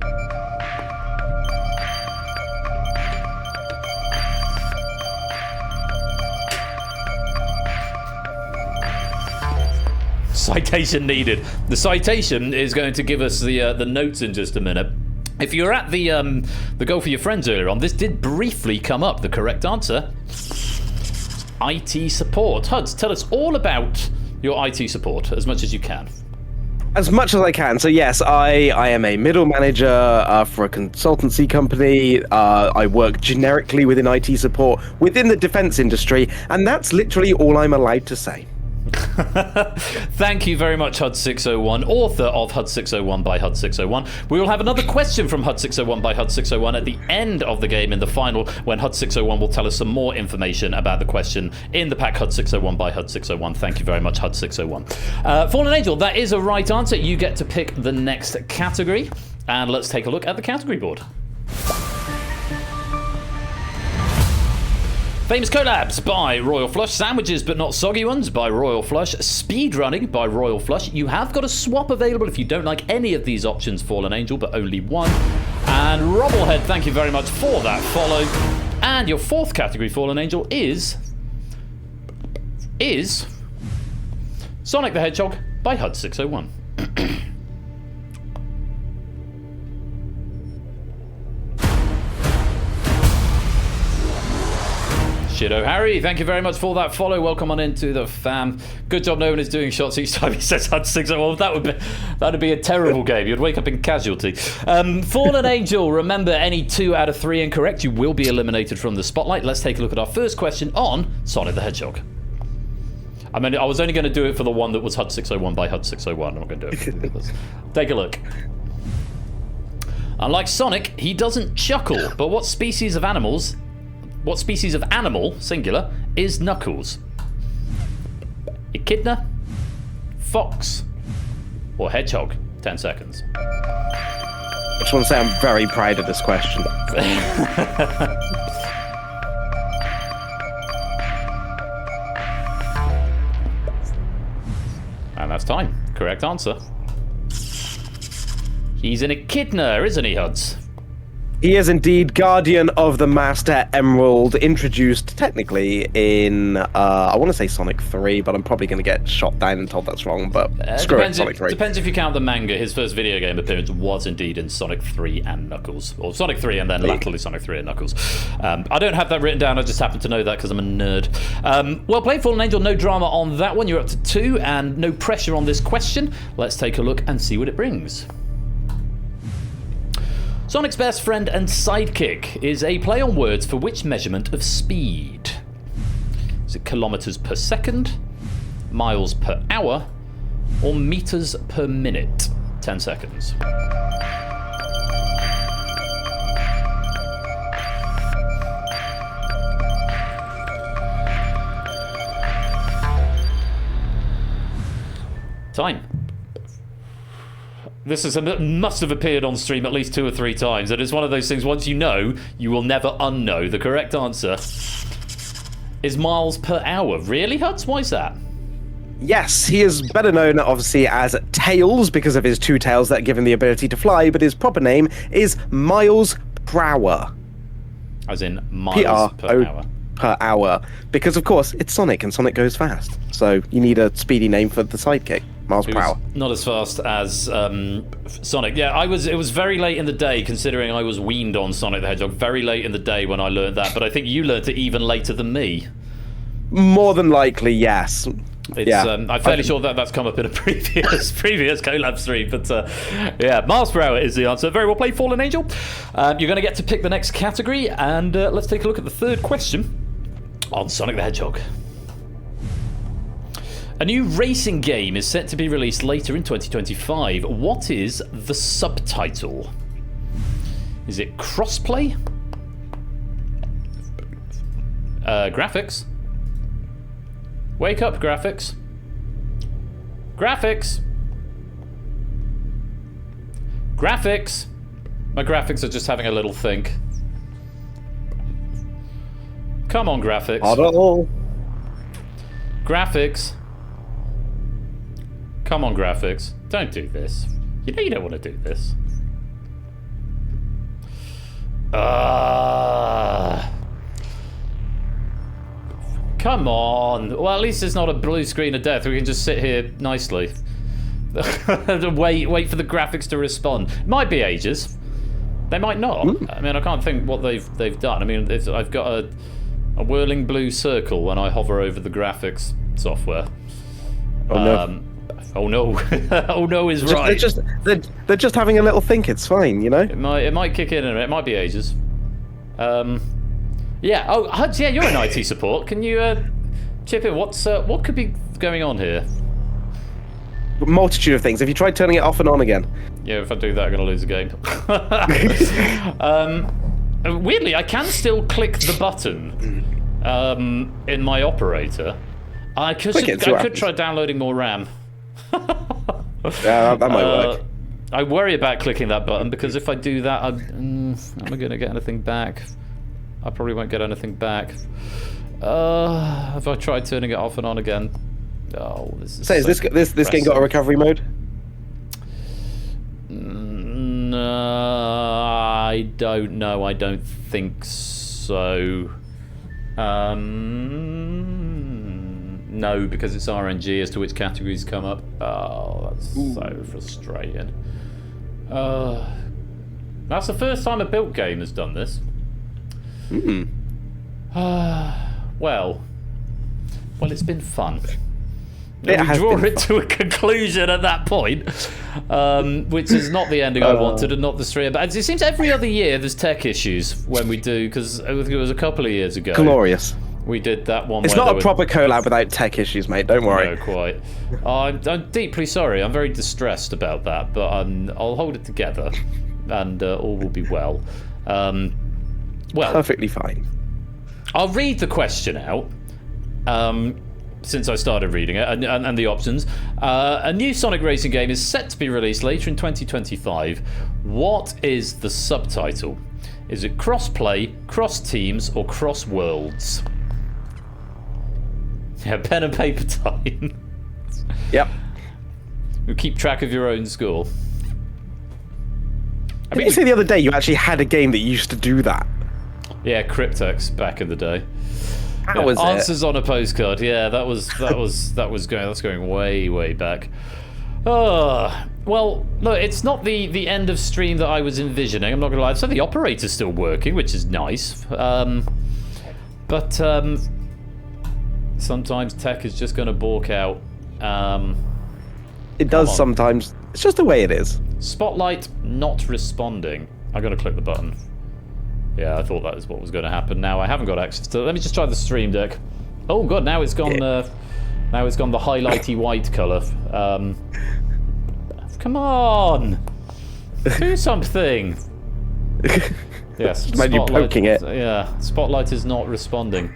Citation needed. The citation is going to give us the notes in just a minute. If you were at the Go For Your Friends earlier on, this did briefly come up. The correct answer, IT support. Huds, tell us all about your IT support, as much as you can. As much as I can. So yes, I am a middle manager for a consultancy company. I work generically within IT support within the defense industry, and that's literally all I'm allowed to say. Thank you very much, Huds601, author of Huds601 by Huds601. We will have another question from Huds601 by Huds601 at the end of the game in the final, when Huds601 will tell us some more information about the question in the pack Huds601 by Huds601. Thank you very much, Huds601. Fallen Angel, that is a right answer. You get to pick the next category, and let's take a look at the category board. Famous collabs by Royal Flush. Sandwiches but not soggy ones by Royal Flush. Speedrunning by Royal Flush. You have got a swap available if you don't like any of these options, Fallen Angel, but only one. And Robblehead, thank you very much for that follow. And your fourth category, Fallen Angel, is Sonic the Hedgehog by Huds601. Shido Harry, thank you very much for that follow. Welcome on into the fam. Good job no one is doing shots each time he says Huds601. That'd be a terrible game. You'd wake up in casualty. Fallen Angel, remember any 2 out of 3 incorrect, you will be eliminated from the spotlight. Let's take a look at our first question on Sonic the Hedgehog. I mean, I was only going to do it for the one that was Huds601 by Huds601. I'm not going to do it for the others. Take a look. Unlike Sonic, he doesn't chuckle, but what species of animal, singular, is Knuckles? Echidna, fox, or hedgehog? 10 seconds. I just want to say I'm very proud of this question. And that's time. Correct answer. He's an echidna, isn't he, Huds? He is indeed Guardian of the Master Emerald, introduced technically in, I want to say Sonic 3, but I'm probably going to get shot down and told that's wrong, but screw it, Sonic 3. Depends if you count the manga. His first video game appearance was indeed in Sonic 3 and Knuckles. Or Sonic 3 and then latterly Sonic 3 and Knuckles. I don't have that written down, I just happen to know that because I'm a nerd. Well played, Fallen Angel, no drama on that one. You're up to 2 and no pressure on this question. Let's take a look and see what it brings. Sonic's best friend and sidekick is a play on words for which measurement of speed? Is it kilometers per second, miles per hour, or meters per minute? 10 seconds. Time. This must have appeared on stream at least 2 or 3 times, and it's one of those things, once you know, you will never unknow. The correct answer is miles per hour. Really, Huds? Why is that? Yes, he is better known, obviously, as Tails, because of his 2 tails that give him the ability to fly, but his proper name is Miles per hour. As in miles per hour. Per hour. Because, of course, it's Sonic, and Sonic goes fast. So you need a speedy name for the sidekick. Miles per hour. Not as fast as Sonic. Yeah, it was very late in the day, considering I was weaned on Sonic the Hedgehog. Very late in the day when I learned that, but I think you learned it even later than me. More than likely, yes. Yeah. I'm fairly sure that's come up in a previous collab stream, but yeah, miles per hour is the answer. Very well played, Fallen Angel. You're going to get to pick the next category, and let's take a look at the third question on Sonic the Hedgehog. A new racing game is set to be released later in 2025. What is the subtitle? Is it crossplay? Graphics? Wake up, graphics. Graphics. Graphics. My graphics are just having a little think. Come on, graphics. Not at all. Graphics. Come on, graphics. Don't do this. You know you don't want to do this. Come on. Well, at least it's not a blue screen of death. We can just sit here nicely. wait for the graphics to respond. It might be ages. They might not. I mean, I can't think what they've done. I mean, I've got a whirling blue circle when I hover over the graphics software. Oh no. Oh no! Oh no is right. They're just having a little think. It's fine, you know. It might kick in a minute. It might be ages. Yeah. Oh, Huds, yeah, you're in IT support. Can you chip in? What could be going on here? A multitude of things. Have you tried turning it off and on again? Yeah, if I do that, I'm gonna lose the game. Weirdly, I can still click the button in my operator. I could try downloading more RAM. Yeah, that might work. I worry about clicking that button because if I do that, am I going to get anything back? I probably won't get anything back. Have I tried turning it off and on again? Oh, this is. So is this game got a recovery mode? I don't know. I don't think so. No, because it's RNG as to which categories come up. Oh, that's so frustrating. That's the first time a built game has done this. Well, it's been fun. We draw it to a conclusion at that point, which is not the ending I wanted and not the stream. But it seems every other year there's tech issues when we do, because it was a couple of years ago. Glorious. We did that one. It's not a proper collab without tech issues, mate. Don't worry. No, quite. I'm deeply sorry. I'm very distressed about that, but I'll hold it together, and all will be well. Well, perfectly fine. I'll read the question out. Since I started reading it, and the options. A new Sonic racing game is set to be released later in 2025. What is the subtitle? Is it cross-play, cross-teams, or cross-worlds? Yeah, pen and paper time. Yep. You keep track of your own score. Did you say the other day you actually had a game that used to do that? Yeah, Cryptex back in the day. How was Answers on a postcard. Yeah, that's going way back. Oh, well, look, it's not the end of stream that I was envisioning. I'm not gonna lie. So the operator's still working, which is nice. But sometimes tech is just gonna balk out. It does sometimes. It's just the way it is. Spotlight not responding. I gotta click the button. Yeah, I thought that was what was going to happen. Now I haven't got access to. Let me just try the stream deck. Oh god, now it's gone. Now it's gone the highlighty white color. Come on, do something. Yes, Mind you poking it. Yeah, Spotlight is not responding.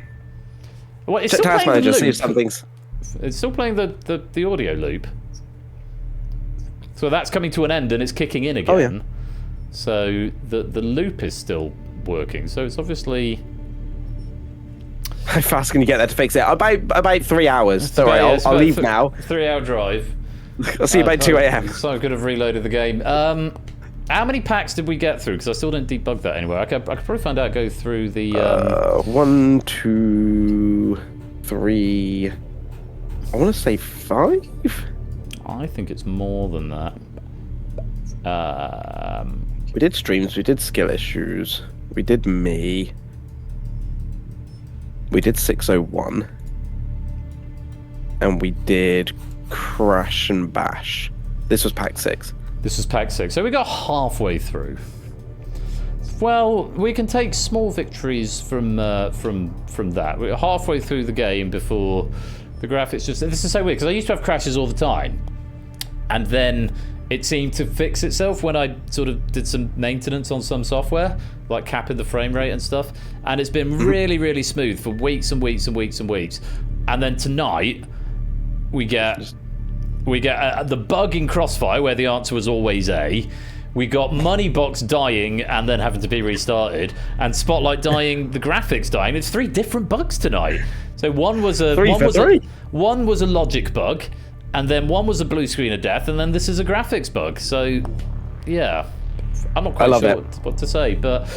What? It's Check still Task playing Manager, the see loop. if something's. It's still playing the audio loop. So that's coming to an end and it's kicking in again. Oh, yeah. So the loop is still working. So it's obviously. How fast can you get there to fix it? About 3 hours. So I'll leave now. 3-hour drive. I'll see you about 2 a.m. So I could have reloaded the game. How many packs did we get through? Because I still didn't debug that anywhere. I could probably find out. Go through the. 1, 2, 3. I want to say 5. I think it's more than that. We did streams. We did skill issues. We did me. We did 601. And we did Crash and Bash. This was pack 6. This was pack 6. So we got halfway through. Well, we can take small victories from that. We're halfway through the game before the graphics just... This is so weird, because I used to have crashes all the time. And then it seemed to fix itself when I sort of did some maintenance on some software, like capping the frame rate and stuff. And it's been really, really smooth for weeks and weeks and weeks and weeks. And then tonight, we get the bug in Crossfire, where the answer was always A. We got Moneybox dying and then having to be restarted, and Spotlight dying, the graphics dying. It's 3 different bugs tonight. So one was a logic bug, and then one was a blue screen of death, and then this is a graphics bug. So, yeah, I'm not quite sure what to say, but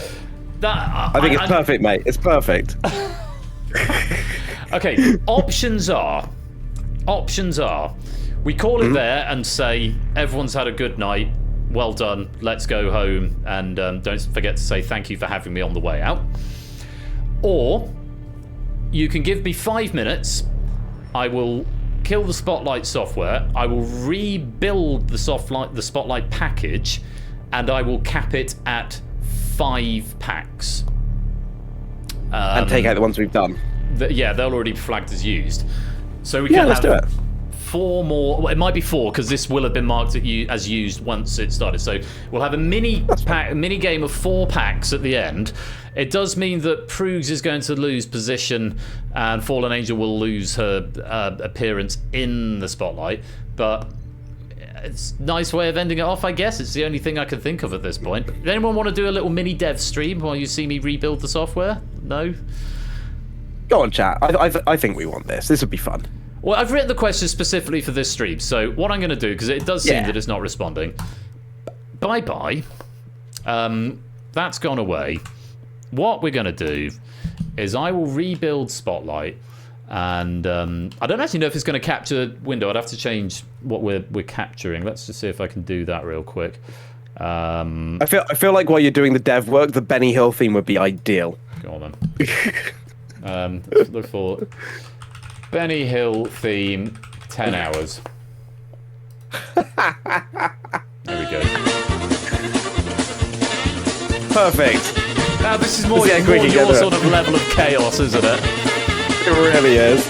that I think it's perfect, mate. It's perfect. Okay, options are, we call it there and say everyone's had a good night, well done, let's go home, and don't forget to say thank you for having me on the way out. Or you can give me 5 minutes, I will kill the Spotlight software, I will rebuild the Spotlight package, and I will cap it at 5 packs. And take out the ones we've done. Yeah, they'll already be flagged as used. So we Yeah, can let's have do it. 4 more. Well, it might be 4 because this will have been marked as used once it started. So we'll have a mini game of 4 packs at the end. It does mean that Prugs is going to lose position, and Fallen Angel will lose her appearance in the Spotlight. But it's a nice way of ending it off, I guess. It's the only thing I can think of at this point. Does anyone want to do a little mini dev stream while you see me rebuild the software? No? Go on, chat. I think we want this. This would be fun. Well, I've written the question specifically for this stream, so what I'm going to do, because it does seem that it's not responding. Bye-bye. that's gone away. What we're going to do is I will rebuild Spotlight, and I don't actually know if it's going to capture window. I'd have to change what we're capturing. Let's just see if I can do that real quick. I feel like while you're doing the dev work, the Benny Hill theme would be ideal. Go on then. Look for Benny Hill theme 10 hours. There we go. Perfect. Now this is more your sort of level of chaos, isn't it? It really is.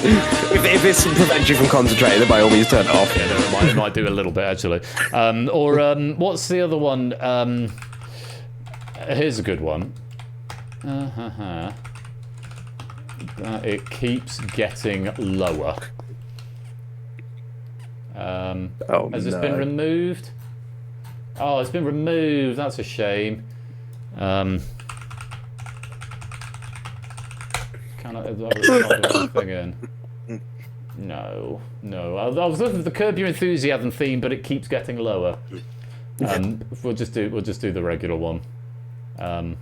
If this prevents you from concentrating, then by all means turn it off. Yeah, no, it might do a little bit actually. What's the other one? Here's a good one. It keeps getting lower. Has this been removed? Oh, it's been removed. That's a shame. Can I do the thing in? No. I was looking for the Curb Your Enthusiasm theme, but it keeps getting lower. We'll just do the regular one. No,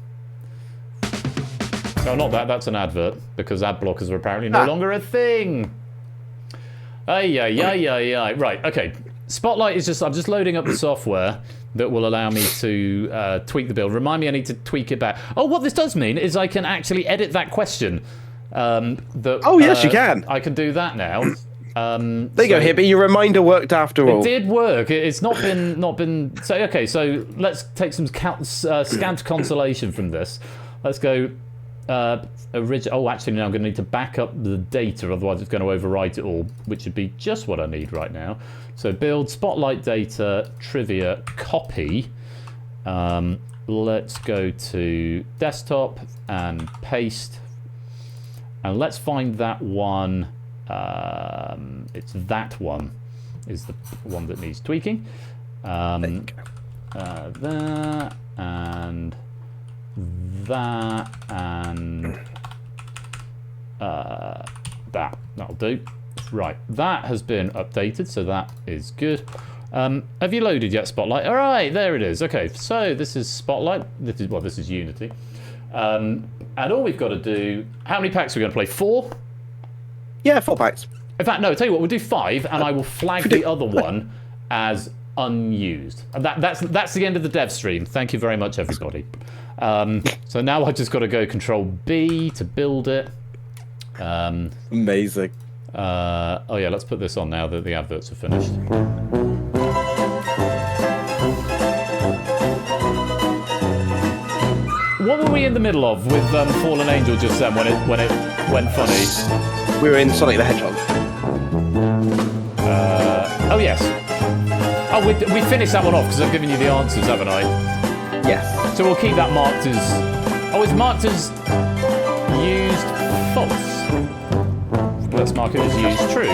not that. That's an advert because ad blockers are apparently no longer a thing. Right. Okay. Spotlight is just. I'm just loading up the software that will allow me to tweak the build. Remind me, I need to tweak it back. Oh, what this does mean is I can actually edit that question. Yes, you can. I can do that now. There you go, Hippie. Your reminder worked after all. It did work. It's not been. So okay. So let's take some scant consolation from this. Let's go. Oh, actually, now I'm going to need to back up the data, otherwise it's going to overwrite it all, which would be just what I need right now. So build Spotlight data trivia copy. Let's go to desktop and paste. And let's find that one. It's that one is the one that needs tweaking. There and that and that. That'll do. Right, that has been updated, so that is good. Have you loaded yet, Spotlight? All right, there it is. Okay, so this is Spotlight. This is Unity. And all we've got to do. How many packs are we going to play? 4? Yeah, 4 packs. In fact, no. Tell you what, we'll do 5, and I will flag the other one as unused. And that's the end of the dev stream. Thank you very much, everybody. So now I've just got to go Control B to build it. Amazing. Oh yeah, let's put this on now that the adverts are finished. What were we in the middle of with Fallen Angel just then when it went funny? We were in Sonic the Hedgehog. Oh yes. Oh, we finished that one off because I've given you the answers, haven't I? Yes. So we'll keep that marked as. Oh, it's marked as used false. Let's mark it as used true.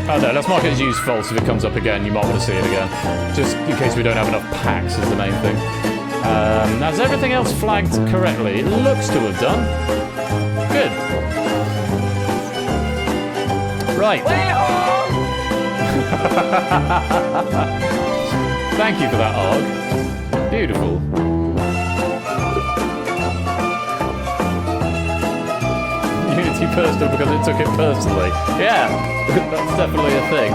Oh no, let's mark it as used false. If it comes up again, you might want to see it again. Just in case we don't have enough packs is the main thing. Now, is everything else flagged correctly? It looks to have done. Good. Right. Thank you for that, Arg. Beautiful. Unity personal because it took it personally. Yeah, that's definitely a thing.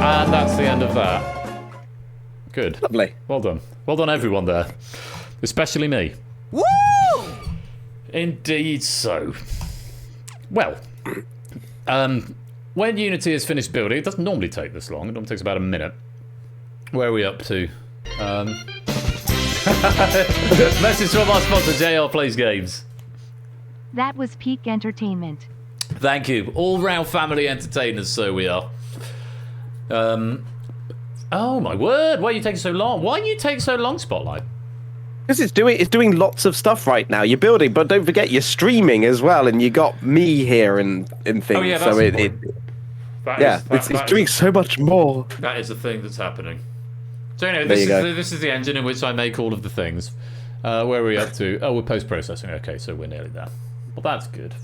And that's the end of that. Good. Lovely. Well done. Well done, everyone there. Especially me. Woo! Indeed so. Well, when Unity is finished building, it doesn't normally take this long. It normally takes about a minute. Where are we up to? Message from our sponsor, JR Plays Games. That was peak entertainment. Thank you. All-round family entertainers, so we are. Oh my word! Why are you taking so long? Why do you take so long, Spotlight? Because it's doing lots of stuff right now. You're building, but don't forget you're streaming as well, and you got me here and things. Oh yeah, that's it's doing so much more. That is the thing that's happening. So anyway, this is the engine in which I make all of the things. Where are we up to? Oh, we're post-processing. Okay, so we're nearly there. Well, that's good.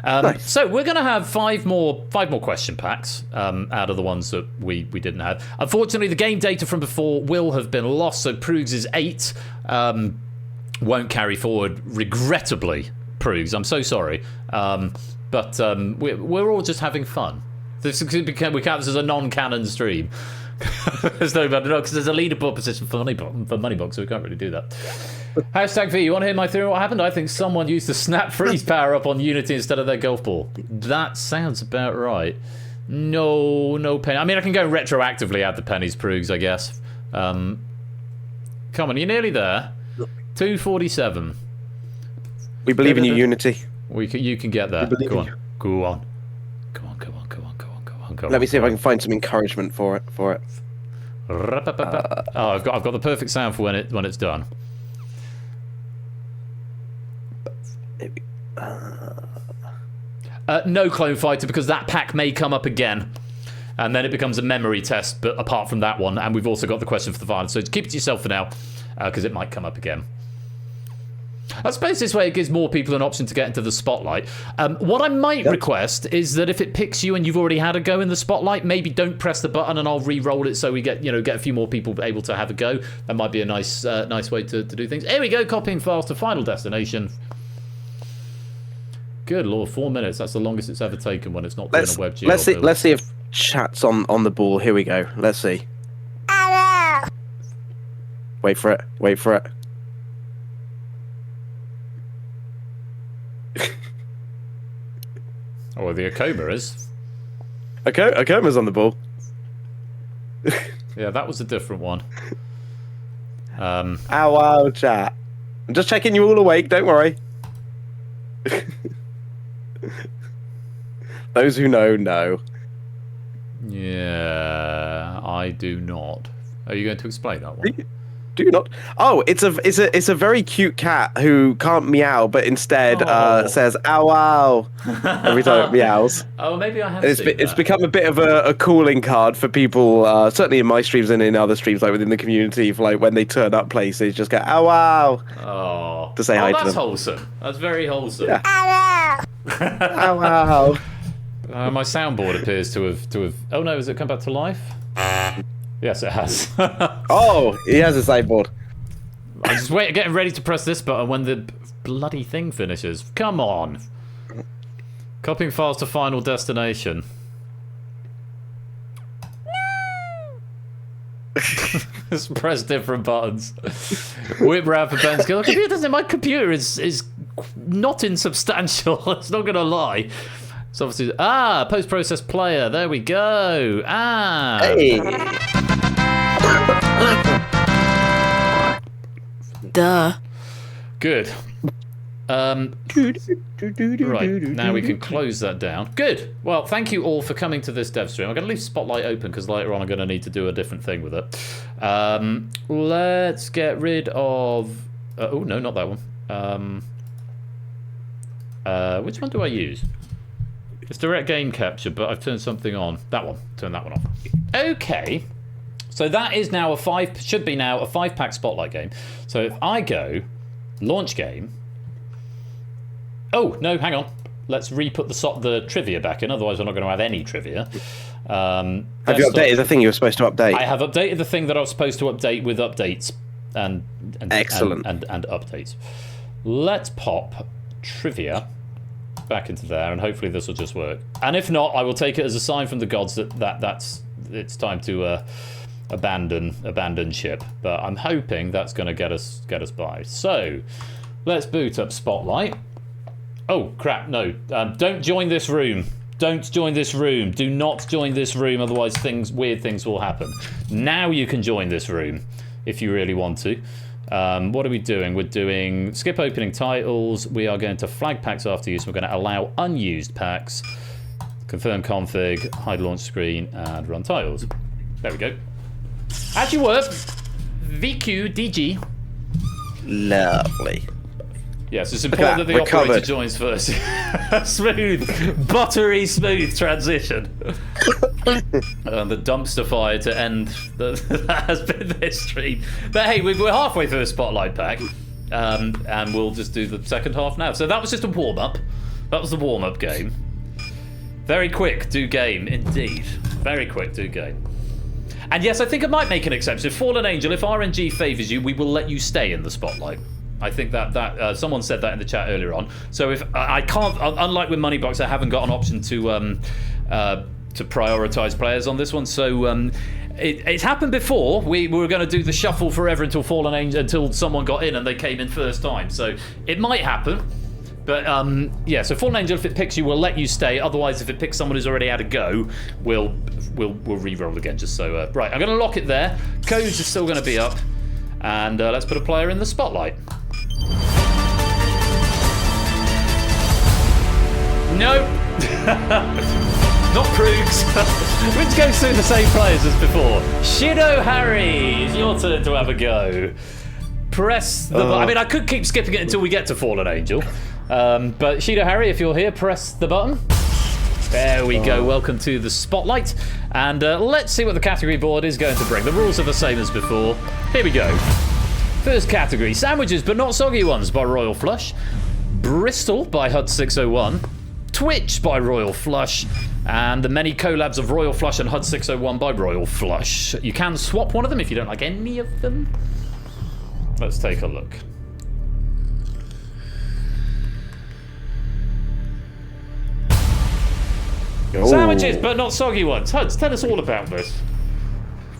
Nice. So we're going to have five more question packs out of the ones that we didn't have. Unfortunately, the game data from before will have been lost, so Proogs' 8 won't carry forward, regrettably, Proogs. I'm so sorry. But we're all just having fun. We count this as a non-canon stream. There's no matter, because there's a leaderboard position for Moneybox, so we can't really do that. Hashtag V, you want to hear my theory on what happened? I think someone used the snap freeze power up on Unity instead of their golf ball. That sounds about right. No penny. I mean, I can go retroactively add the pennies, Proogs, I guess. Come on, you're nearly there. 247. We believe in you, Unity. You can get there. Go on. Go on. Let me see if I can find some encouragement for it. Oh, I've got the perfect sound for when it's done. No Clone Fighter, because that pack may come up again, and then it becomes a memory test. But apart from that one, and we've also got the question for the violence, so keep it to yourself for now, because it might come up again. I suppose this way it gives more people an option to get into the spotlight. What I might request is that if it picks you and you've already had a go in the spotlight, maybe don't press the button and I'll re-roll it so we get a few more people able to have a go. That might be a nice way to do things. Here we go, copying files to Final Destination. Good lord, 4 minutes. That's the longest it's ever taken when it's not doing a WebGL. Let's see if chat's on the ball. Here we go. Let's see. Wait for it. Oh, the Akoma is. Akoma's on the ball. Yeah, that was a different one. Ow, chat. I'm just checking you all awake, don't worry. Those who know. Yeah, I do not. Are you going to explain that one? Do you not? Oh, it's a very cute cat who can't meow, but instead says "ow ow" every time it meows. Oh, maybe I have. It's become a bit of a calling card for people, certainly in my streams and in other streams, like within the community, for like when they turn up places, just go "ow ow" to say hi to them. That's wholesome. That's very wholesome. Yeah. Ow ow. My soundboard appears to have. Oh no, has it come back to life? Yes, it has. Oh, he has a sideboard. I'm just getting ready to press this button when the bloody thing finishes. Come on. Copying files to Final Destination. Just press different buttons. Whip round for Ben's kill. My computer is not insubstantial. It's not gonna lie. It's obviously post-process player. There we go. Hey. Duh. Good. Right, now we can close that down. Good. Well, thank you all for coming to this dev stream. I'm going to leave Spotlight open because later on I'm going to need to do a different thing with it. Let's get rid of... oh, no, not that one. Which one do I use? It's direct game capture, but I've turned something on. That one. Turn that one off. Okay. So that is now should be now a 5-pack Spotlight game. So if I go launch game. Oh, no, hang on. Let's re-put the trivia back in, otherwise we're not going to have any trivia. Have you updated the thing you were supposed to update? I have updated the thing that I was supposed to update with updates and excellent and updates. Let's pop trivia back into there, and hopefully this will just work. And if not, I will take it as a sign from the gods that it's time to abandon ship. But I'm hoping that's going to get us by. So let's boot up Spotlight. Oh crap! No, don't join this room. Don't join this room. Do not join this room, otherwise weird things will happen. Now you can join this room if you really want to. What are we doing? We're doing skip opening titles. We are going to flag packs after use. We're going to allow unused packs. Confirm config, hide launch screen, and run titles. There we go. As you were, VQDG. Lovely. Yes, it's important that the operator joins first. Smooth, buttery smooth transition. The dumpster fire to end that has been this stream. But hey, we're halfway through a Spotlight pack, and we'll just do the second half now. So that was just a warm up. That was the warm-up game. Very quick, do game, indeed. Very quick, do game. And yes, I think I might make an exception. Fallen Angel, if RNG favours you, we will let you stay in the spotlight. I think that someone said that in the chat earlier on. So if I can't, unlike with Moneybox, I haven't got an option to prioritise players on this one. So it's happened before. We were going to do the shuffle forever until Fallen Angel, until someone got in and they came in first time. So it might happen. But yeah, so Fallen Angel, if it picks you, we'll let you stay. Otherwise, if it picks someone who's already had a go, we'll re-roll again. Just so right, I'm going to lock it there. Codes are still going to be up, and let's put a player in the spotlight. No, not Kroogs. Which goes through the same players as before. Shido Harry, it's your turn to have a go. Press the button. I mean, I could keep skipping it until we get to Fallen Angel. But Shido Harry, if you're here, press the button. There we go. Welcome to the spotlight. And let's see what the category board is going to bring. The rules are the same as before. Here we go. First category, sandwiches but not soggy ones by Royal Flush. Bristol by Huds601. Twitch by Royal Flush. And the many collabs of Royal Flush and Huds601 by Royal Flush. You can swap one of them if you don't like any of them. Let's take a look. Ooh. Sandwiches, but not soggy ones. Huds, tell us all about this.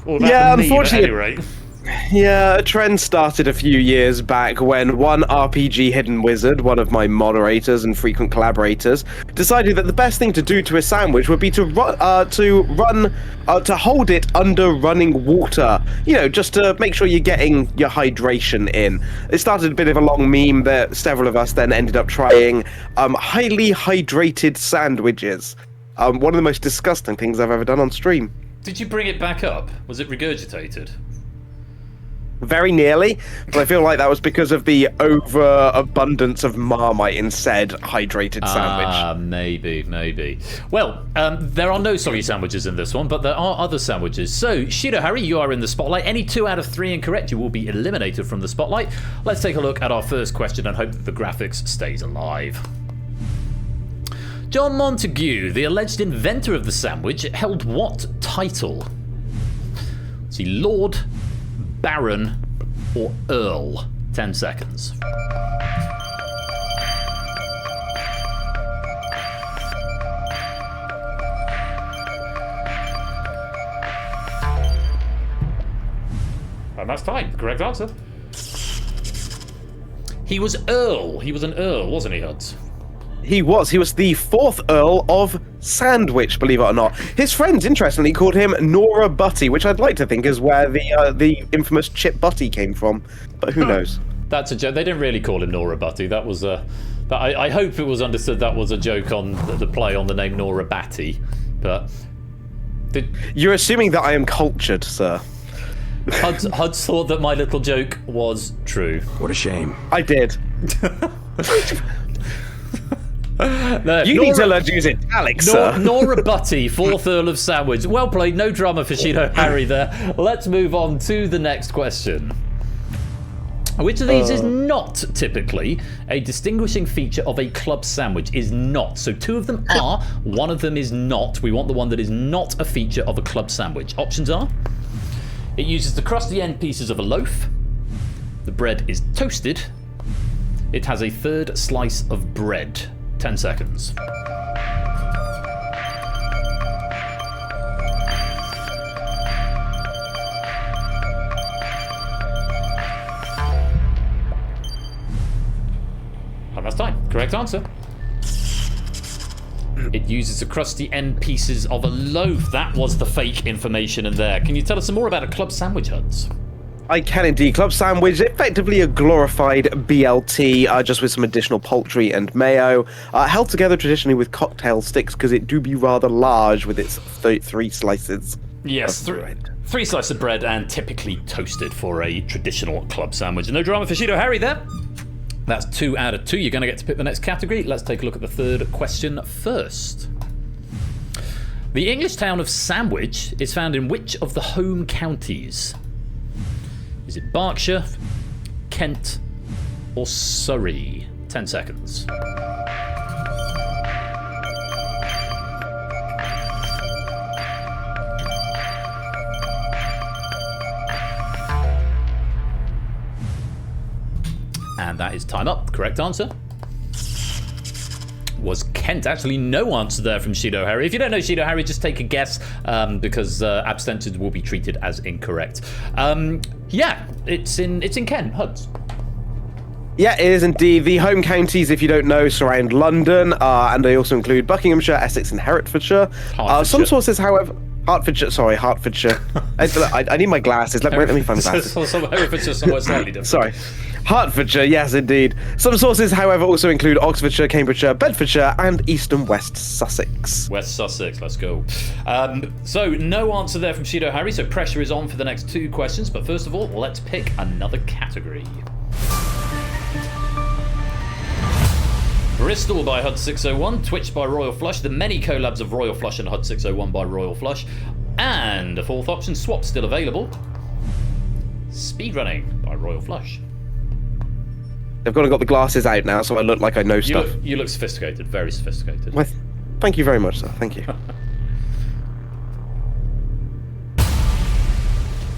All about Yeah, the meme, unfortunately, at any rate. Yeah, a trend started a few years back when one RPG hidden wizard, one of my moderators and frequent collaborators, decided that the best thing to do to a sandwich would be to hold it under running water. You know, just to make sure you're getting your hydration in. It started a bit of a long meme that several of us then ended up trying highly hydrated sandwiches. One of the most disgusting things I've ever done on stream. Did you bring it back up? Was it regurgitated? Very nearly, but I feel like that was because of the overabundance of Marmite in said hydrated sandwich. Maybe. Well, there are no soggy sandwiches in this one, but there are other sandwiches. So, Shido Harry, you are in the spotlight. Any 2 out of 3 incorrect, you will be eliminated from the spotlight. Let's take a look at our first question and hope that the graphics stays alive. John Montague, the alleged inventor of the sandwich, held what title? Is he Lord, Baron, or Earl? 10 seconds. And that's time. Correct answer. He was Earl. He was an Earl, wasn't he, Huds? He was the 4th Earl of Sandwich, believe it or not. His friends, interestingly, called him Nora Butty, which I'd like to think is where the infamous Chip Butty came from, but who knows? That's a joke. They didn't really call him Nora Butty. That was I hope it was understood that was a joke on the play on the name Nora Batty, but You're assuming that I am cultured, sir. Huds thought that my little joke was true. What a shame. I did. No, You need to learn to use italics, sir. Nora Butty, 4th Earl of Sandwich. Well played, no drama for Shido Harry there. Let's move on to the next question. Which of these is not typically a distinguishing feature of a club sandwich? Is not. So 2 of them are, 1 of them is not. We want the one that is not a feature of a club sandwich. Options are: it uses the crusty end pieces of a loaf, the bread is toasted, it has a 3rd slice of bread. 10 seconds. And that's time. Correct answer. It uses the crusty end pieces of a loaf. That was the fake information in there. Can you tell us some more about a club sandwich, Huds? I can indeed. Club sandwich, effectively a glorified BLT, just with some additional poultry and mayo, held together traditionally with cocktail sticks because it do be rather large with its 3 slices. Yes, 3 slices of bread and typically toasted for a traditional club sandwich. No drama for Shido Harry there. That's 2 out of 2. You're going to get to pick the next category. Let's take a look at the 3rd question first. The English town of Sandwich is found in which of the home counties? Is it Berkshire, Kent, or Surrey? 10 seconds. And that is time up. Correct answer was Kent. Actually, no answer there from Shido Harry. If you don't know Shido Harry, just take a guess, because abstentions will be treated as incorrect. Yeah, it's in Kent, Huds. Yeah, it is indeed. The home counties, if you don't know, surround London, and they also include Buckinghamshire, Essex, and Hertfordshire. Some sources, however... Hertfordshire. I need my glasses. Let me find my glasses. Hertfordshire somewhat slightly different. Sorry. Hertfordshire, yes, indeed. Some sources, however, also include Oxfordshire, Cambridgeshire, Bedfordshire, and East and West Sussex. West Sussex, let's go. So, no answer there from Shido Harry, so pressure is on for the next 2 questions. But first of all, let's pick another category. Bristol by Huds601, Twitch by Royal Flush, the many collabs of Royal Flush and Huds601 by Royal Flush, and a 4th option, swap still available, Speedrunning by Royal Flush. I've got the glasses out now, so I look like I know stuff. You look sophisticated, very sophisticated. Well, thank you very much, sir. Thank you.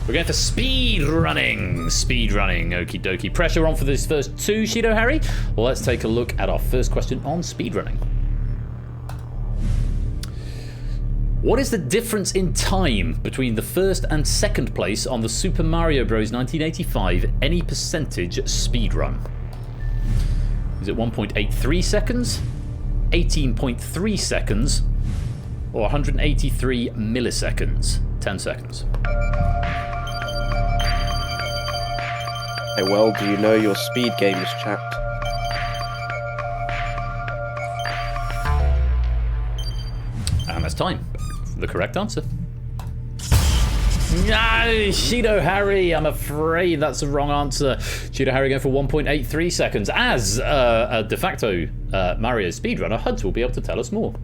We're going for speedrunning. Speedrunning, okie dokie. Pressure on for this first 2, Shido Harry. Well, let's take a look at our first question on speedrunning. What is the difference in time between the 1st and 2nd place on the Super Mario Bros. 1985 any percentage speedrun? Is it 1.83 seconds, 18.3 seconds, or 183 milliseconds? 10 seconds. How well do you know your speed games, chat? And that's time. The correct answer. No, Shido Harry, I'm afraid that's the wrong answer. Shido Harry going for 1.83 seconds. As a de facto Mario speedrunner, Huds will be able to tell us more.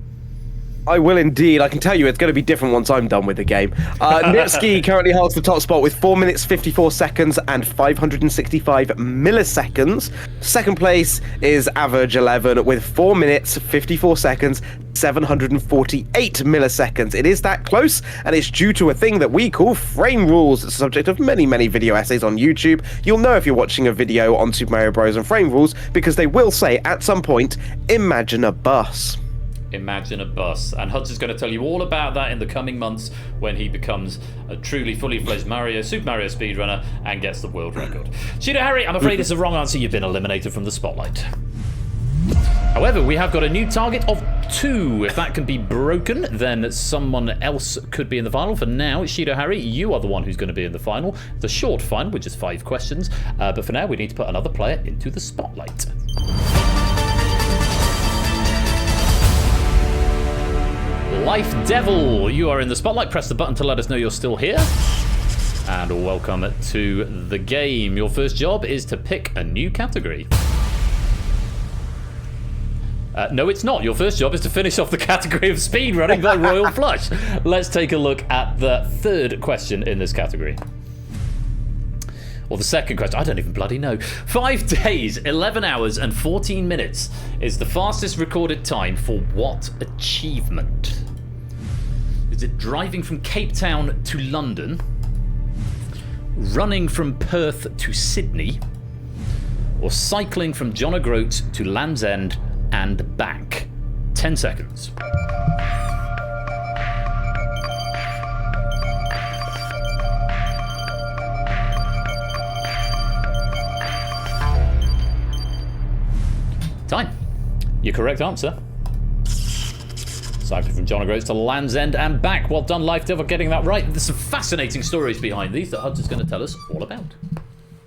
I will indeed. I can tell you it's going to be different once I'm done with the game. Nipsky currently holds the top spot with 4 minutes, 54 seconds, and 565 milliseconds. Second place is Average 11 with 4 minutes, 54 seconds, 748 milliseconds. It is that close, and it's due to a thing that we call frame rules. It's the subject of many, many video essays on YouTube. You'll know if you're watching a video on Super Mario Bros. And frame rules, because they will say at some point, imagine a bus. Imagine a bus. And Huds is going to tell you all about that in the coming months when he becomes a truly fully fledged Super Mario speedrunner and gets the world record. Shido Harry, I'm afraid it's the wrong answer. You've been eliminated from the spotlight. However, we have got a new target of 2. If that can be broken, then someone else could be in the final. For now, Shido Harry, you are the one who's going to be in the final. It's a short final, which is 5 questions. But for now, we need to put another player into the spotlight. Life Devil, you are in the spotlight. Press the button to let us know you're still here. And welcome to the game. Your first job is to pick a new category. No, it's not. Your first job is to finish off the category of speedrunning by Royal Flush. Let's take a look at the 3rd question in this category. Or the 2nd question, I don't even bloody know. 5 days, 11 hours and 14 minutes is the fastest recorded time for what achievement? Is it driving from Cape Town to London, running from Perth to Sydney, or cycling from John O'Groats to Land's End and back? 10 seconds. Time. Your correct answer. Cycling from John O'Groats to Land's End and back. Well done, Life Devil, getting that right. There's some fascinating stories behind these that Huds is going to tell us all about.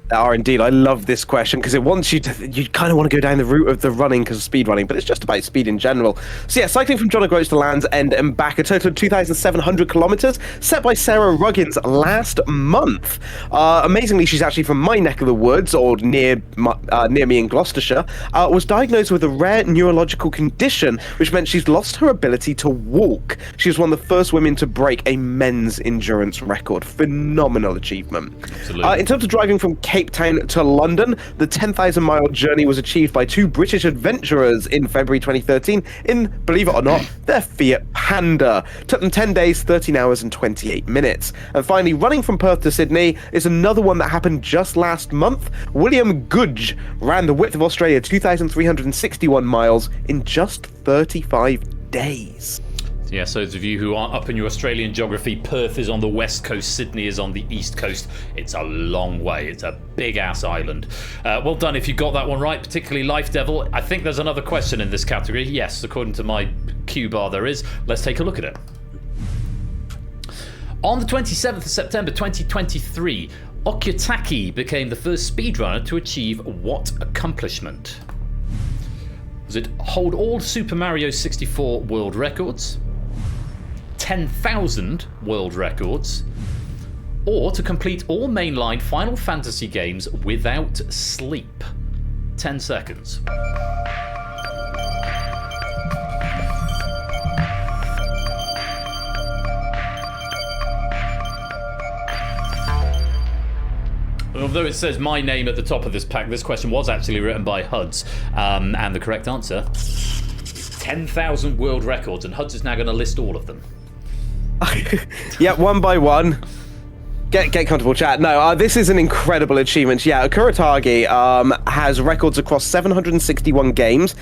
There are indeed. I love this question because it wants you to, you kind of want to go down the route of the running because of speed running, but it's just about speed in general. So yeah, cycling from John O'Groats to Land's End and back, a total of 2,700 kilometers, set by Sarah Ruggins last month. Amazingly, she's actually from my neck of the woods, or near me in Gloucestershire. Was diagnosed with a rare neurological condition, which meant she's lost her ability to walk. She was one of the first women to break a men's endurance record. Phenomenal achievement. Absolutely. In terms of driving from Cape Cape Town to London. The 10,000-mile journey was achieved by two British adventurers in February 2013 in, believe it or not, their Fiat Panda. Took them 10 days, 13 hours and 28 minutes. And finally, running from Perth to Sydney is another one that happened just last month. William Gudge ran the width of Australia, 2,361 miles, in just 35 days. Yes, those of you who aren't up in your Australian geography, Perth is on the west coast, Sydney is on the east coast. It's a long way. It's a big-ass island. Well done if you got that one right, particularly Life Devil. I think there's another question in this category. Yes, according to my Q bar there is. Let's take a look at it. On the 27th of September 2023, Okyutaki became the first speedrunner to achieve what accomplishment? Was it hold all Super Mario 64 world records, 10,000 world records, or to complete all mainline Final Fantasy games without sleep? 10 seconds. Although it says my name at the top of this pack, this question was actually written by Huds. And the correct answer, 10,000 world records, and Huds is now going to list all of them. Yeah, one by one. Get comfortable, chat. No, this is an incredible achievement. Yeah, Kuretagi has records across 761 games,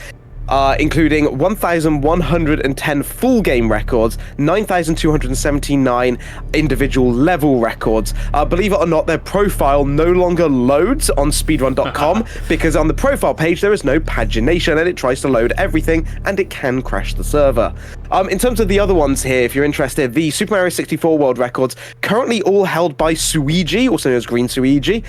including 1,110 full game records, 9,279 individual level records. Believe it or not, their profile no longer loads on speedrun.com because on the profile page there is no pagination and it tries to load everything and it can crash the server. In terms of the other ones here, if you're interested, the Super Mario 64 world records currently all held by Suigi, also known as Green Suigi.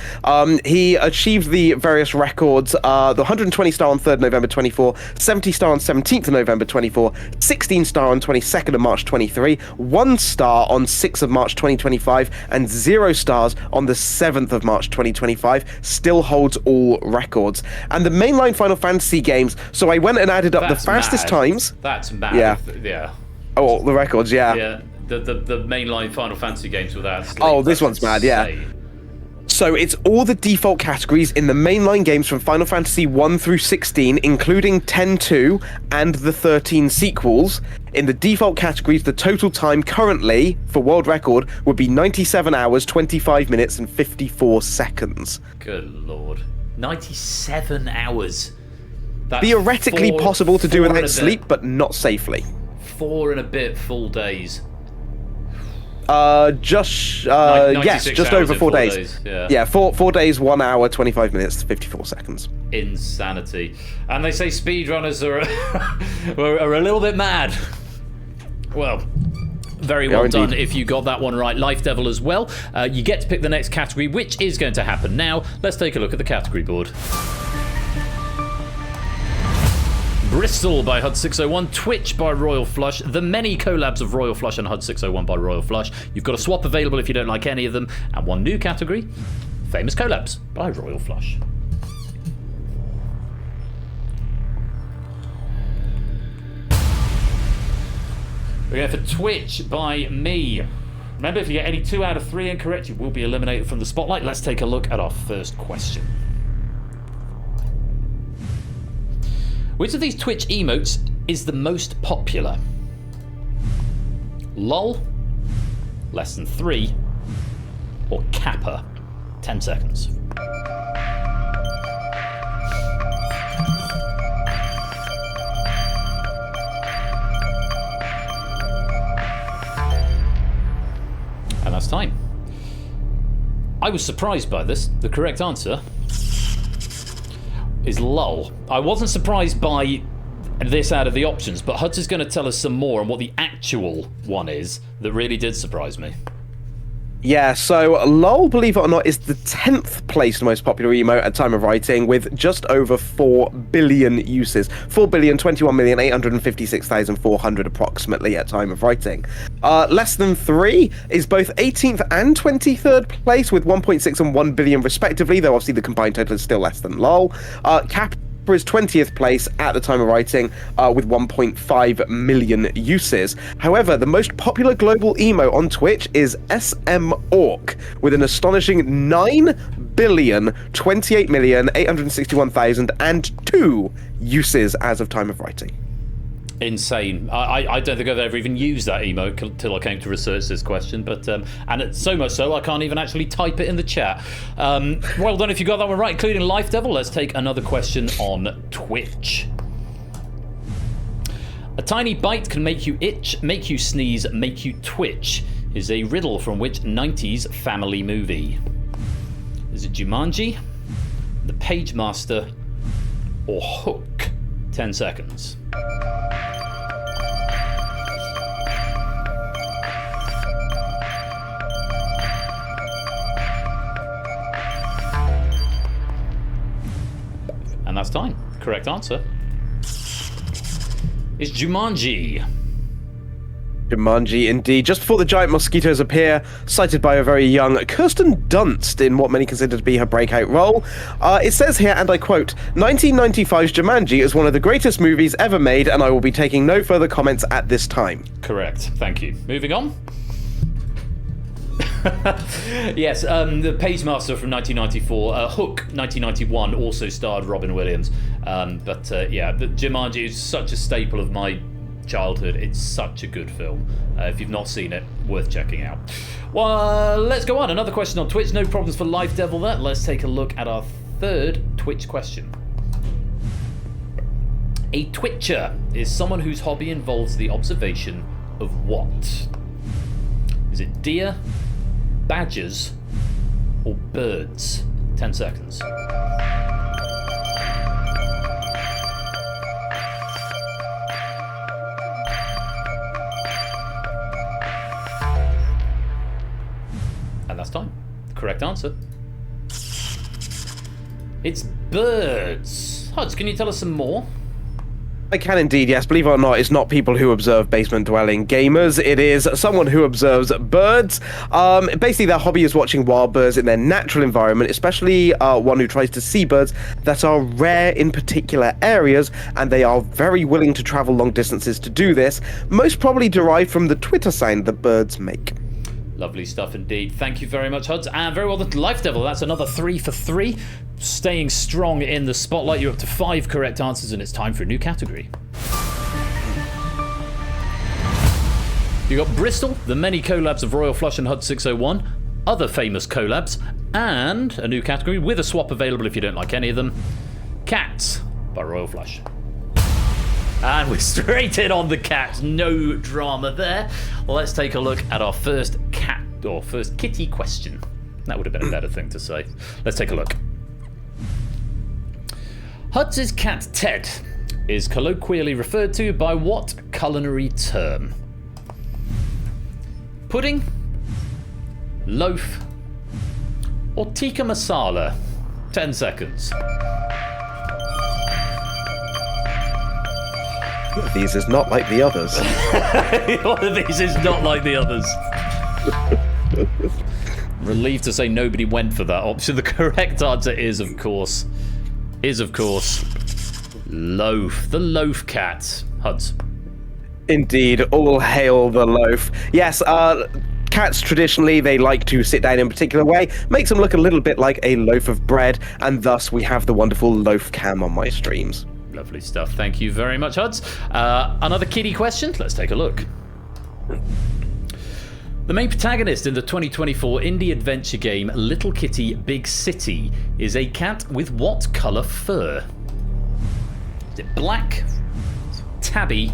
He achieved the various records, the 120 star on 3rd November 24, 70 star on 17th of November 24, 16 star on 22nd of March 23, 1 star on 6th of March 2025, and 0 stars on the 7th of March 2025. Still holds all records. And the mainline Final Fantasy games, so I went and added up the fastest times. That's mad. Yeah. Oh, the records, yeah. Yeah, the mainline Final Fantasy games without sleep. Oh, this one's mad, yeah. So it's all the default categories in the mainline games from Final Fantasy 1 through 16, including 10-2 and the 13 sequels. In the default categories, the total time currently for world record would be 97 hours, 25 minutes and 54 seconds. Good lord. 97 hours. That's theoretically possible to do without sleep, but not safely. 4 and a bit full days. Just over 4 days. Yeah, 4 days, 1 hour, 25 minutes, 54 seconds. Insanity. And they say speedrunners are a little bit mad. Well, very well done if you got that one right. Life Devil as well. You get to pick the next category, which is going to happen now. Let's take a look at the category board. Bristol by Huds601, Twitch by Royal Flush, the many collabs of Royal Flush and Huds601 by Royal Flush. You've got a swap available if you don't like any of them, and one new category, famous collabs by Royal Flush. We're going for Twitch by me. Remember, if you get any 2 out of 3 incorrect, you will be eliminated from the spotlight. Let's take a look at our first question. Which of these Twitch emotes is the most popular? LOL, less than 3, or Kappa? 10 seconds. And that's time. I was surprised by this. The correct answer is LOL. I wasn't surprised by this out of the options, but Huds is going to tell us some more on what the actual one is that really did surprise me. Yeah, so LOL, believe it or not, is the 10th place most popular emote at time of writing, with just over 4 billion uses. 4,021,856,400 approximately at time of writing. Less than 3 is both 18th and 23rd place with 1.6 and 1 billion respectively, though obviously the combined total is still less than LOL. Kappa is 20th place at the time of writing with 1.5 million uses. However, the most popular global emote on Twitch is SM Orc with an astonishing 9 1,028,861,002 uses as of time of writing. Insane. I don't think I've ever even used that emote until I came to research this question, but and it's so much so I can't even actually type it in the chat. Well done if you got that one right, including Life Devil. Let's take another question on Twitch. A tiny bite can make you itch, make you sneeze, make you twitch is a riddle from which 90s family movie? Is it Jumanji, The Pagemaster, or Hook? 10 seconds. And that's time. Correct answer is Jumanji. Jumanji, indeed. Just before the giant mosquitoes appear, cited by a very young Kirsten Dunst in what many consider to be her breakout role. It says here, and I quote, 1995's Jumanji is one of the greatest movies ever made, and I will be taking no further comments at this time. Correct. Thank you. Moving on. Yes, the Pagemaster from 1994. Hook, 1991, also starred Robin Williams. Yeah, the Jumanji is such a staple of my childhood. It's such a good film. If you've not seen it, worth checking out. Well, let's go on. Another question on Twitch. No problems for Life Devil there. Let's take a look at our third Twitch question. A twitcher is someone whose hobby involves the observation of what? Is it deer, badgers, or birds? 10 seconds. And that's time. Correct answer. It's birds. Huds, can you tell us some more? I can indeed, yes. Believe it or not, it's not people who observe basement-dwelling gamers. It is someone who observes birds. Basically, their hobby is watching wild birds in their natural environment, especially one who tries to see birds that are rare in particular areas, and they are very willing to travel long distances to do this, most probably derived from the Twitter sound the birds make. Lovely stuff indeed. Thank you very much, Huds. And very well done to Life Devil. That's another 3 for 3. Staying strong in the spotlight. You're up to 5 correct answers, and it's time for a new category. You got Bristol, the many collabs of Royal Flush and Huds601, other famous collabs, and a new category with a swap available if you don't like any of them. Cats by Royal Flush. And we're straight in on the cats. No drama there. Let's take a look at our first cat, or first kitty question. That would have been a better thing to say. Let's take a look. Huds' cat Ted is colloquially referred to by what culinary term? Pudding, loaf, or tikka masala? 10 seconds. One of these is not like the others. One of these is not like the others. Relieved to say nobody went for that option. The correct answer is, of course, loaf. The loaf cat. Huds. Indeed, all hail the loaf. Yes, cats traditionally, they like to sit down in a particular way, makes them look a little bit like a loaf of bread, and thus we have the wonderful loaf cam on my streams. Lovely stuff. Thank you very much, Huds. Another kitty question. Let's take a look. The main protagonist in the 2024 indie adventure game Little Kitty Big City is a cat with what colour fur? Is it black, tabby,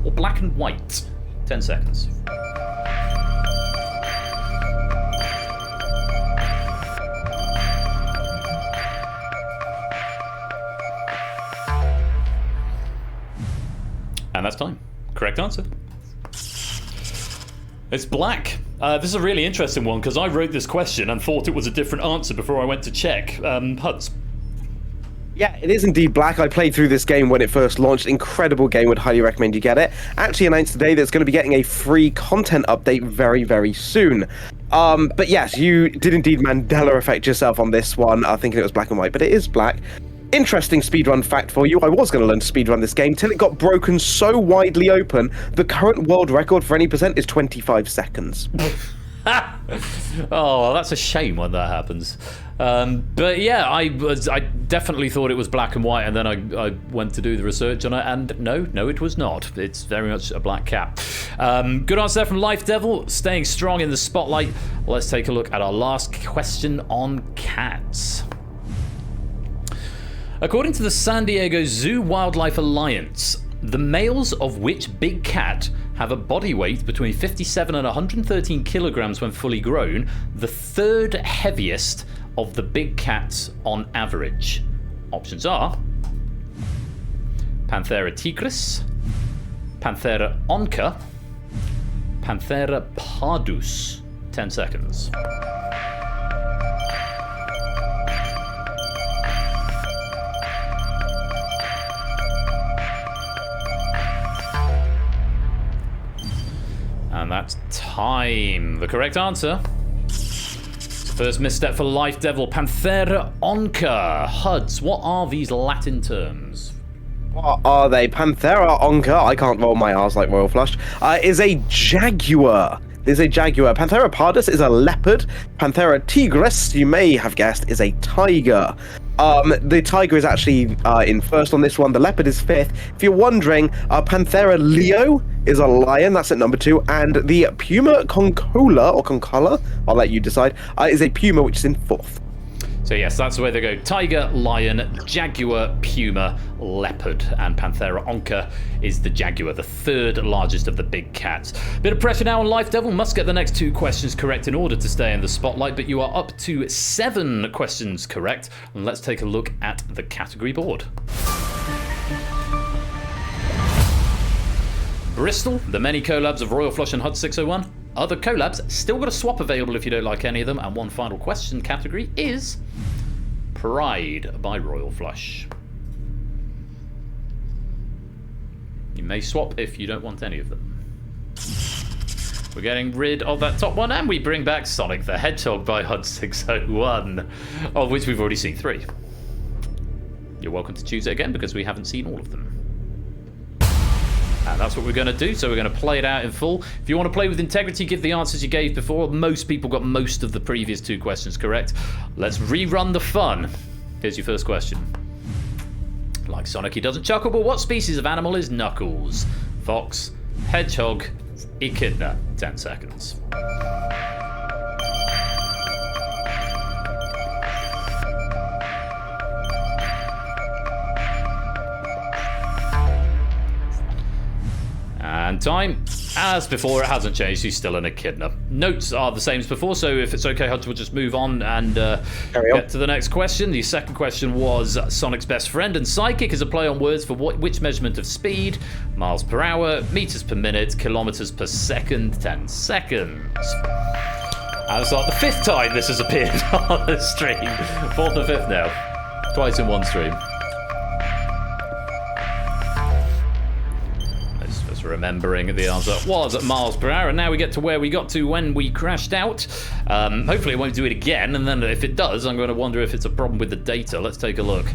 or black and white? 10 seconds. And that's time. Correct answer. It's black. This is a really interesting one because I wrote this question and thought it was a different answer before I went to check. Huds. Yeah, it is indeed black. I played through this game when it first launched. Incredible game, would highly recommend you get it. Actually announced today that it's going to be getting a free content update very, very soon. But yes, you did indeed Mandela effect yourself on this one, thinking it was black and white, but it is black. Interesting speedrun fact for you. I was going to learn to speedrun this game till it got broken so widely open. The current world record for any percent is 25 seconds. Oh, that's a shame when that happens. But yeah, I definitely thought it was black and white, and then I went to do the research on it, and no, it was not. It's very much a black cat. Good answer there from Life Devil, staying strong in the spotlight. Let's take a look at our last question on cats. According to the San Diego Zoo Wildlife Alliance, the males of which big cat have a body weight between 57 and 113 kilograms when fully grown, the third heaviest of the big cats on average? Options are Panthera tigris, Panthera onca, Panthera pardus. 10 seconds. And that's time. The correct answer. First misstep for Life Devil, Panthera onca. Huds, what are these Latin terms? What are they? Panthera onca, I can't roll my R's like Royal Flush, is a jaguar. There's a jaguar. Panthera pardus is a leopard. Panthera tigris, you may have guessed, is a tiger. The tiger is actually in first on this one. The leopard is fifth. If you're wondering, Panthera leo is a lion. That's at number 2. And the puma concola, or concola, I'll let you decide, is a puma, which is in fourth. So yes, that's the way they go. Tiger, lion, jaguar, puma, leopard, and Panthera onca is the jaguar, the third largest of the big cats. Bit of pressure now on Life Devil. Must get the next 2 questions correct in order to stay in the spotlight, but you are up to 7 questions correct. And let's take a look at the category board. Bristol, the many collabs of Royal Flush and Huds601. Other collabs, still got a swap available if you don't like any of them. And one final question category is Pride by Royal Flush. You may swap if you don't want any of them. We're getting rid of that top one, and we bring back Sonic the Hedgehog by Huds601, of which we've already seen 3. You're welcome to choose it again because we haven't seen all of them. And that's what we're going to do, so we're going to play it out in full. If you want to play with integrity, give the answers you gave before. Most people got most of the previous 2 questions correct. Let's rerun the fun. Here's your first question. Like Sonic, he doesn't chuckle, but what species of animal is Knuckles? Fox, hedgehog, echidna. 10 seconds. And time, as before, it hasn't changed. He's still an echidna. Notes are the same as before, so if it's okay, Huds, we'll just move on and get to the next question. The second question was Sonic's best friend and sidekick is a play on words for which measurement of speed? Miles per hour, meters per minute, kilometers per second. 10 seconds. And it's like the 5th time this has appeared on the stream. 4th and 5th now. Twice in one stream. Remembering the answer was at miles per hour, and now we get to where we got to when we crashed out. Hopefully it won't do it again, and then if it does, I'm going to wonder if it's a problem with the data. Let's take a look.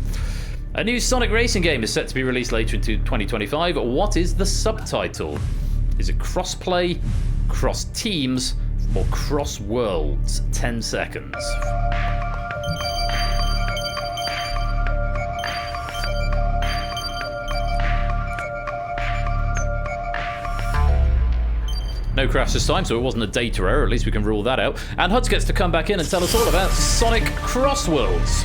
A new Sonic racing game is set to be released later into 2025. What is the subtitle? Is it crossplay, cross teams, or cross worlds? 10 seconds. No crash this time, so it wasn't a data error. At least we can rule that out. And Huds gets to come back in and tell us all about Sonic Cross Worlds.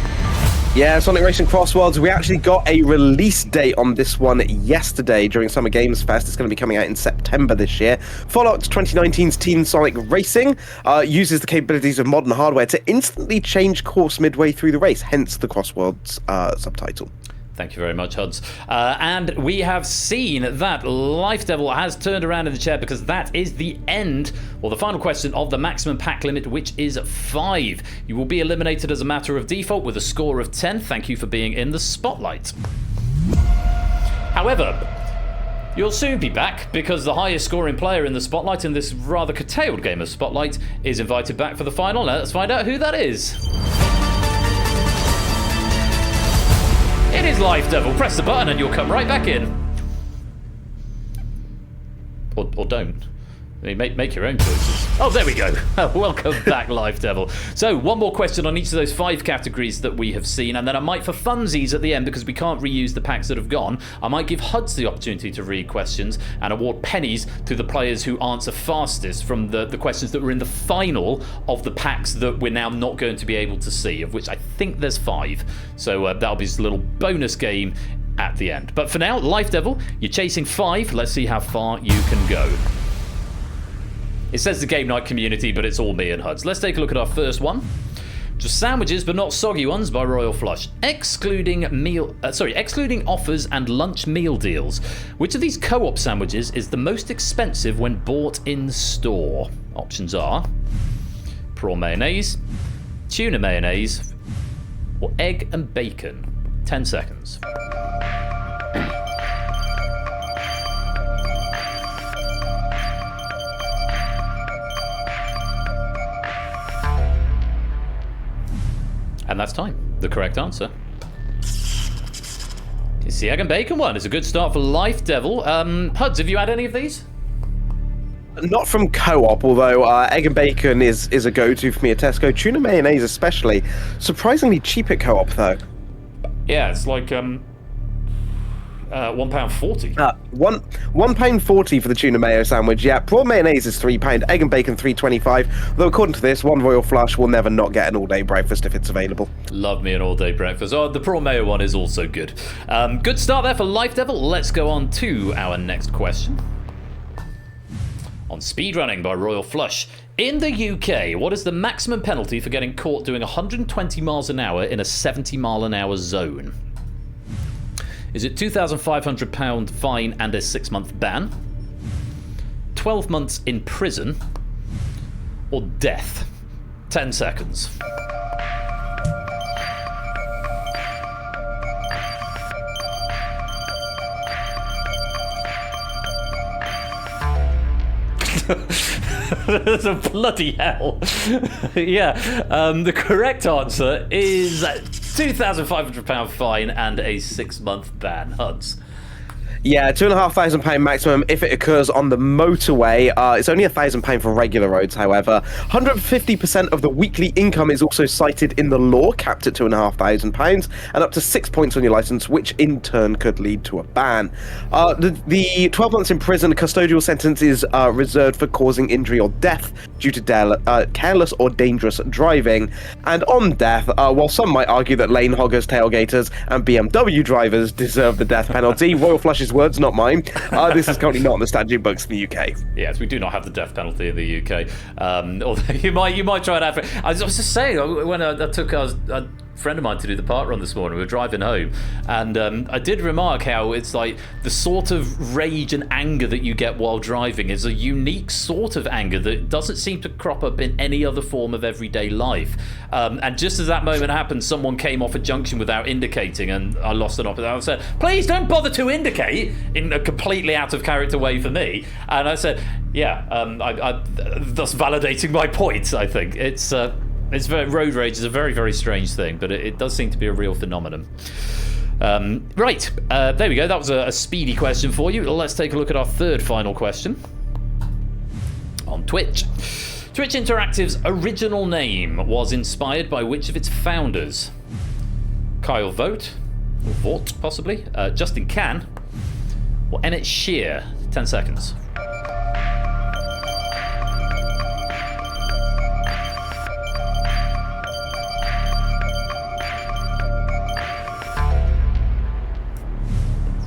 Yeah, Sonic Racing Cross Worlds. We actually got a release date on this one yesterday during Summer Games Fest. It's going to be coming out in September this year. Follow-up to 2019's Teen Sonic Racing uses the capabilities of modern hardware to instantly change course midway through the race, hence the Cross Worlds subtitle. Thank you very much, Huds. And we have seen that Life Devil has turned around in the chair because that is the end, or the final question of the maximum pack limit, which is 5. You will be eliminated as a matter of default with a score of 10. Thank you for being in the spotlight. However, you'll soon be back because the highest scoring player in the spotlight in this rather curtailed game of Spotlight is invited back for the final. Now let's find out who that is. It is Life Devil. Press the button and you'll come right back in. Or don't. Make your own choices. Oh, there we go. Welcome back, Live Devil. So, one more question on each of those 5 categories that we have seen, and then I might, for funsies at the end, because we can't reuse the packs that have gone, I might give Huds the opportunity to read questions and award pennies to the players who answer fastest from the questions that were in the final of the packs that we're now not going to be able to see, of which I think there's 5. So that'll be just a little bonus game at the end. But for now, Live Devil, you're chasing 5. Let's see how far you can go. It says the Game Night community, but it's all me and Huds. Let's take a look at our first one. Just sandwiches, but not soggy ones, by Royal Flush. Excluding offers and lunch meal deals. Which of these co-op sandwiches is the most expensive when bought in store? Options are prawn mayonnaise, tuna mayonnaise, or egg and bacon. 10 seconds. And that's time. The correct answer. It's the egg and bacon one. It's a good start for Life Devil. Huds, have you had any of these? Not from co-op, although egg and bacon is a go-to for me at Tesco. Tuna mayonnaise especially. Surprisingly cheap at co-op, though. Yeah, it's like £1.40. £1.40 for the tuna mayo sandwich. Yeah, prawn mayonnaise is £3. Egg and bacon £3.25. Though according to this, one Royal Flush will never not get an all-day breakfast if it's available. Love me an all-day breakfast. Oh, the prawn mayo one is also good. Good start there for Life Devil. Let's go on to our next question. On speedrunning by Royal Flush. In the UK, what is the maximum penalty for getting caught doing 120 miles an hour in a 70 mile an hour zone? Is it £2,500 fine and a 6-month ban, 12 months in prison, or death? 10 seconds. That's a bloody hell. Yeah, the correct answer is £2,500 fine and a 6-month ban. Huds. Yeah, £2,500 maximum if it occurs on the motorway. It's only £1,000 for regular roads, however. 150% of the weekly income is also cited in the law, capped at £2,500, and up to 6 points on your license, which in turn could lead to a ban. The 12 months in prison custodial sentence is reserved for causing injury or death due to careless or dangerous driving. And on death, while some might argue that lane hoggers, tailgaters, and BMW drivers deserve the death penalty, Royal Flush's words, not mine. This is currently not on the statute books in the UK. Yes, we do not have the death penalty in the UK. Although you might try and have it. I was just saying, when I took a friend of mine to do the park run this morning, we were driving home, and I did remark how it's like the sort of rage and anger that you get while driving is a unique sort of anger that doesn't seem to crop up in any other form of everyday life. And just as that moment happened, someone came off a junction without indicating, and I lost an opposite. I said, "Please don't bother to indicate," in a completely out of character way for me. And I said, "Yeah," I thus validating my point. I think road rage is a very, very strange thing, but it does seem to be a real phenomenon. Right, there we go. That was a speedy question for you. Let's take a look at our third final question. On Twitch. Twitch Interactive's original name was inspired by which of its founders? Kyle Vogt, or Vought, possibly, Justin Can, or Emmett Shear? 10 seconds.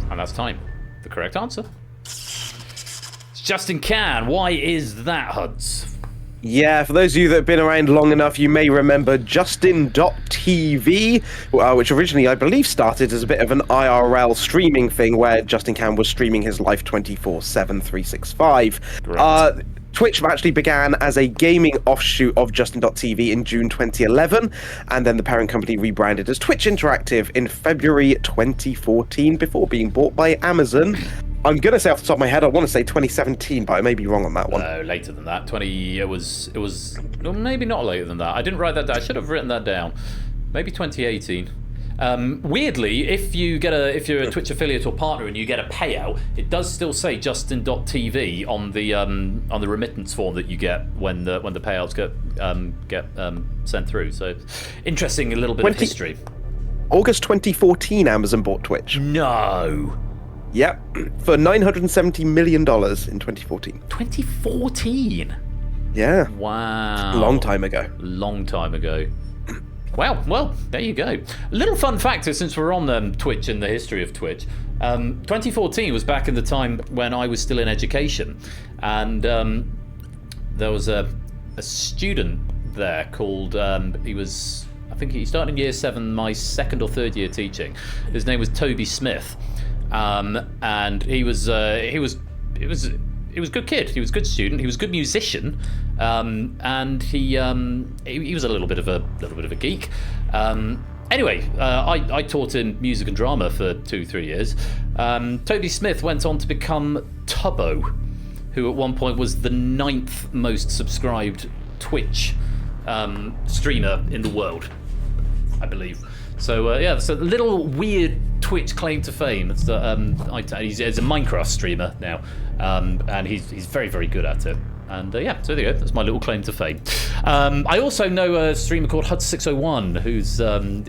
And that's time. The correct answer. It's Justin Can. Why is that, Huds? Yeah, for those of you that have been around long enough, you may remember Justin.tv, which originally, I believe, started as a bit of an IRL streaming thing where Justin Can was streaming his life 24/7, 365. Twitch actually began as a gaming offshoot of Justin.tv in June 2011, and then the parent company rebranded as Twitch Interactive in February 2014 before being bought by Amazon. I'm going to say off the top of my head, I want to say 2017, but I may be wrong on that one. No, later than that. It was well, maybe not later than that. I didn't write that down. I should have written that down. Maybe 2018. Weirdly, if you're a Twitch affiliate or partner and you get a payout, it does still say Justin.tv on the remittance form that you get when the payouts get sent through. So interesting, a little bit of history. August 2014, Amazon bought Twitch. No. Yep, for $970 million in 2014. 2014. Yeah. Wow. Long time ago. Long time ago. Well, there you go. A little fun fact, since we're on Twitch and the history of Twitch. 2014 was back in the time when I was still in education, and there was a student there called I think he started in year 7, my second or third year teaching. His name was Toby Smith, and he was a good kid. He was a good student. He was a good musician, and he was a little bit of a geek. Anyway, I taught him music and drama for 2-3 years. Toby Smith went on to become Tubbo, who at one point was the 9th most subscribed Twitch streamer in the world, I believe. So it's a little weird Twitch claim to fame. It's he's a Minecraft streamer now, and he's very, very good at it. And so there you go. That's my little claim to fame. I also know a streamer called Huds601,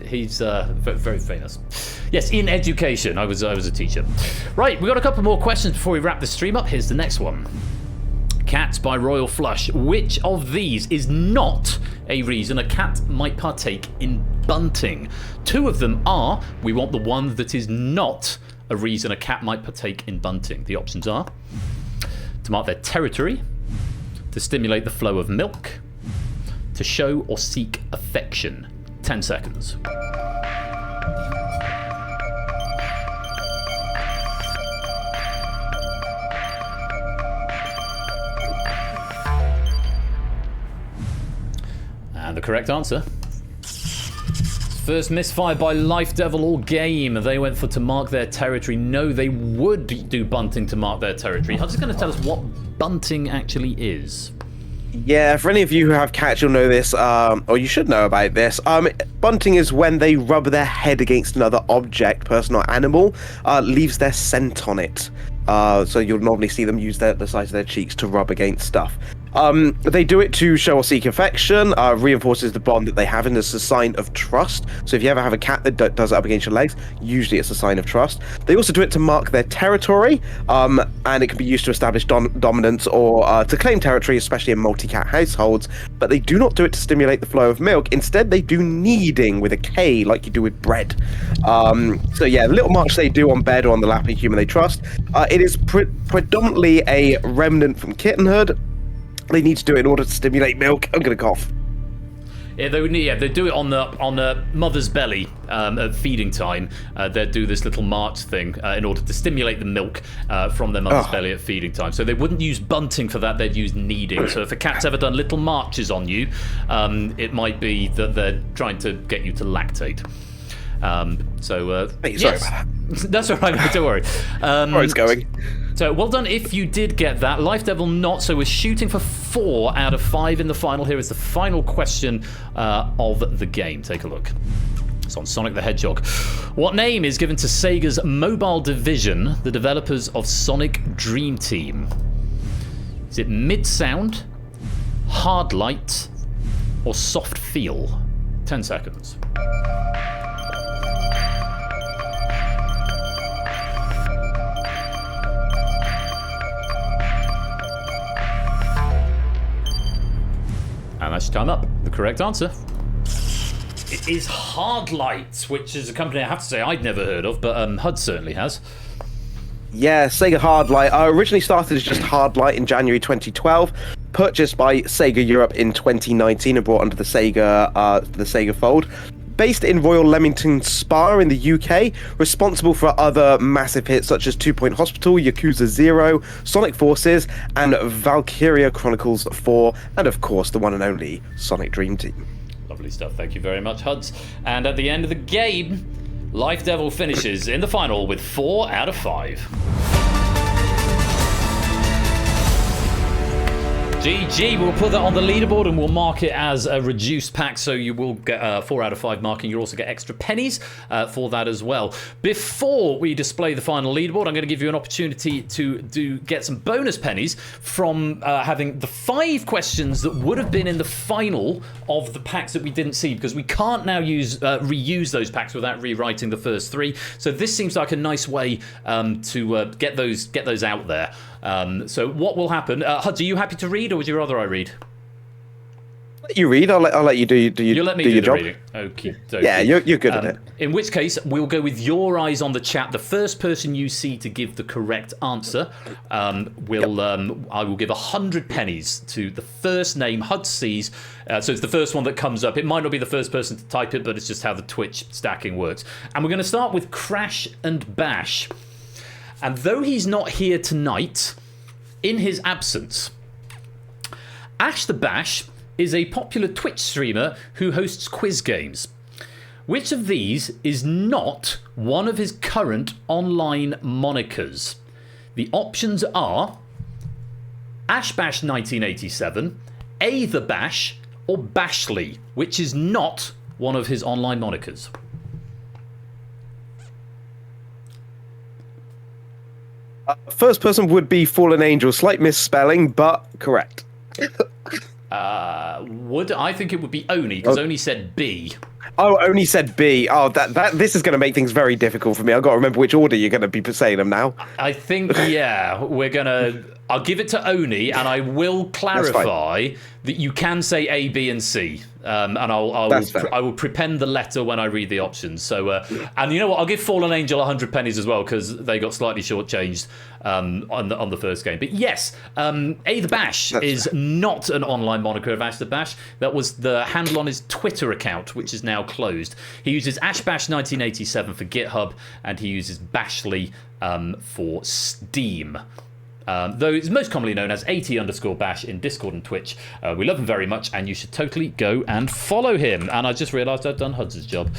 he's very famous. Yes, in education. I was a teacher. Right, we got a couple more questions before we wrap the stream up. Here's the next one. Cats by Royal Flush. Which of these is not a reason a cat might partake in bunting? 2 of them are. We want the one that is not a reason a cat might partake in bunting. The options are to mark their territory, to stimulate the flow of milk, to show or seek affection. 10 seconds. And the correct answer. First misfire by Life Devil or Game. They went for to mark their territory. No, they would do bunting to mark their territory. I'm just going to tell us what bunting actually is. Yeah, for any of you who have cats, you'll know this, or you should know about this. Bunting is when they rub their head against another object, person or animal, leaves their scent on it. So you'll normally see them use the sides of their cheeks to rub against stuff. They do it to show or seek affection, reinforces the bond that they have, and it's a sign of trust. So if you ever have a cat that does it up against your legs, usually it's a sign of trust. They also do it to mark their territory, and it can be used to establish dominance or to claim territory, especially in multi-cat households. But they do not do it to stimulate the flow of milk. Instead, they do kneading with a K, like you do with bread. So yeah, the little march they do on bed or on the lap of a human they trust. It is predominantly a remnant from kittenhood. They need to do it in order to stimulate milk. I'm gonna cough. Yeah, they would need. Yeah, they do it on the mother's belly at feeding time. They'd do this little march thing in order to stimulate the milk from their mother's belly at feeding time. So they wouldn't use bunting for that. They'd use kneading. So if a cat's ever done little marches on you, it might be that they're trying to get you to lactate. Hey, sorry yes. about that. That's all right, mate, don't worry. Where it's going. So well done if you did get that. Life Devil not. So we're shooting for 4 out of 5 in the final. Here is the final question of the game. Take a look. It's on Sonic the Hedgehog. What name is given to Sega's mobile division, the developers of Sonic Dream Team? Is it Mid-Sound, Hard Light, or Soft Feel? 10 seconds. And that's your time up. The correct answer. It is Hard Light, which is a company I have to say I'd never heard of, but Hud certainly has. Yeah, Sega Hard Light. Originally started as just Hard Light in January 2012, purchased by Sega Europe in 2019 and brought under the Sega fold. Based in Royal Leamington Spa in the UK, responsible for other massive hits such as 2 Point Hospital, Yakuza 0, Sonic Forces, and Valkyria Chronicles 4, and of course the one and only Sonic Dream Team. Lovely stuff, thank you very much, Huds. And at the end of the game, Life Devil finishes in the final with 4 out of 5. GG, we'll put that on the leaderboard and we'll mark it as a reduced pack, so you will get a 4 out of 5 marking. You'll also get extra pennies for that as well. Before we display the final leaderboard, I'm going to give you an opportunity to get some bonus pennies from having the 5 questions that would have been in the final of the packs that we didn't see, because we can't now reuse those packs without rewriting the first 3. So this seems like a nice way to get those out there. So what will happen? Huds, are you happy to read, or would you rather I read? You read. I'll let you do You let me do your the job. reading. Okay. Yeah, you're good at it. In which case, we'll go with your eyes on the chat. The first person you see to give the correct answer, I will give 100 pennies to the first name Huds sees. So it's the first one that comes up. It might not be the first person to type it, but it's just how the Twitch stacking works. And we're going to start with Crash and Bash. And though he's not here tonight, in his absence, Ash the Bash is a popular Twitch streamer who hosts quiz games. Which of these is not one of his current online monikers? The options are Ash Bash 1987, A the Bash, or Bashley, which is not one of his online monikers. First person would be Fallen Angel. Slight misspelling, but correct. I think it would be Oni, because Oni said B. Oh, Oni said B. Oh, this is going to make things very difficult for me. I've got to remember which order you're going to be saying them now. I think, yeah, I'll give it to Oni, and I will clarify that you can say A, B, and C. And I will prepend the letter when I read the options. So, and you know what? I'll give Fallen Angel 100 pennies as well, because they got slightly shortchanged on the first game. But yes, A the Bash is not an online moniker of Ash the Bash. That was the handle on his Twitter account, which is now closed. He uses Ash Bash 1987 for GitHub, and he uses Bashley for Steam. Though it's most commonly known as AT_Bash in Discord and Twitch. We love him very much, and you should totally go and follow him. And I just realised I've done Huds' job.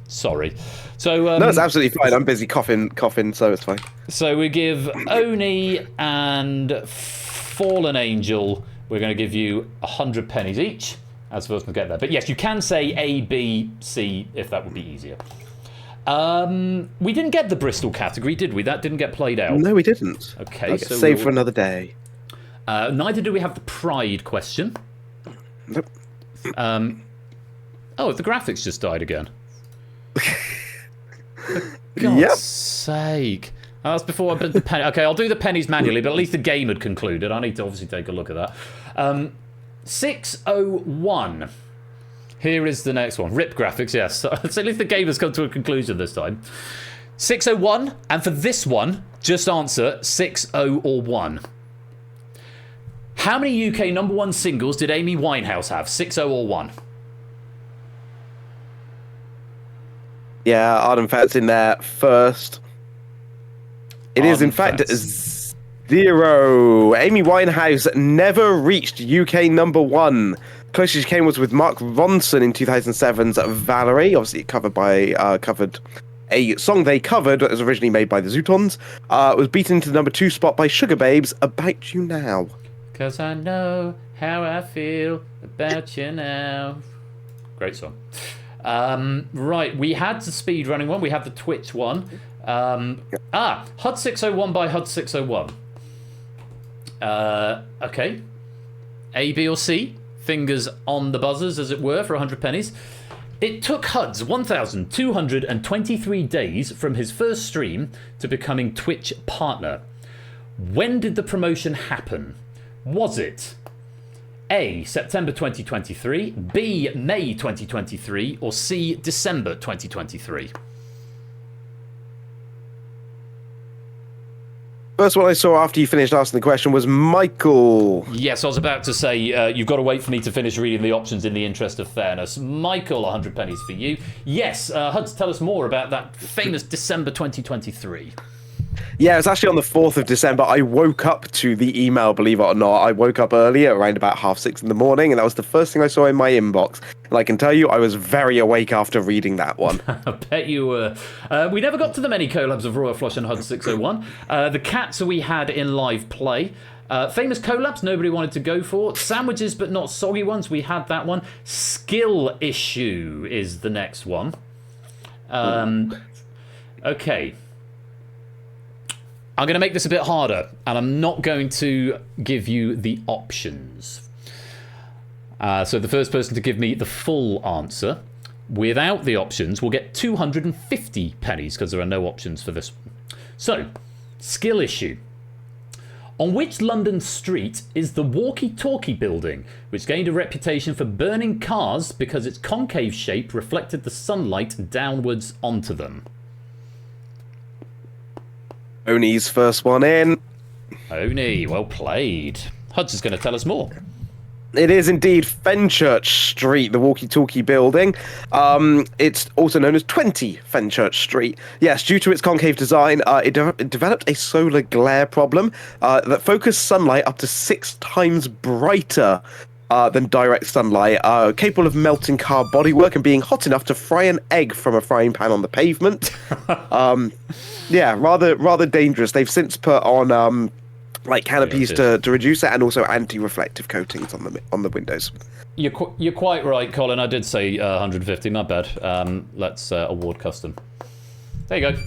Sorry. So no, it's absolutely fine. I'm busy coughing, so it's fine. So we give Oni and Fallen Angel, we're going to give you 100 pennies each. As first to get there. But yes, you can say A, B, C if that would be easier. We didn't get the Bristol category, did we? That didn't get played out. No, we didn't. Okay, so save for another day. Neither do we have the Pride question. Nope. Oh, the graphics just died again. God's sake. Oh, that's before I put the penny. Okay, I'll do the pennies manually, but at least the game had concluded. I need to obviously take a look at that. 601. Here is the next one. RIP graphics, yes. So at least the game has come to a conclusion this time. 601, and for this one, just answer 60 or 1. How many UK #1 singles did Amy Winehouse have? 60 or 1? Yeah, Arden Fat's in there first. It is, in fact, 0. Amy Winehouse never reached UK #1. Closest she came was with Mark Ronson in 2007's Valerie. Obviously, covered a song they covered that was originally made by the Zootons. Was beaten into the #2 spot by Sugar Babes, About You Now. 'Cause I know how I feel about you now. Great song. Right, we had the speed running one. We have the Twitch one. Huds601 by Huds601. Okay. A, B, or C? Fingers on the buzzers, as it were, for 100 pennies. It took Huds 1,223 days from his first stream to becoming Twitch partner. When did the promotion happen? Was it A, September 2023, B, May 2023, or C, December 2023? First one I saw after you finished asking the question was Michael. Yes, I was about to say, you've got to wait for me to finish reading the options in the interest of fairness. Michael, 100 pennies for you. Yes, Huds, tell us more about that famous December 2023. Yeah, it was actually on the 4th of December. I woke up to the email, believe it or not. I woke up early, around about 6:30 in the morning, and that was the first thing I saw in my inbox. And I can tell you, I was very awake after reading that one. I bet you were. We never got to the many collabs of Royal Flush and Huds601. The cats we had in live play. Famous collabs, nobody wanted to go for. Sandwiches, but not soggy ones. We had that one. Skill issue is the next one. Okay. I'm going to make this a bit harder, and I'm not going to give you the options. So the first person to give me the full answer without the options will get 250 pennies, because there are no options for this one. So, skill issue. On which London street is the walkie-talkie building, which gained a reputation for burning cars because its concave shape reflected the sunlight downwards onto them? Oni's first one in. Oni, well played. Huds is going to tell us more. It is indeed Fenchurch Street, the walkie-talkie building. It's also known as 20 Fenchurch Street. Yes, due to its concave design, it developed a solar glare problem that focused sunlight up to 6 times brighter than direct sunlight, capable of melting car bodywork and being hot enough to fry an egg from a frying pan on the pavement. Yeah, rather dangerous. They've since put on like canopies to reduce it, and also anti-reflective coatings on the windows. You're quite right, Colin. I did say 150. My bad. Let's award custom. There you go.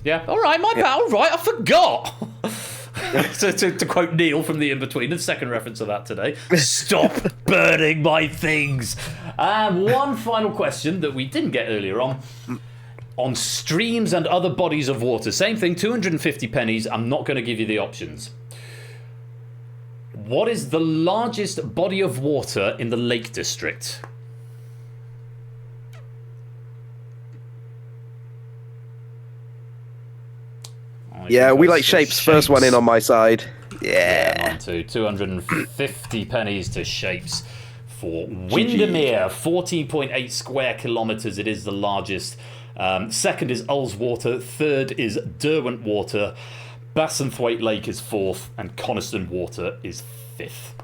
Yeah. All right, my bad. All right, I forgot. to quote Neil from the In-Between, the second reference of that today. Stop burning my things. One final question that we didn't get earlier on. On streams and other bodies of water. Same thing, 250 pennies. I'm not going to give you the options. What is the largest body of water in the Lake District? Yeah, we like shapes. First one in on my side. Yeah. Mine too. 250 pennies to shapes for Windermere. 14.8 square kilometres. It is the largest. Second is Ullswater, third is Derwent Water, Bassenthwaite Lake is fourth, and Coniston Water is fifth.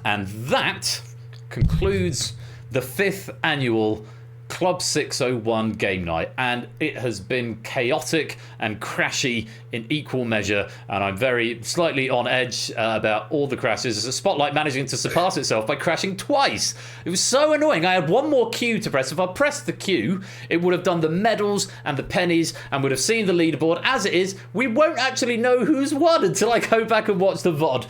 And that concludes the 5th annual Club 601 game night, and it has been chaotic and crashy in equal measure, and I'm very slightly on edge about all the crashes. The Spotlight managing to surpass itself by crashing twice. It was so annoying. I had one more Q to press. If I pressed the Q, it would have done the medals and the pennies and would have seen the leaderboard. As it is, we won't actually know who's won until I go back and watch the VOD.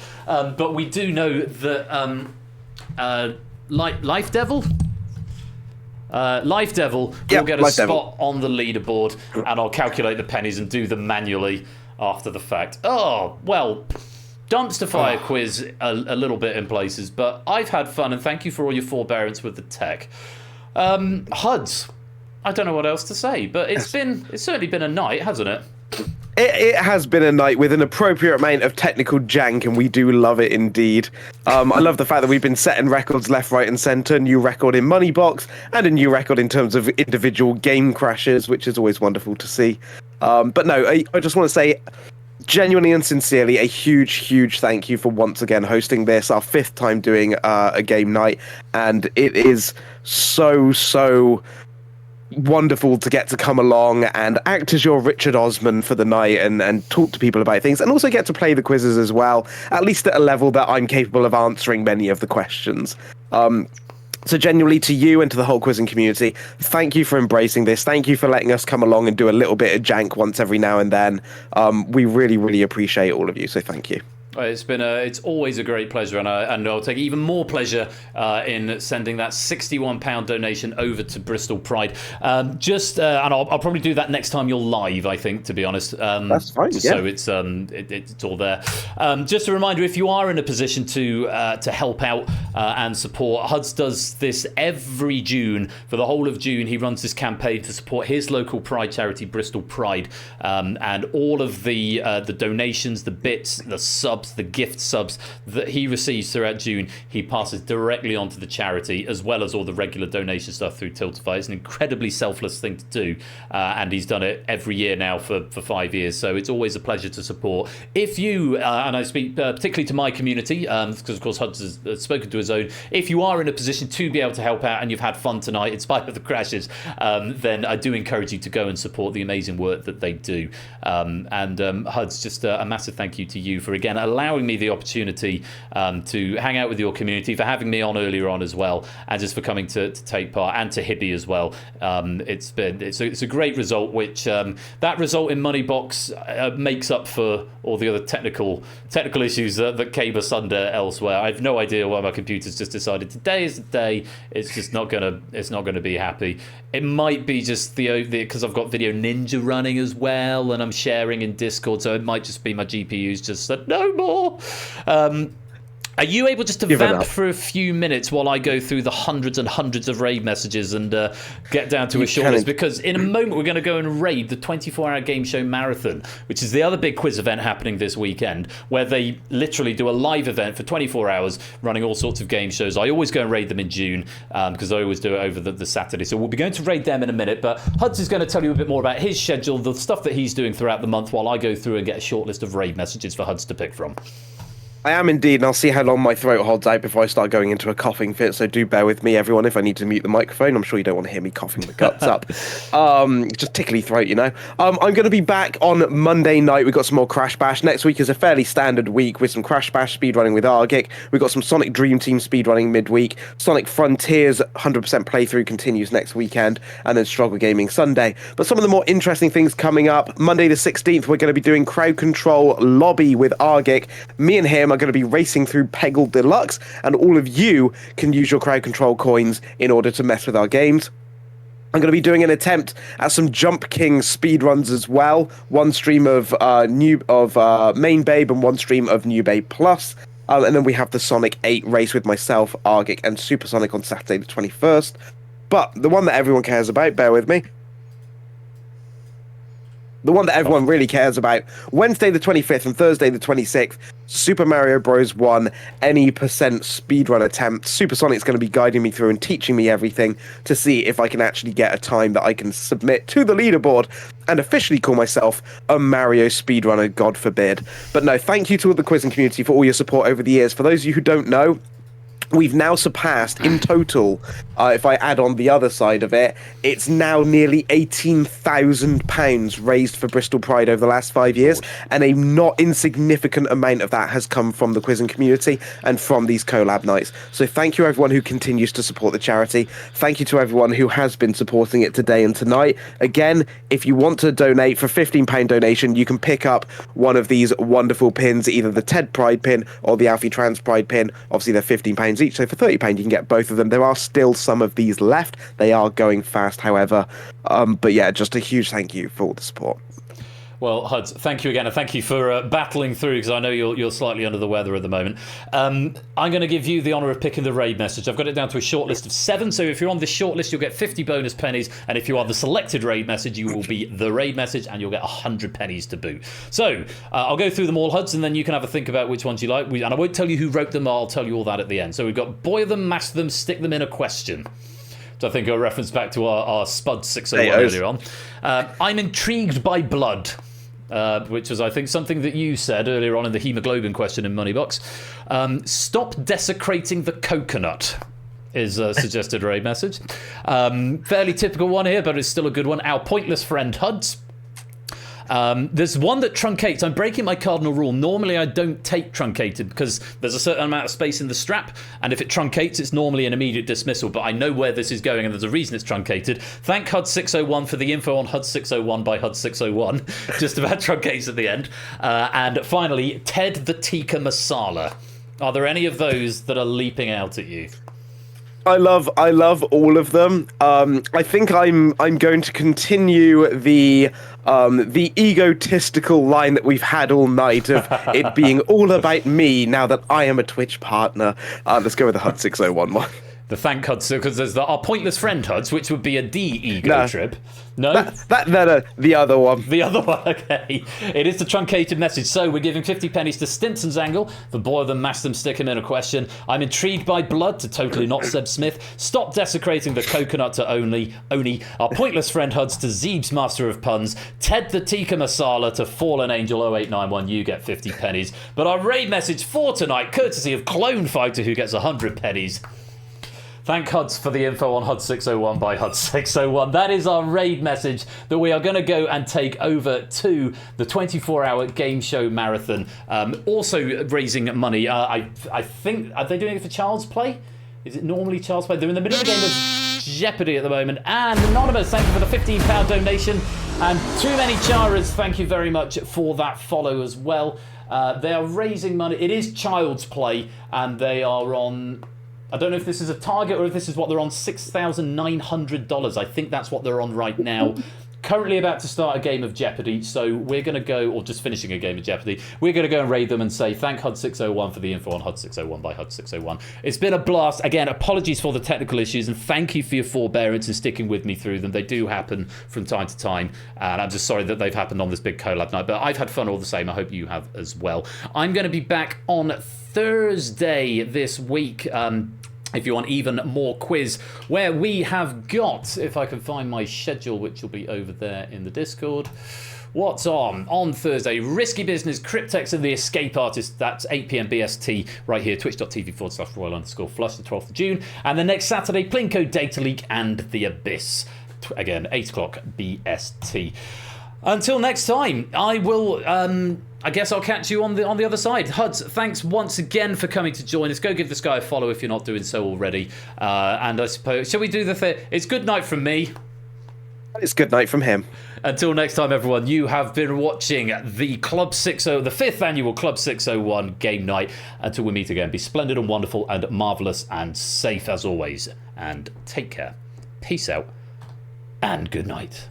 But we do know that Life Devil will get a spot on the leaderboard, and I'll calculate the pennies and do them manually after the fact. Oh, well, dumpster fire quiz a little bit in places, but I've had fun, and thank you for all your forbearance with the tech. Huds, I don't know what else to say, but it's certainly been a night, hasn't it? It has been a night with an appropriate amount of technical jank, and we do love it indeed. I love the fact that we've been setting records left, right, and centre. New record in Moneybox, and a new record in terms of individual game crashes, which is always wonderful to see. But no, I just want to say, genuinely and sincerely, a huge thank you for once again hosting this, our 5th time doing a game night, and it is so wonderful to get to come along and act as your Richard Osman for the night and talk to people about things, and also get to play the quizzes as well, at least at a level that I'm capable of answering many of the questions. So genuinely, to you and to the whole quizzing community, thank you for embracing this. Thank you for letting us come along and do a little bit of jank once every now and then. We really appreciate all of you, so thank you. It's always a great pleasure, and I'll take even more pleasure in sending that £61 donation over to Bristol Pride. And I'll probably do that next time you're live, I think, to be honest. That's fine. So it's all there. Just a reminder, if you are in a position to help out and support, Huds does this every June. For the whole of June, he runs this campaign to support his local Pride charity, Bristol Pride, and all of the donations, the bits, the subs, the gift subs that he receives throughout June, he passes directly onto the charity, as well as all the regular donation stuff through Tiltify. It's an incredibly selfless thing to do, and he's done it every year now for 5 years, so it's always a pleasure to support. If you, and I speak particularly to my community, because of course Huds has spoken to his own, if you are in a position to be able to help out and you've had fun tonight in spite of the crashes, then I do encourage you to go and support the amazing work that they do. And Huds, just a massive thank you to you for, again, allowing me the opportunity to hang out with your community, for having me on earlier on as well, and just for coming to take part, and to Hibby as well. It's a great result, which that result in Moneybox makes up for all the other technical issues that came asunder elsewhere. I have no idea why my computer's just decided today is the day. It's just not gonna be happy. It might be just because I've got Video Ninja running as well, and I'm sharing in Discord, so it might just be my GPU's just said no more. Are you able just to vamp for a few minutes while I go through the hundreds and hundreds of raid messages and get down to a short list? Because in a moment we're going to go and raid the 24-hour game show marathon, which is the other big quiz event happening this weekend, where they literally do a live event for 24 hours running all sorts of game shows. I always go and raid them in June because I always do it over the Saturday. So we'll be going to raid them in a minute, but Huds is going to tell you a bit more about his schedule, the stuff that he's doing throughout the month, while I go through and get a short list of raid messages for Huds to pick from. I am indeed, and I'll see how long my throat holds out before I start going into a coughing fit, so do bear with me, everyone, if I need to mute the microphone. I'm sure you don't want to hear me coughing the guts up. Just tickly throat, you know. I'm going to be back on Monday night. We've got some more Crash Bash. Next week is a fairly standard week with some Crash Bash speedrunning with Argic. We've got some Sonic Dream Team speedrunning midweek. Sonic Frontiers 100% playthrough continues next weekend, and then Struggle Gaming Sunday. But some of the more interesting things coming up, Monday the 16th, we're going to be doing Crowd Control Lobby with Argic. Me and him are going to be racing through Peggle Deluxe, and all of you can use your crowd control coins in order to mess with our games. I'm going to be doing an attempt at some Jump King speedruns as well. One stream of Main Babe and one stream of New Babe Plus. And then we have the Sonic 8 race with myself, Argic, and Supersonic on Saturday the 21st. But the one that everyone cares about, bear with me, the one that everyone really cares about, Wednesday the 25th and Thursday the 26th, Super Mario Bros. 1 any percent speedrun attempt. Supersonic's going to be guiding me through and teaching me everything to see if I can actually get a time that I can submit to the leaderboard and officially call myself a Mario speedrunner, God forbid. But no, thank you to all the quizzing community for all your support over the years. For those of you who don't know, we've now surpassed, in total, if I add on the other side of it, it's now nearly £18,000 raised for Bristol Pride over the last 5 years, and a not insignificant amount of that has come from the quizzing community and from these collab nights. So thank you everyone who continues to support the charity. Thank you to everyone who has been supporting it today and tonight. Again, if you want to donate for £15 donation, you can pick up one of these wonderful pins, either the Ted Pride pin or the Alfie Trans Pride pin. Obviously they're £15 each, so for £30 you can get both of them. There are still some of these left. They are going fast, however. But yeah, just a huge thank you for all the support. Well, Huds, thank you again, and thank you for battling through, because I know you're slightly under the weather at the moment. I'm going to give you the honour of picking the raid message. I've got it down to a short list of 7, so if you're on this short list, you'll get 50 bonus pennies, and if you are the selected raid message, you will be the raid message, and you'll get 100 pennies to boot. So, I'll go through them all, Huds, and then you can have a think about which ones you like. And I won't tell you who wrote them, I'll tell you all that at the end. So we've got boil them, mash them, stick them in a question. So I think a reference back to our Spud 601 earlier on. I'm intrigued by blood. Which was, I think, something that you said earlier on in the hemoglobin question in Moneybox. Stop desecrating the coconut is a suggested raid message. Fairly typical one here, but it's still a good one. Our pointless friend Huds. There's one that truncates. I'm breaking my cardinal rule. Normally I don't take truncated because there's a certain amount of space in the strap, and if it truncates it's normally an immediate dismissal, but I know where this is going and there's a reason it's truncated. Thank Huds601 for the info on Huds601 by Huds601. Just about truncates at the end. And finally, Ted the Tikka Masala. Are there any of those that are leaping out at you? I love all of them. I think I'm going to continue the egotistical line that we've had all night of it being all about me now that I am a Twitch partner. Let's go with the Huds601 one. The thank Huds, because there's our pointless friend Huds, which would be a ego trip. No? The other one. The other one, okay. It is the truncated message. So we're giving 50 pennies to Stinson's Angle for boil them, mash them, stick them in a question. I'm intrigued by blood to totally not Seb Smith. Stop desecrating the coconut to Oni. Our pointless friend Huds to Zeeb's Master of Puns. Ted the Tikka Masala to Fallen Angel 0891. You get 50 pennies. But our raid message for tonight, courtesy of Clone Fighter, who gets 100 pennies. Thank Huds for the info on Huds601 by Huds601. That is our raid message that we are going to go and take over to the 24-hour game show marathon. Also raising money. I think, are they doing it for Child's Play? Is it normally Child's Play? They're in the middle of a game of Jeopardy at the moment. And Anonymous, thank you for the £15 donation. And Too Many Charas, thank you very much for that follow as well. They are raising money. It is Child's Play, and they are on... I don't know if this is a target or if this is what they're on, $6,900. I think that's what they're on right now. Currently about to start a game of Jeopardy, so we're going to go, or just finishing a game of Jeopardy, we're going to go and raid them and say thank Huds601 for the info on Huds601 by Huds601. It's been a blast. Again, apologies for the technical issues, and thank you for your forbearance and sticking with me through them. They do happen from time to time, and I'm just sorry that they've happened on this big collab night, but I've had fun all the same. I hope you have as well. I'm going to be back on Thursday this week, if you want even more quiz, where we have got, if I can find my schedule, which will be over there in the Discord. What's on Thursday? Risky Business, Cryptex and the Escape Artist. That's 8 p.m. BST right here, twitch.tv/Royal_Flush, the 12th of June. And the next Saturday, Plinko, Data Leak and The Abyss. Again, 8 o'clock BST. Until next time, I will... I guess I'll catch you on the other side. Huds, thanks once again for coming to join us. Go give this guy a follow if you're not doing so already. And I suppose, shall we do the thing? It's good night from me. It's good night from him. Until next time, everyone, you have been watching the Club 60, the 5th annual Club 601 game night. Until we meet again, be splendid and wonderful and marvellous and safe as always. And take care. Peace out. And good night.